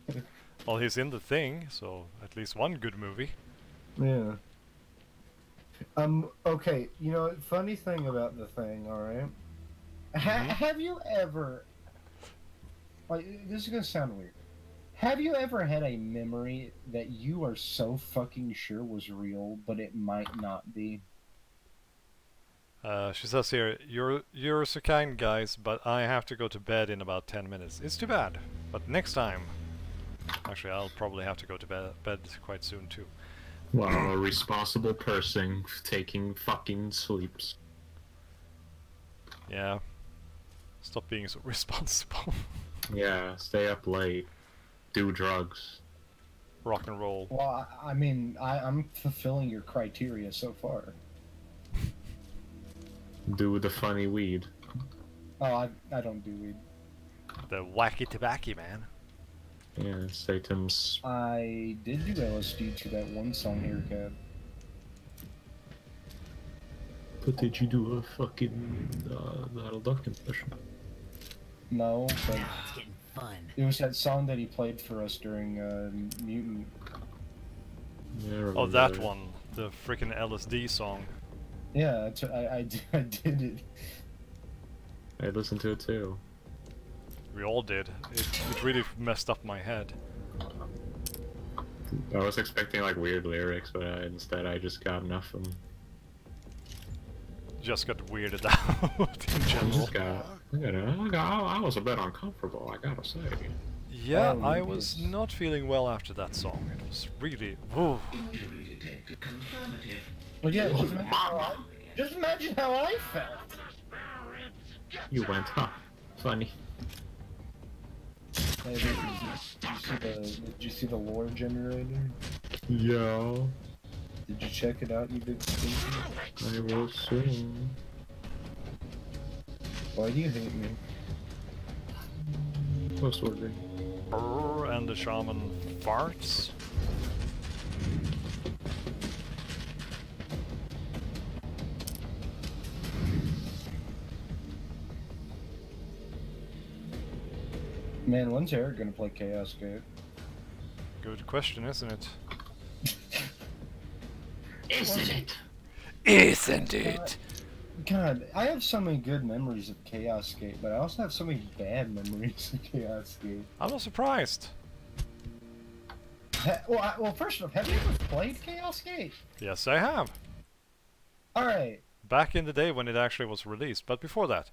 Well, he's in The Thing, so at least one good movie. Yeah. Okay, you know, funny thing about The Thing, alright? Have you ever... Like, this is gonna sound weird. Have you ever had a memory that you are so fucking sure was real, but it might not be? She says here, you're so kind, guys, but I have to go to bed in about 10 minutes. It's too bad, but next time. Actually, I'll probably have to go to bed quite soon too. Wow, a responsible person taking fucking sleeps. Yeah. Stop being so responsible. Yeah, stay up late. Do drugs. Rock and roll. Well, I mean, I'm fulfilling your criteria so far. Do the funny weed. Oh, I don't do weed. The wacky tobacco, man. Yeah, Satan's... I did do LSD to that one song Erich. But did you do a fucking Donald Duck impression? No, but Now it's getting fun. it was that song that he played for us during Mutant. Yeah, Oh, that one. The freaking LSD song. Yeah, I did it. I listened to it too. We all did. It really messed up my head. I was expecting like weird lyrics, but instead I just got nothing. Just got weirded out in general. I was a bit uncomfortable, I gotta say. Yeah, Oh, I was not feeling well after that song. It was really... Whew. Well, yeah, just imagine how I felt. You went, huh? Funny. Hey, did you see the lore generator? Yeah. Did you check it out, you big stinky? I will soon. Why do you hate me? Most order. And the shaman farts. Man, when's Eric gonna play Chaos Gate? Good question, isn't it? Isn't it? Isn't it? God, I have so many good memories of Chaos Gate, but I also have so many bad memories of Chaos Gate. I'm not surprised. Well, first off, have you ever played Chaos Gate? Yes, I have. Alright. Back in the day when it actually was released, but before that,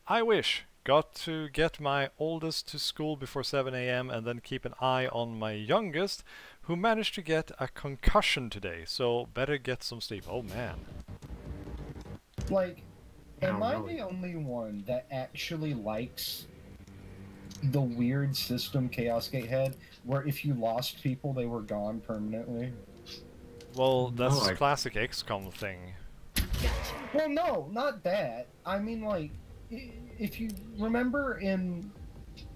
I wish got to get my oldest to school before 7 AM and then keep an eye on my youngest, who managed to get a concussion today, so better get some sleep. Oh man. Like, am I the only one that actually likes the weird system Chaos Gate had, where if you lost people, they were gone permanently? Well, that's a classic XCOM thing. Well, no, not that. I mean, like, if you remember in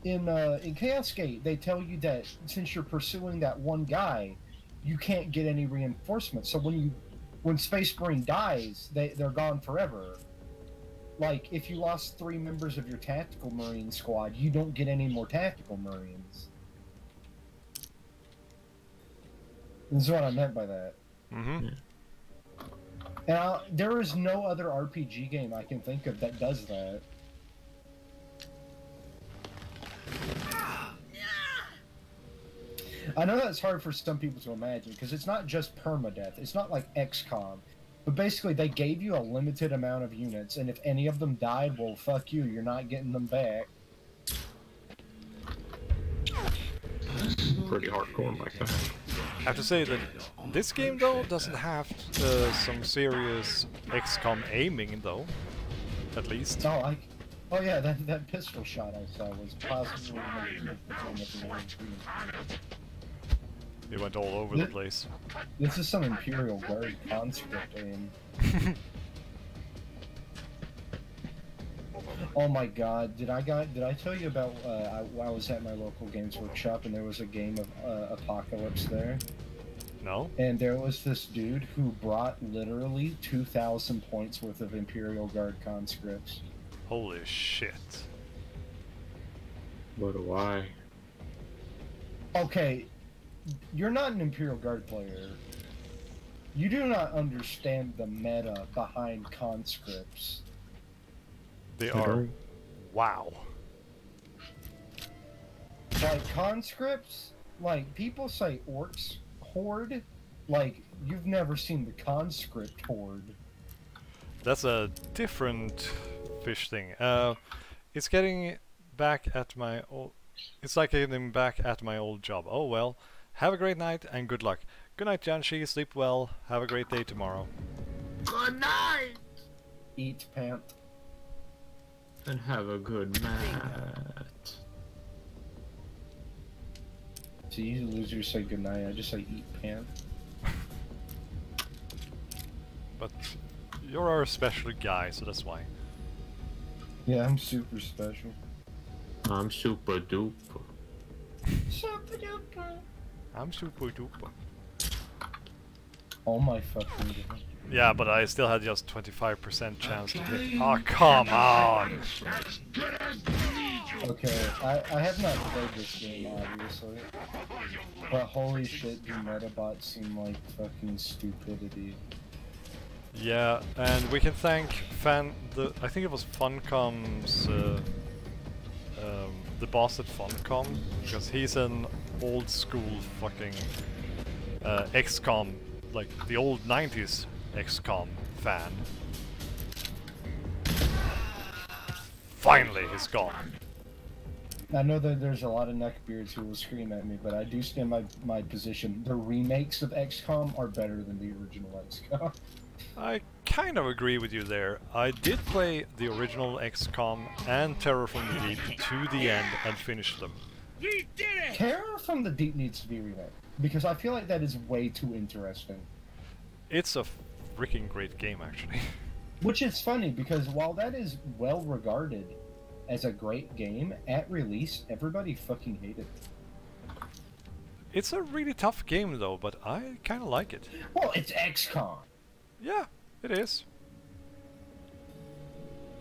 Chaos Gate, they tell you that since you're pursuing that one guy, you can't get any reinforcements. So when Space Marine dies, they're gone forever. Like, if you lost 3 members of your Tactical Marine squad, you don't get any more Tactical Marines. This is what I meant by that. Mm-hmm. And there is no other RPG game I can think of that does that. I know that's hard for some people to imagine, because it's not just permadeath. It's not like XCOM. But basically, they gave you a limited amount of units, and if any of them died, well, fuck you, you're not getting them back. Pretty hardcore like that. I have to say that this game, though, doesn't have some serious XCOM aiming, though. At least. Oh, yeah, that pistol shot I saw was possibly... It went all over the place. This is some Imperial Guard conscript aim. Oh my god, did I tell you about, I was at my local games workshop and there was a game of Apocalypse there? No? And there was this dude who brought literally 2,000 points worth of Imperial Guard conscripts. Holy shit. But why? Okay, you're not an Imperial Guard player. You do not understand the meta behind conscripts. They are... Wow. Like, conscripts, like, people say orcs horde, like, you've never seen the conscript horde. That's a different fish thing. It's getting back at my old... It's like getting back at my old job. Oh well. Have a great night and good luck. Good night, Janshi. Sleep well. Have a great day tomorrow. Good night! Eat pant. And have a good night. So you losers say goodnight, I just say eat pant. But you're our special guy, so that's why. Yeah, I'm super special. I'm super duper. Super duper. I'm super duper. Oh my fucking god. Yeah, but I still had just 25% chance to hit. Oh, come on! Okay, I have not played this game, obviously. But holy shit, do Metabots seem like fucking stupidity. Yeah, and we can thank I think it was Funcom's, the boss at Funcom, because he's an old school fucking XCOM, like the old 90s XCOM fan. Finally, he's gone. I know that there's a lot of neckbeards who will scream at me, but I do stand my position. The remakes of XCOM are better than the original XCOM. I kind of agree with you there. I did play the original XCOM and Terror from the Deep to the end and finish them. We did it! Terror from the Deep needs to be remade, because I feel like that is way too interesting. It's a freaking great game, actually. Which is funny, because while that is well regarded as a great game, at release, everybody fucking hated it. It's a really tough game, though, but I kind of like it. Well, it's XCOM. Yeah, it is.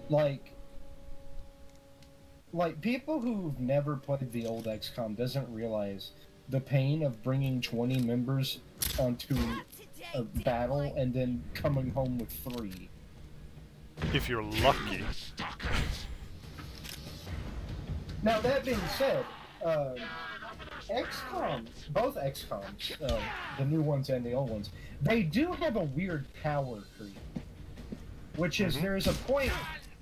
Like people who've never played the old XCOM doesn't realize the pain of bringing 20 members onto a battle and then coming home with 3. If you're lucky. Now, that being said, XCOM, both XCOMs, the new ones and the old ones, they do have a weird power creep. Which is, there is a point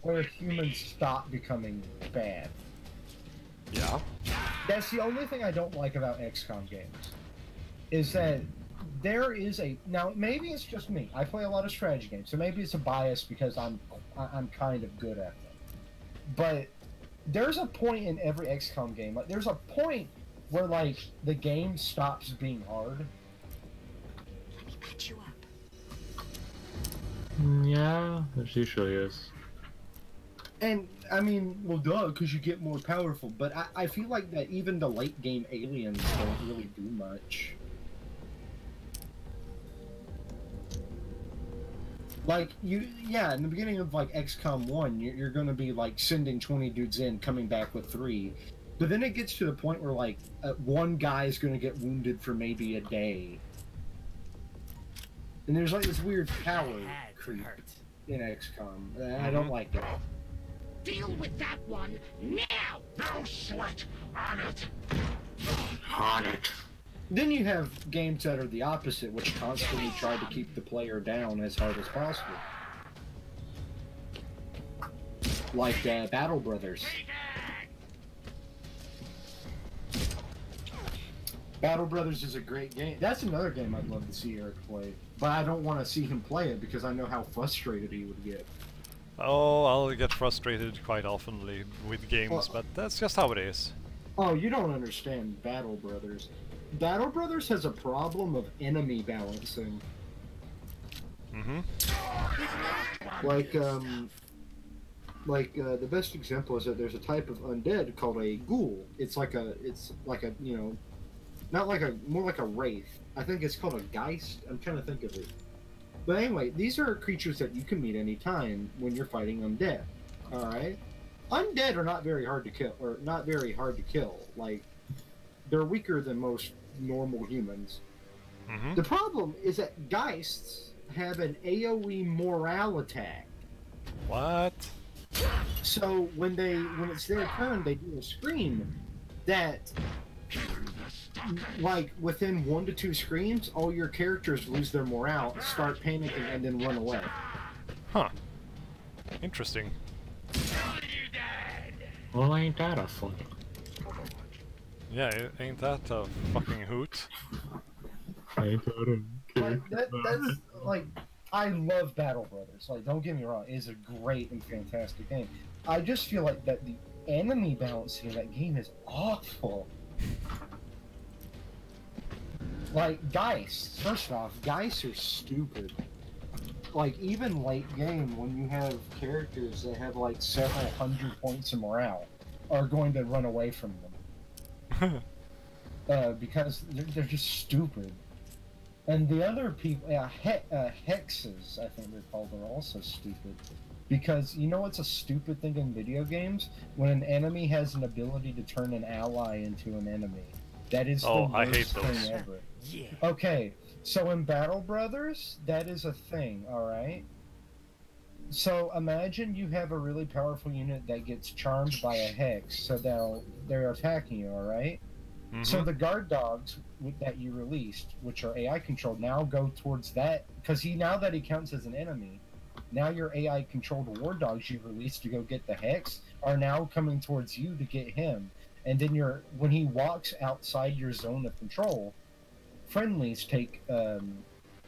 where humans stop becoming bad. Yeah. That's the only thing I don't like about XCOM games. Is that there is a... Now, maybe it's just me. I play a lot of strategy games, so maybe it's a bias because I'm kind of good at them. But there's a point in every XCOM game, like, there's a point where, like, the game stops being hard. Let me patch you up. Yeah, there usually is. And, I mean, well, duh, because you get more powerful, but I feel like that even the late-game aliens don't really do much. Like, yeah, in the beginning of, like, XCOM 1, you're gonna be, like, sending 20 dudes in, coming back with 3. But then it gets to the point where, like, one guy's gonna get wounded for maybe a day. And there's, like, this weird power creep in XCOM. I don't like it. Deal with that one now! No sweat on it! On it. Then you have games that are the opposite, which constantly try to keep the player down as hard as possible. Like Battle Brothers. Battle Brothers is a great game. That's another game I'd love to see Eric play. But I don't want to see him play it because I know how frustrated he would get. Oh, I'll get frustrated quite often with games, but that's just how it is. Oh, you don't understand Battle Brothers. Battle Brothers has a problem of enemy balancing. Mm-hmm. The best example is that there's a type of undead called a ghoul. It's like a, you know, not like a, more like a wraith. I think it's called a geist. I'm trying to think of it. But anyway, these are creatures that you can meet anytime when you're fighting undead. Alright? Undead are not very hard to kill, Like, they're weaker than most normal humans. Mm-hmm. The problem is that geists have an AoE morale attack. What? So when it's their turn, they do a scream that, like, within 1 to 2 screams, all your characters lose their morale, start panicking, and then run away. Huh. Interesting. Well, ain't that a fun? Yeah, ain't that a fucking hoot? Like, that's, like, I love Battle Brothers. Like, don't get me wrong, it is a great and fantastic game. I just feel like that the enemy balancing in that game is awful. Like, Geists, first off, Geists are stupid. Like, even late game, when you have characters that have, like, several hundred points of morale, are going to run away from them. Because they're just stupid. And the other people, hexes, I think they're called, are also stupid. Because, you know what's a stupid thing in video games? When an enemy has an ability to turn an ally into an enemy. That is the worst thing ever. Yeah. Okay, so in Battle Brothers, that is a thing, alright? So imagine you have a really powerful unit that gets charmed by a hex, so they're attacking you, alright? Mm-hmm. So the guard dogs that you released, which are AI controlled, now go towards that, because now that he counts as an enemy, now your AI controlled war dogs you released to go get the hex are now coming towards you to get him. And then when he walks outside your zone of control, friendlies take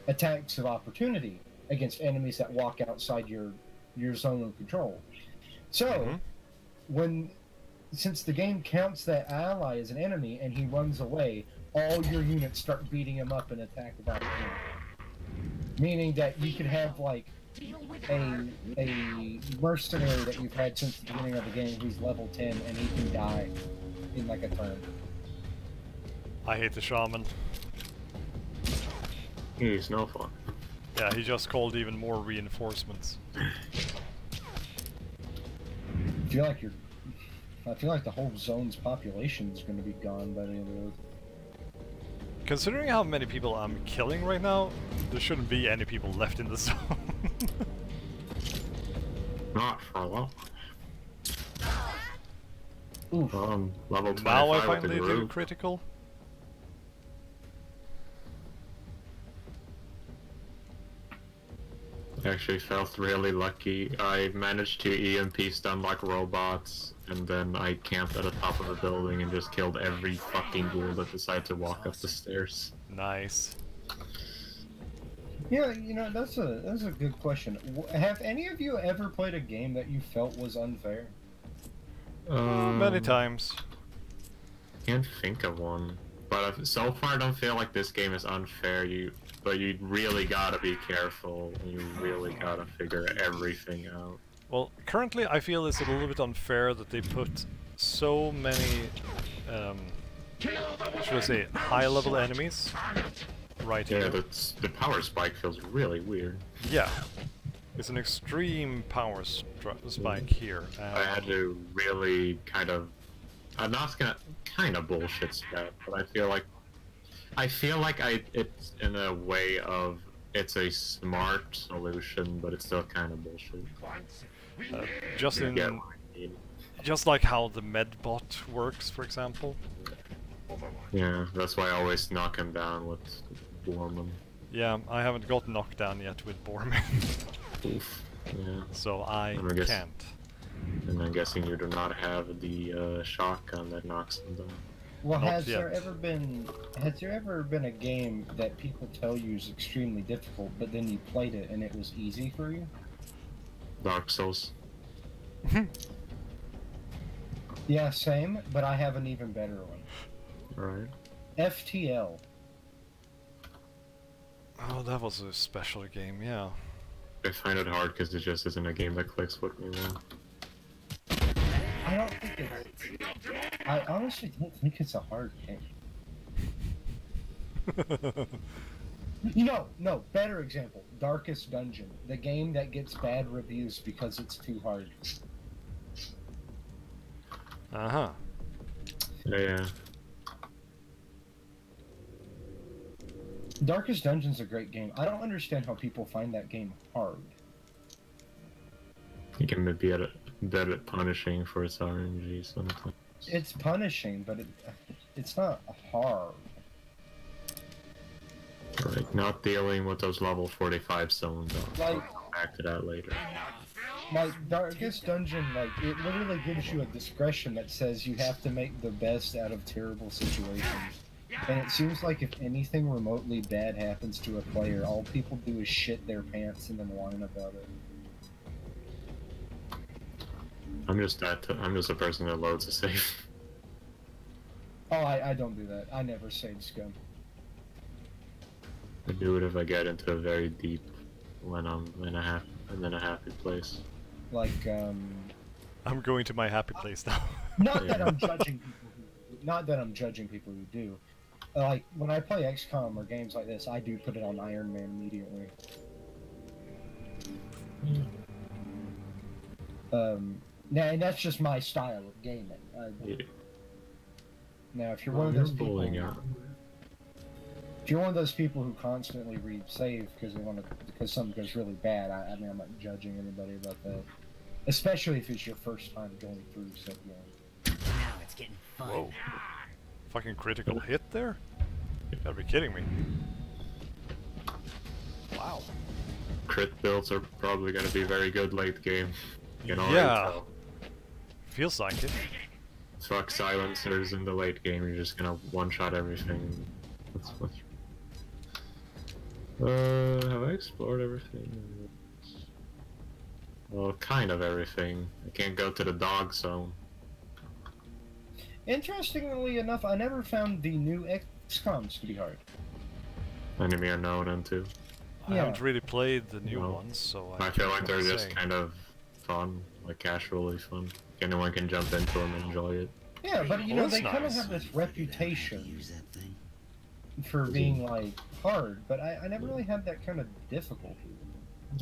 attacks of opportunity. against enemies that walk outside your zone of control. So, since the game counts that ally as an enemy and he runs away, all your units start beating him up and attack without him. Meaning that you could have like a mercenary that you've had since the beginning of the game who's level 10 and he can die in like a turn. I hate the shaman. He's no fun. Yeah, he just called even more reinforcements. I feel like the whole zone's population is going to be gone by the end of it. Considering how many people I'm killing right now, there shouldn't be any people left in the zone. Not for long. Level 25 now I with the finally do group. critical. Actually felt really lucky. I managed to EMP stun like robots, and then I camped at the top of the building and just killed every fucking ghoul that decided to walk up the stairs. Nice. Yeah, you know, that's a good question. Have any of you ever played a game that you felt was unfair? Many times. Can't think of one. But so far I don't feel like this game is unfair. But you really gotta be careful. You really gotta figure everything out. Well, currently I feel it's a little bit unfair that they put so many, should I say, high-level enemies right here. Yeah, the power spike feels really weird. Yeah. It's an extreme power spike here. I had to really kind of... I'm not gonna kind of bullshit stat, but I feel like it's in a way of it's a smart solution, but it's still kind of bullshit. Just like how the medbot works, for example. Yeah, that's why I always knock him down with Bormin. Yeah, I haven't got knocked down yet with Bormin. Oof. Yeah. So I can't. And I'm guessing you do not have the shotgun that knocks him down. Well, has there ever been a game that people tell you is extremely difficult, but then you played it and it was easy for you? Dark Souls. Yeah, same, but I have an even better one. Alright. FTL. Oh, that was a special game, yeah. I find it hard because it just isn't a game that clicks with me now. I don't think I honestly don't think it's a hard game. No, better example. Darkest Dungeon. The game that gets bad reviews because it's too hard. Uh-huh. Yeah. Darkest Dungeon's a great game. I don't understand how people find that game hard. You can be better at punishing for its RNG sometimes. It's punishing, but it's not hard. Right, not dealing with those level 45 zones. I'll come back to that later. Like, Darkest Dungeon, like, it literally gives you a discretion that says you have to make the best out of terrible situations. And it seems like if anything remotely bad happens to a player, all people do is shit their pants and then whine about it. I'm just a person that loads a save. Oh, I don't do that. I never save scum. I do it if I get into a very deep when I'm in a happy place. Like, I'm going to my happy place now. Not that I'm judging people who do. Like, when I play XCOM or games like this, I do put it on Iron Man immediately. Now, and that's just my style of gaming. Now, if you're one of those people, if you're one of those people who constantly read save because something goes really bad, I mean, I'm not judging anybody about that. Especially if it's your first time going through said game. Now it's getting fun. Whoa. Fucking critical hit there? You gotta be kidding me. Wow. Crit builds are probably gonna be very good late game. You know, yeah. Feels like it. Fuck silencers in the late game, you're just gonna one-shot everything. That's what Have I explored everything? Well, kind of everything. I can't go to the dog zone. Interestingly enough, I never found the new XCOMs to be hard. Enemy unknown and two. I haven't really played the new No. ones, so I feel like they're just kind of fun, like casually fun. Anyone can jump into them and enjoy it. Yeah, but you Well, know, they that's kind of nice. have this reputation for being, like, hard, but I never really had that kind of difficulty.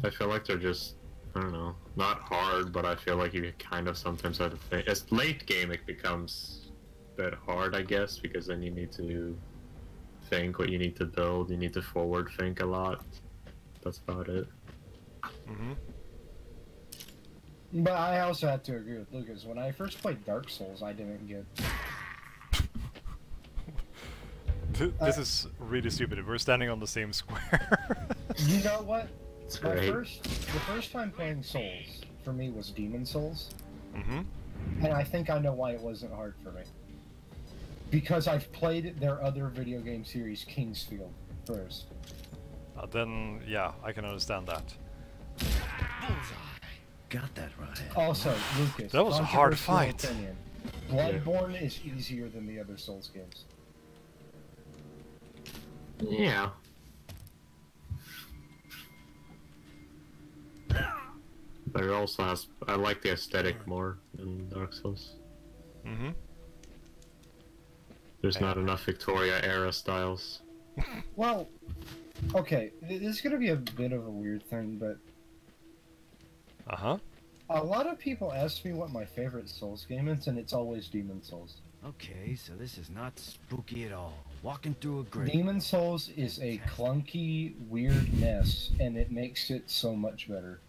I feel like they're just, I don't know, not hard, but I feel like you kind of sometimes have to think. As late game, it becomes a bit hard, I guess, because then you need to think what you need to build, you need to forward think a lot. That's about it. Mm-hmm. But I also have to agree with Lucas. When I first played Dark Souls, I didn't get... This is really stupid. We're standing on the same square. You know what? It's The great. first time playing Souls, for me, was Demon Souls. Mm-hmm. And I think I know why it wasn't hard for me. Because I've played their other video game series, Kingsfield, first. Then, yeah, I can understand that. Got that right. Also, Lucas, That was a hard controversial fight. opinion. Bloodborne is easier than the other Souls games. Yeah. But it also has, I like the aesthetic more in Dark Souls. Mm-hmm. There's not enough Victoria era styles. Well, okay, this is gonna be a bit of a weird thing, but Uh-huh. a lot of people ask me what my favorite Souls game is, and it's always Demon Souls. Okay, so this is not spooky at all. Walking through a grave. Demon Souls is a clunky, weird mess, and it makes it so much better.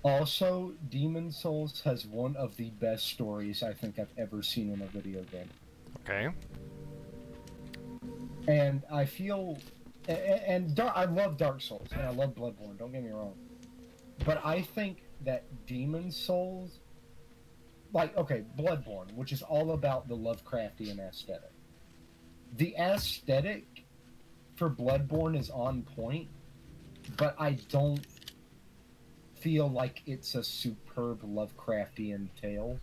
Also, Demon Souls has one of the best stories I think I've ever seen in a video game. Okay. And I feel... I love Dark Souls, and I love Bloodborne, don't get me wrong. But I think that Demon Souls... Like, okay, Bloodborne, which is all about the Lovecraftian aesthetic. The aesthetic for Bloodborne is on point, but I don't feel like it's a superb Lovecraftian tale.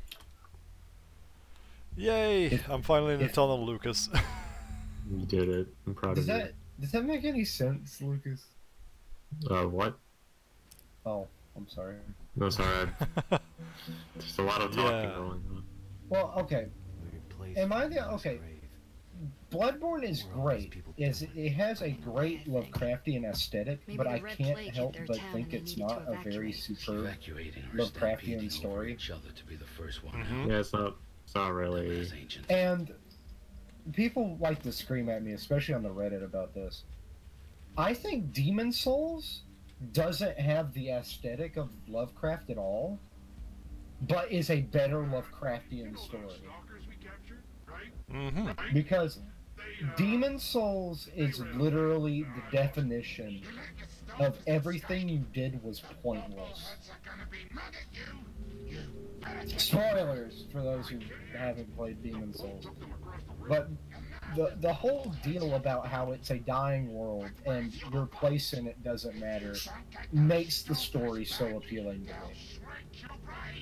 Yay! I'm finally in the tunnel, Lucas. You did it. I'm proud of you. Does that make any sense, Lucas? What? Oh, I'm sorry. No, sorry. There's a lot of talking going on. Well, okay. Am I the... Okay. Bloodborne is great. It has a great Lovecraftian aesthetic, but I can't help but think it's not a very superb Lovecraftian story. Mm-hmm. Yeah, it's not really. And people like to scream at me, especially on the Reddit, about this. I think Demon Souls doesn't have the aesthetic of Lovecraft at all, but is a better Lovecraftian story. Mm-hmm. Because Demon Souls is literally the definition of everything you did was pointless. Spoilers for those who haven't played Demon Souls. But the whole deal about how it's a dying world and your place in it doesn't matter makes the story so appealing to me.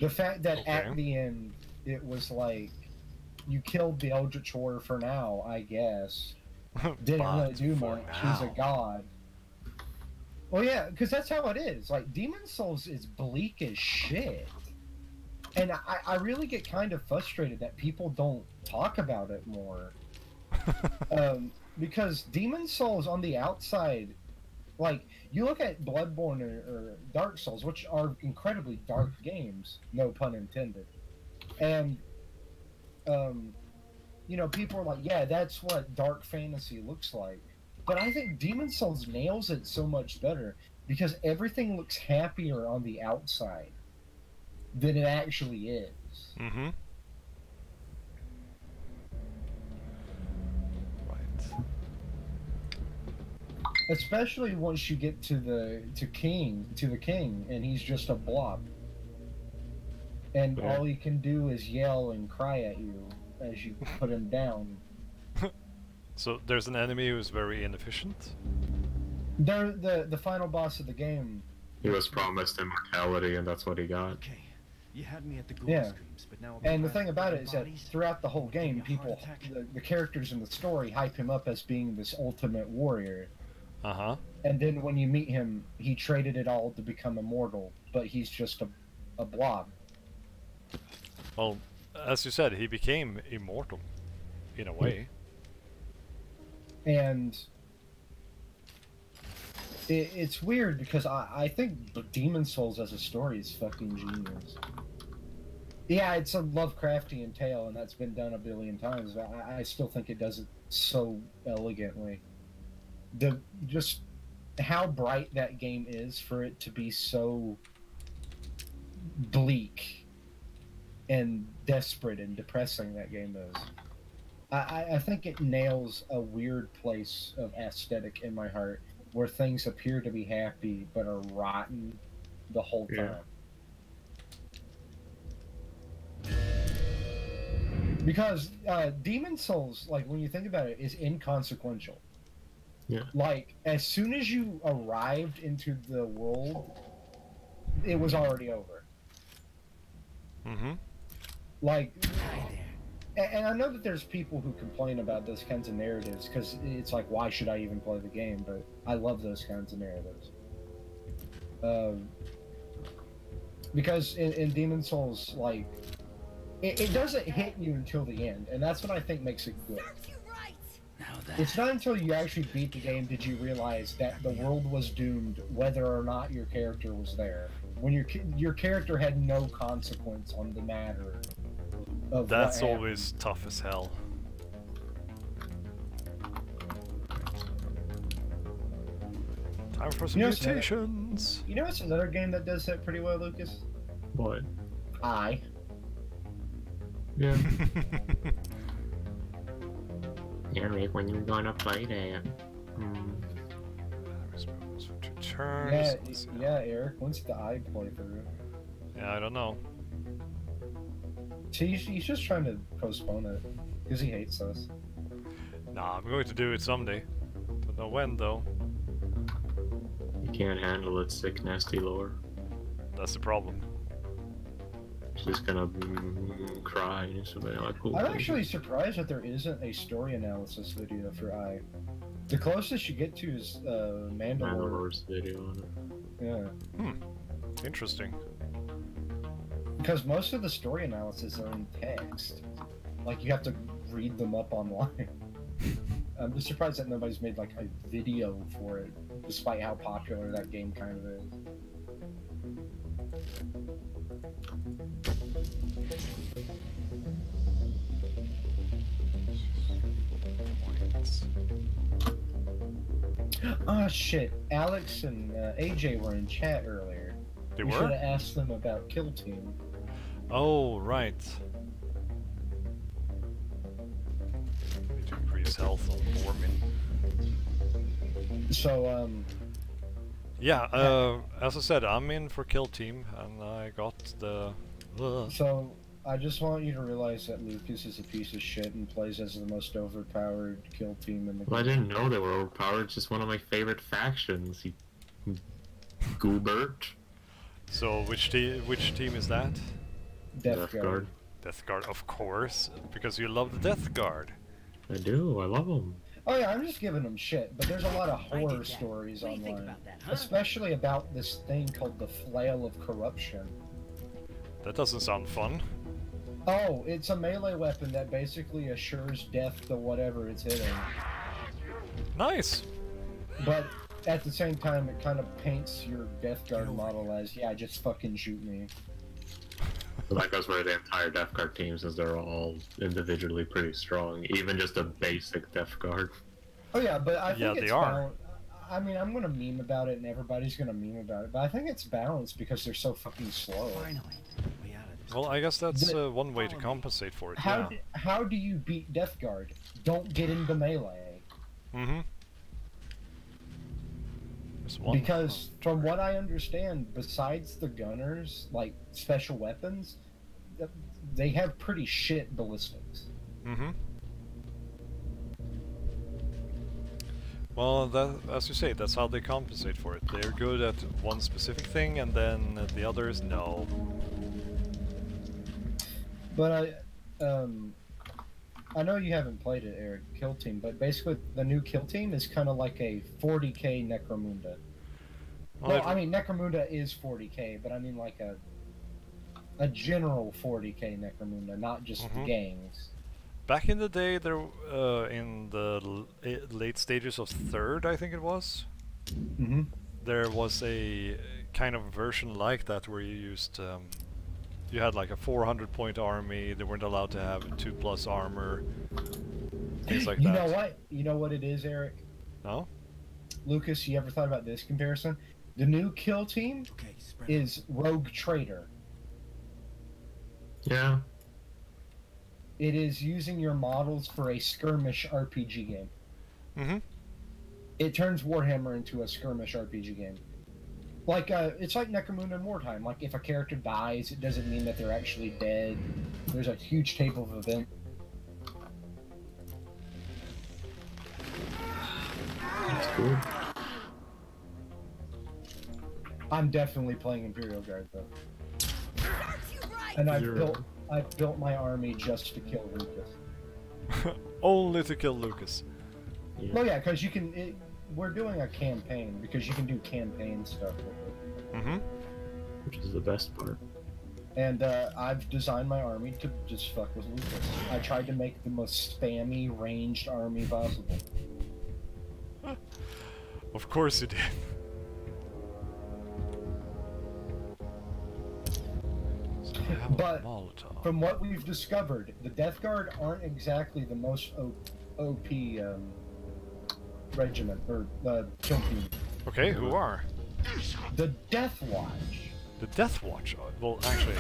The fact that at the end it was like, you killed the Eldritch Horror for now, I guess. Didn't really do much. She's a god. Well, yeah, because that's how it is. Like, Demon Souls is bleak as shit. And I really get kind of frustrated that people don't talk about it more. Because Demon Souls on the outside, like, you look at Bloodborne or Dark Souls, which are incredibly dark games, no pun intended. And, you know, people are like, yeah, that's what dark fantasy looks like. But I think Demon Souls nails it so much better because everything looks happier on the outside than it actually is. Mm-hmm. Right. Especially once you get to the king, and he's just a blob. And all he can do is yell and cry at you as you put him down. So there's an enemy who's very inefficient? The final boss of the game. He was promised immortality, and that's what he got. Okay, you had me at the ghoul Yeah. streams, but now And the thing about it is that throughout the whole game, people, the characters in the story hype him up as being this ultimate warrior. Uh-huh. And then when you meet him, he traded it all to become immortal, but he's just a blob. Well, as you said, he became immortal, in a way. And it's weird because I think Demon Souls as a story is fucking genius. Yeah, it's a Lovecraftian tale, and that's been done a billion times, but I still think it does it so elegantly. Just how bright that game is for it to be so bleak and desperate and depressing that game is. I think it nails a weird place of aesthetic in my heart where things appear to be happy but are rotten the whole time. Because Demon Souls, like when you think about it, is inconsequential. Yeah. Like as soon as you arrived into the world, it was already over. Mm-hmm. Like, and I know that there's people who complain about those kinds of narratives because it's like, why should I even play the game? But I love those kinds of narratives. Because in Demon Souls, like, it doesn't hit you until the end, and that's what I think makes it good. It's not until you actually beat the game did you realize that the world was doomed whether or not your character was there. When your character had no consequence on the matter of That's what always tough as hell. Time for some mutations. You know what's another game that does that pretty well, Lucas? What? Yeah. Eric, when you gonna play that? Yeah, Eric. When's the playthrough? Yeah, I don't know. See, he's just trying to postpone it because he hates us. Nah, I'm going to do it someday. Don't know when though. You can't handle its sick, nasty lore. That's the problem. She's gonna cry and somebody like. Oh, I'm actually surprised that there isn't a story analysis video for The closest you get to is Mandalore's video on it. Yeah. Interesting. Because most of the story analysis are in text. Like, you have to read them up online. I'm just surprised that nobody's made, like, a video for it, despite how popular that game kind of is. Oh shit, Alex and AJ were in chat earlier. They we were? should have asked them about Kill Team. Oh, right. Need to increase health on Bormin. So, yeah, as I said, I'm in for Kill Team, and I got the... So, I just want you to realize that Lucas is a piece of shit and plays as the most overpowered Kill Team in the game. Well, I didn't know they were overpowered. It's just one of my favorite factions. Goobert. So, which team is that? Death Guard. Death Guard, of course, because you love the Death Guard. I do, I love them. Oh yeah, I'm just giving them shit, but there's a lot of horror stories online. Especially about this thing called the Flail of Corruption. That doesn't sound fun. Oh, it's a melee weapon that basically assures death to whatever it's hitting. Nice! But at the same time, it kind of paints your Death Guard model as, yeah, just fucking shoot me. But that goes for the entire Death Guard team, since they're all individually pretty strong. Even just a basic Death Guard. Oh yeah, but I think they are. I mean, I'm gonna meme about it, and everybody's gonna meme about it, but I think it's balanced because they're so fucking slow. Well, I guess that's one way to compensate for it, yeah. How do you beat Death Guard? Don't get into melee. Mm-hmm. Because from what I understand, besides the gunners, like special weapons, they have pretty shit ballistics. Mm-hmm. Well, that, as you say, that's how they compensate for it. They're good at one specific thing, and then the others, no. But I know you haven't played it, Eric, Kill Team, but basically the new Kill Team is kind of like a 40k Necromunda. Well, I mean, Necromunda is 40k, but I mean like a general 40k Necromunda, not just the gangs. Back in the day, there, in the late stages of third, I think it was, there was a kind of version like that where you used, you had like a 400-point army. They weren't allowed to have 2+ armor, things like that. You know what? You know what it is, Eric? No? Lucas, you ever thought about this comparison? The new Kill Team is Rogue Trader. Yeah. It is using your models for a skirmish RPG game. It turns Warhammer into a skirmish RPG game. Like, it's like Necromunda in Wartime. Like, if a character dies, it doesn't mean that they're actually dead. There's a huge table of events. That's cool. I'm definitely playing Imperial Guard, though. And I built my army just to kill Lucas. Only to kill Lucas. Yeah. Well, yeah, because you can... we're doing a campaign, because you can do campaign stuff with it. Which is the best part. And I've designed my army to just fuck with Lucas. I tried to make the most spammy, ranged army possible. Of course you did. But from what we've discovered, the Death Guard aren't exactly the most OP regiment, or kill team. Okay, who are? The Death Watch. The Death Watch? Well, actually,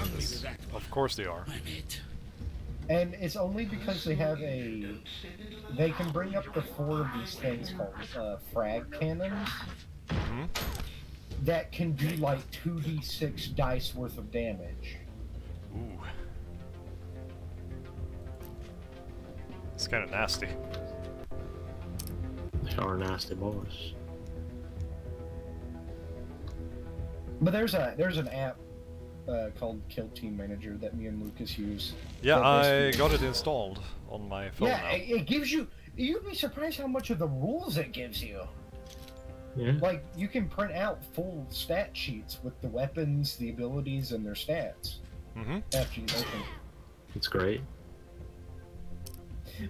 of course they are. And it's only because they have they can bring up to 4 of these things called frag cannons that can do like 2d6 dice worth of damage. Ooh. It's kind of nasty. They are nasty boys. But there's an app called Kill Team Manager that me and Lucas use. Yeah, I got it installed on my phone now. It gives you... You'd be surprised how much of the rules it gives you. Yeah. Like, you can print out full stat sheets with the weapons, the abilities, and their stats. After you open. It's great.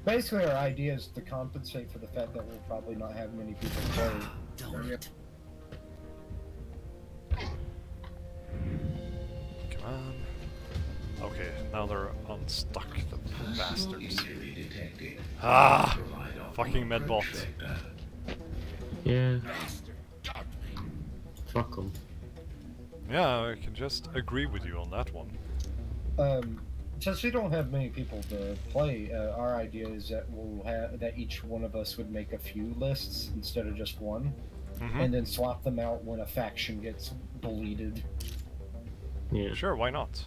Basically, our idea is to compensate for the fact that we'll probably not have many people play. Come on. Okay, now they're unstuck, the bastards. Ah! Fucking medbot. Yeah. Fuck them. Yeah, I can just agree with you on that one. Since we don't have many people to play, our idea is that that each one of us would make a few lists instead of just one, and then swap them out when a faction gets bleeded. Yeah. Sure, why not?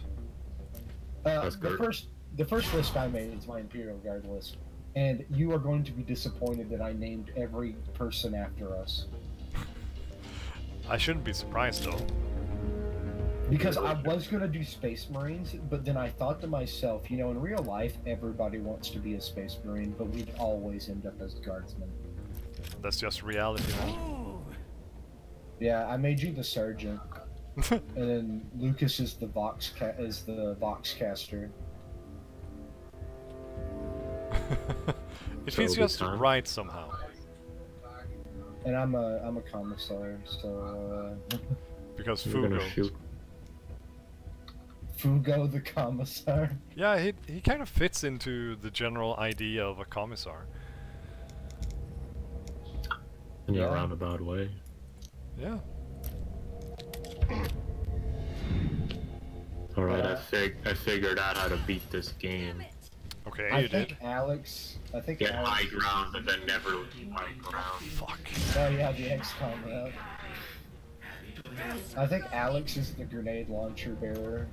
The first list I made is my Imperial Guard list, and you are going to be disappointed that I named every person after us. I shouldn't be surprised though. Because I was going to do Space Marines, but then I thought to myself, you know, in real life, everybody wants to be a Space Marine, but we'd always end up as Guardsmen. That's just reality then. Yeah, I made you the Sergeant. And then Lucas is the Voxcaster. It feels just right somehow. And I'm a Commissar, so because Fugo. Fugo the Commissar. Yeah, he kind of fits into the general idea of a Commissar. In a roundabout way. Yeah. Alright, I figured out how to beat this game. Okay, I think Alex get high ground and then never leave high ground. Fuck. Oh yeah, the XCOM route. I think Alex is the grenade launcher bearer.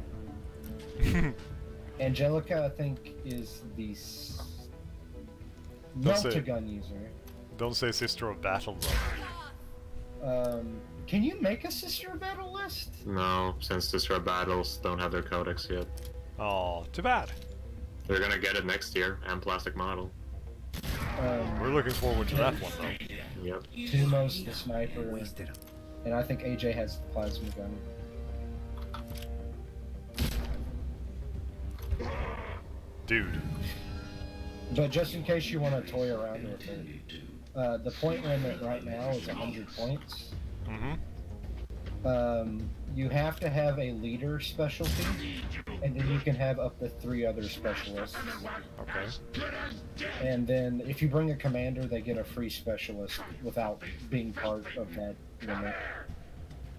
Angelica, I think, is the melt-a-gun user. Don't say Sister of Battle though. Can you make a Sister of Battle list? No, since Destroy Battles don't have their codex yet. Oh, too bad. They're gonna get it next year, and Plastic Model. We're looking forward to that one though. Yep. Tumos the sniper, and I think AJ has the plasma gun. Dude. But just in case you want to toy around with it, the point limit right now is 100 points. You have to have a leader specialty, and then you can have up to 3 other specialists. Okay. And then if you bring a commander, they get a free specialist without being part of that limit.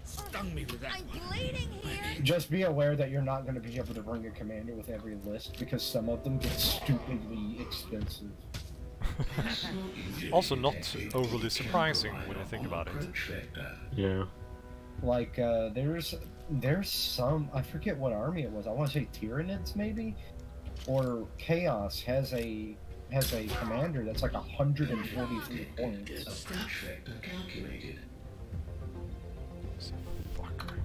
Stung me with that. I'm bleeding here. Just be aware that you're not going to be able to bring a commander with every list, because some of them get stupidly expensive. Also not overly surprising when you think about it. Yeah. Like, there's some, I forget what army it was, I want to say Tyranids maybe? Or Chaos has a commander that's like 143 points. Fucker.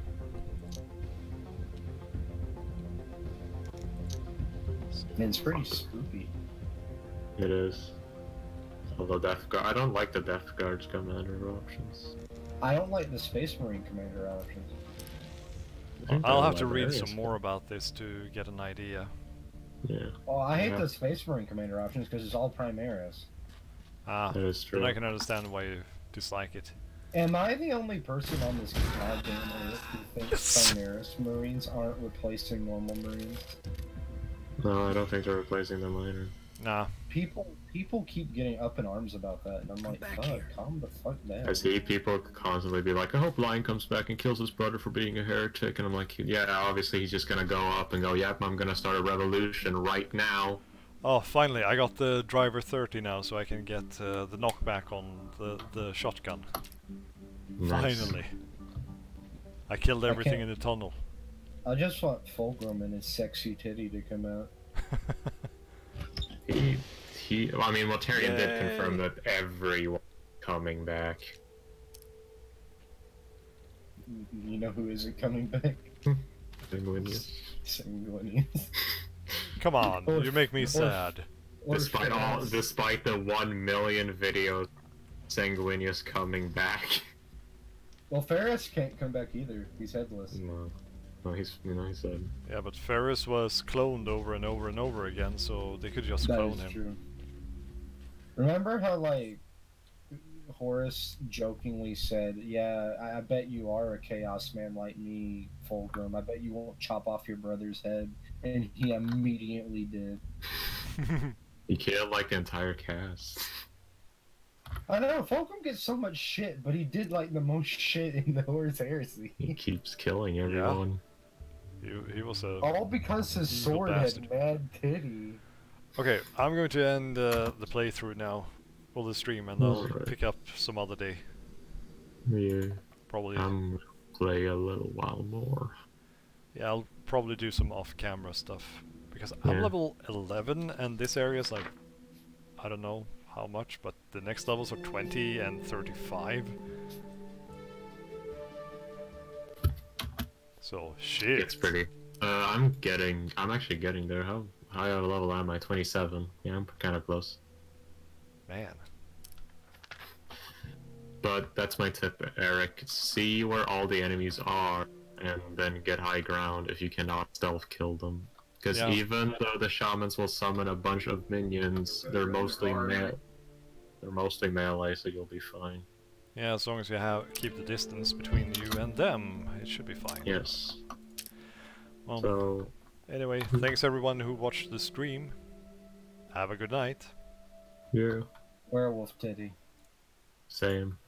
And it's pretty spooky. It is. Although Death Guard, I don't like the Death Guard's commander options. I don't like the Space Marine commander options. I'll have to read some more about this to get an idea. Yeah. Well, I hate the Space Marine commander options because it's all Primaris. Ah, that is true. Then I can understand why you dislike it. Am I the only person on this goddamn earth who thinks Primaris Marines aren't replacing normal Marines? No, I don't think they're replacing them either. Nah. People keep getting up in arms about that, and I'm like, fuck, calm the fuck down. I see people constantly be like, I hope Lion comes back and kills his brother for being a heretic, and I'm like, yeah, obviously he's just gonna go up and go, yep, I'm gonna start a revolution right now. Oh, finally, I got the driver 30 now, so I can get the knockback on the shotgun. Nice. Finally. I killed everything in the tunnel. I just want Fulgrim and his sexy titty to come out. I mean, well, Tyrion did confirm that everyone coming back. You know who isn't coming back? Sanguinius. Sanguinius. Come on, you make me sad. Despite the 1 million videos, Sanguinius coming back. Well, Ferris can't come back either. He's headless. No, he's dead. Yeah, but Ferris was cloned over and over and over again, so they could just clone him. True. Remember how, like, Horus jokingly said, yeah, I bet you are a Chaos Man like me, Fulgrim. I bet you won't chop off your brother's head. And he immediately did. He killed, like, the entire cast. I know, Fulgrim gets so much shit, but he did, like, the most shit in the Horus Heresy. He keeps killing everyone. Yeah. He was a... All because his sword had mad titty. Okay, I'm going to end the playthrough now, or the stream, and I'll pick up some other day. Yeah. Probably. I'm gonna play a little while more. Yeah, I'll probably do some off-camera stuff, because I'm level 11, and this area is like, I don't know how much, but the next levels are 20 and 35. So, shit. It's pretty. I'm actually getting there. How high of a level am I? 27. Yeah, I'm kind of close. Man. But that's my tip, Eric. See where all the enemies are, and then get high ground if you cannot stealth kill them. Because even though the shamans will summon a bunch of minions, they're mostly melee, so you'll be fine. Yeah, as long as you keep the distance between you and them, it should be fine. Yes. Well, so... anyway, thanks everyone who watched the stream. Have a good night. Yeah. Werewolf titty. Same.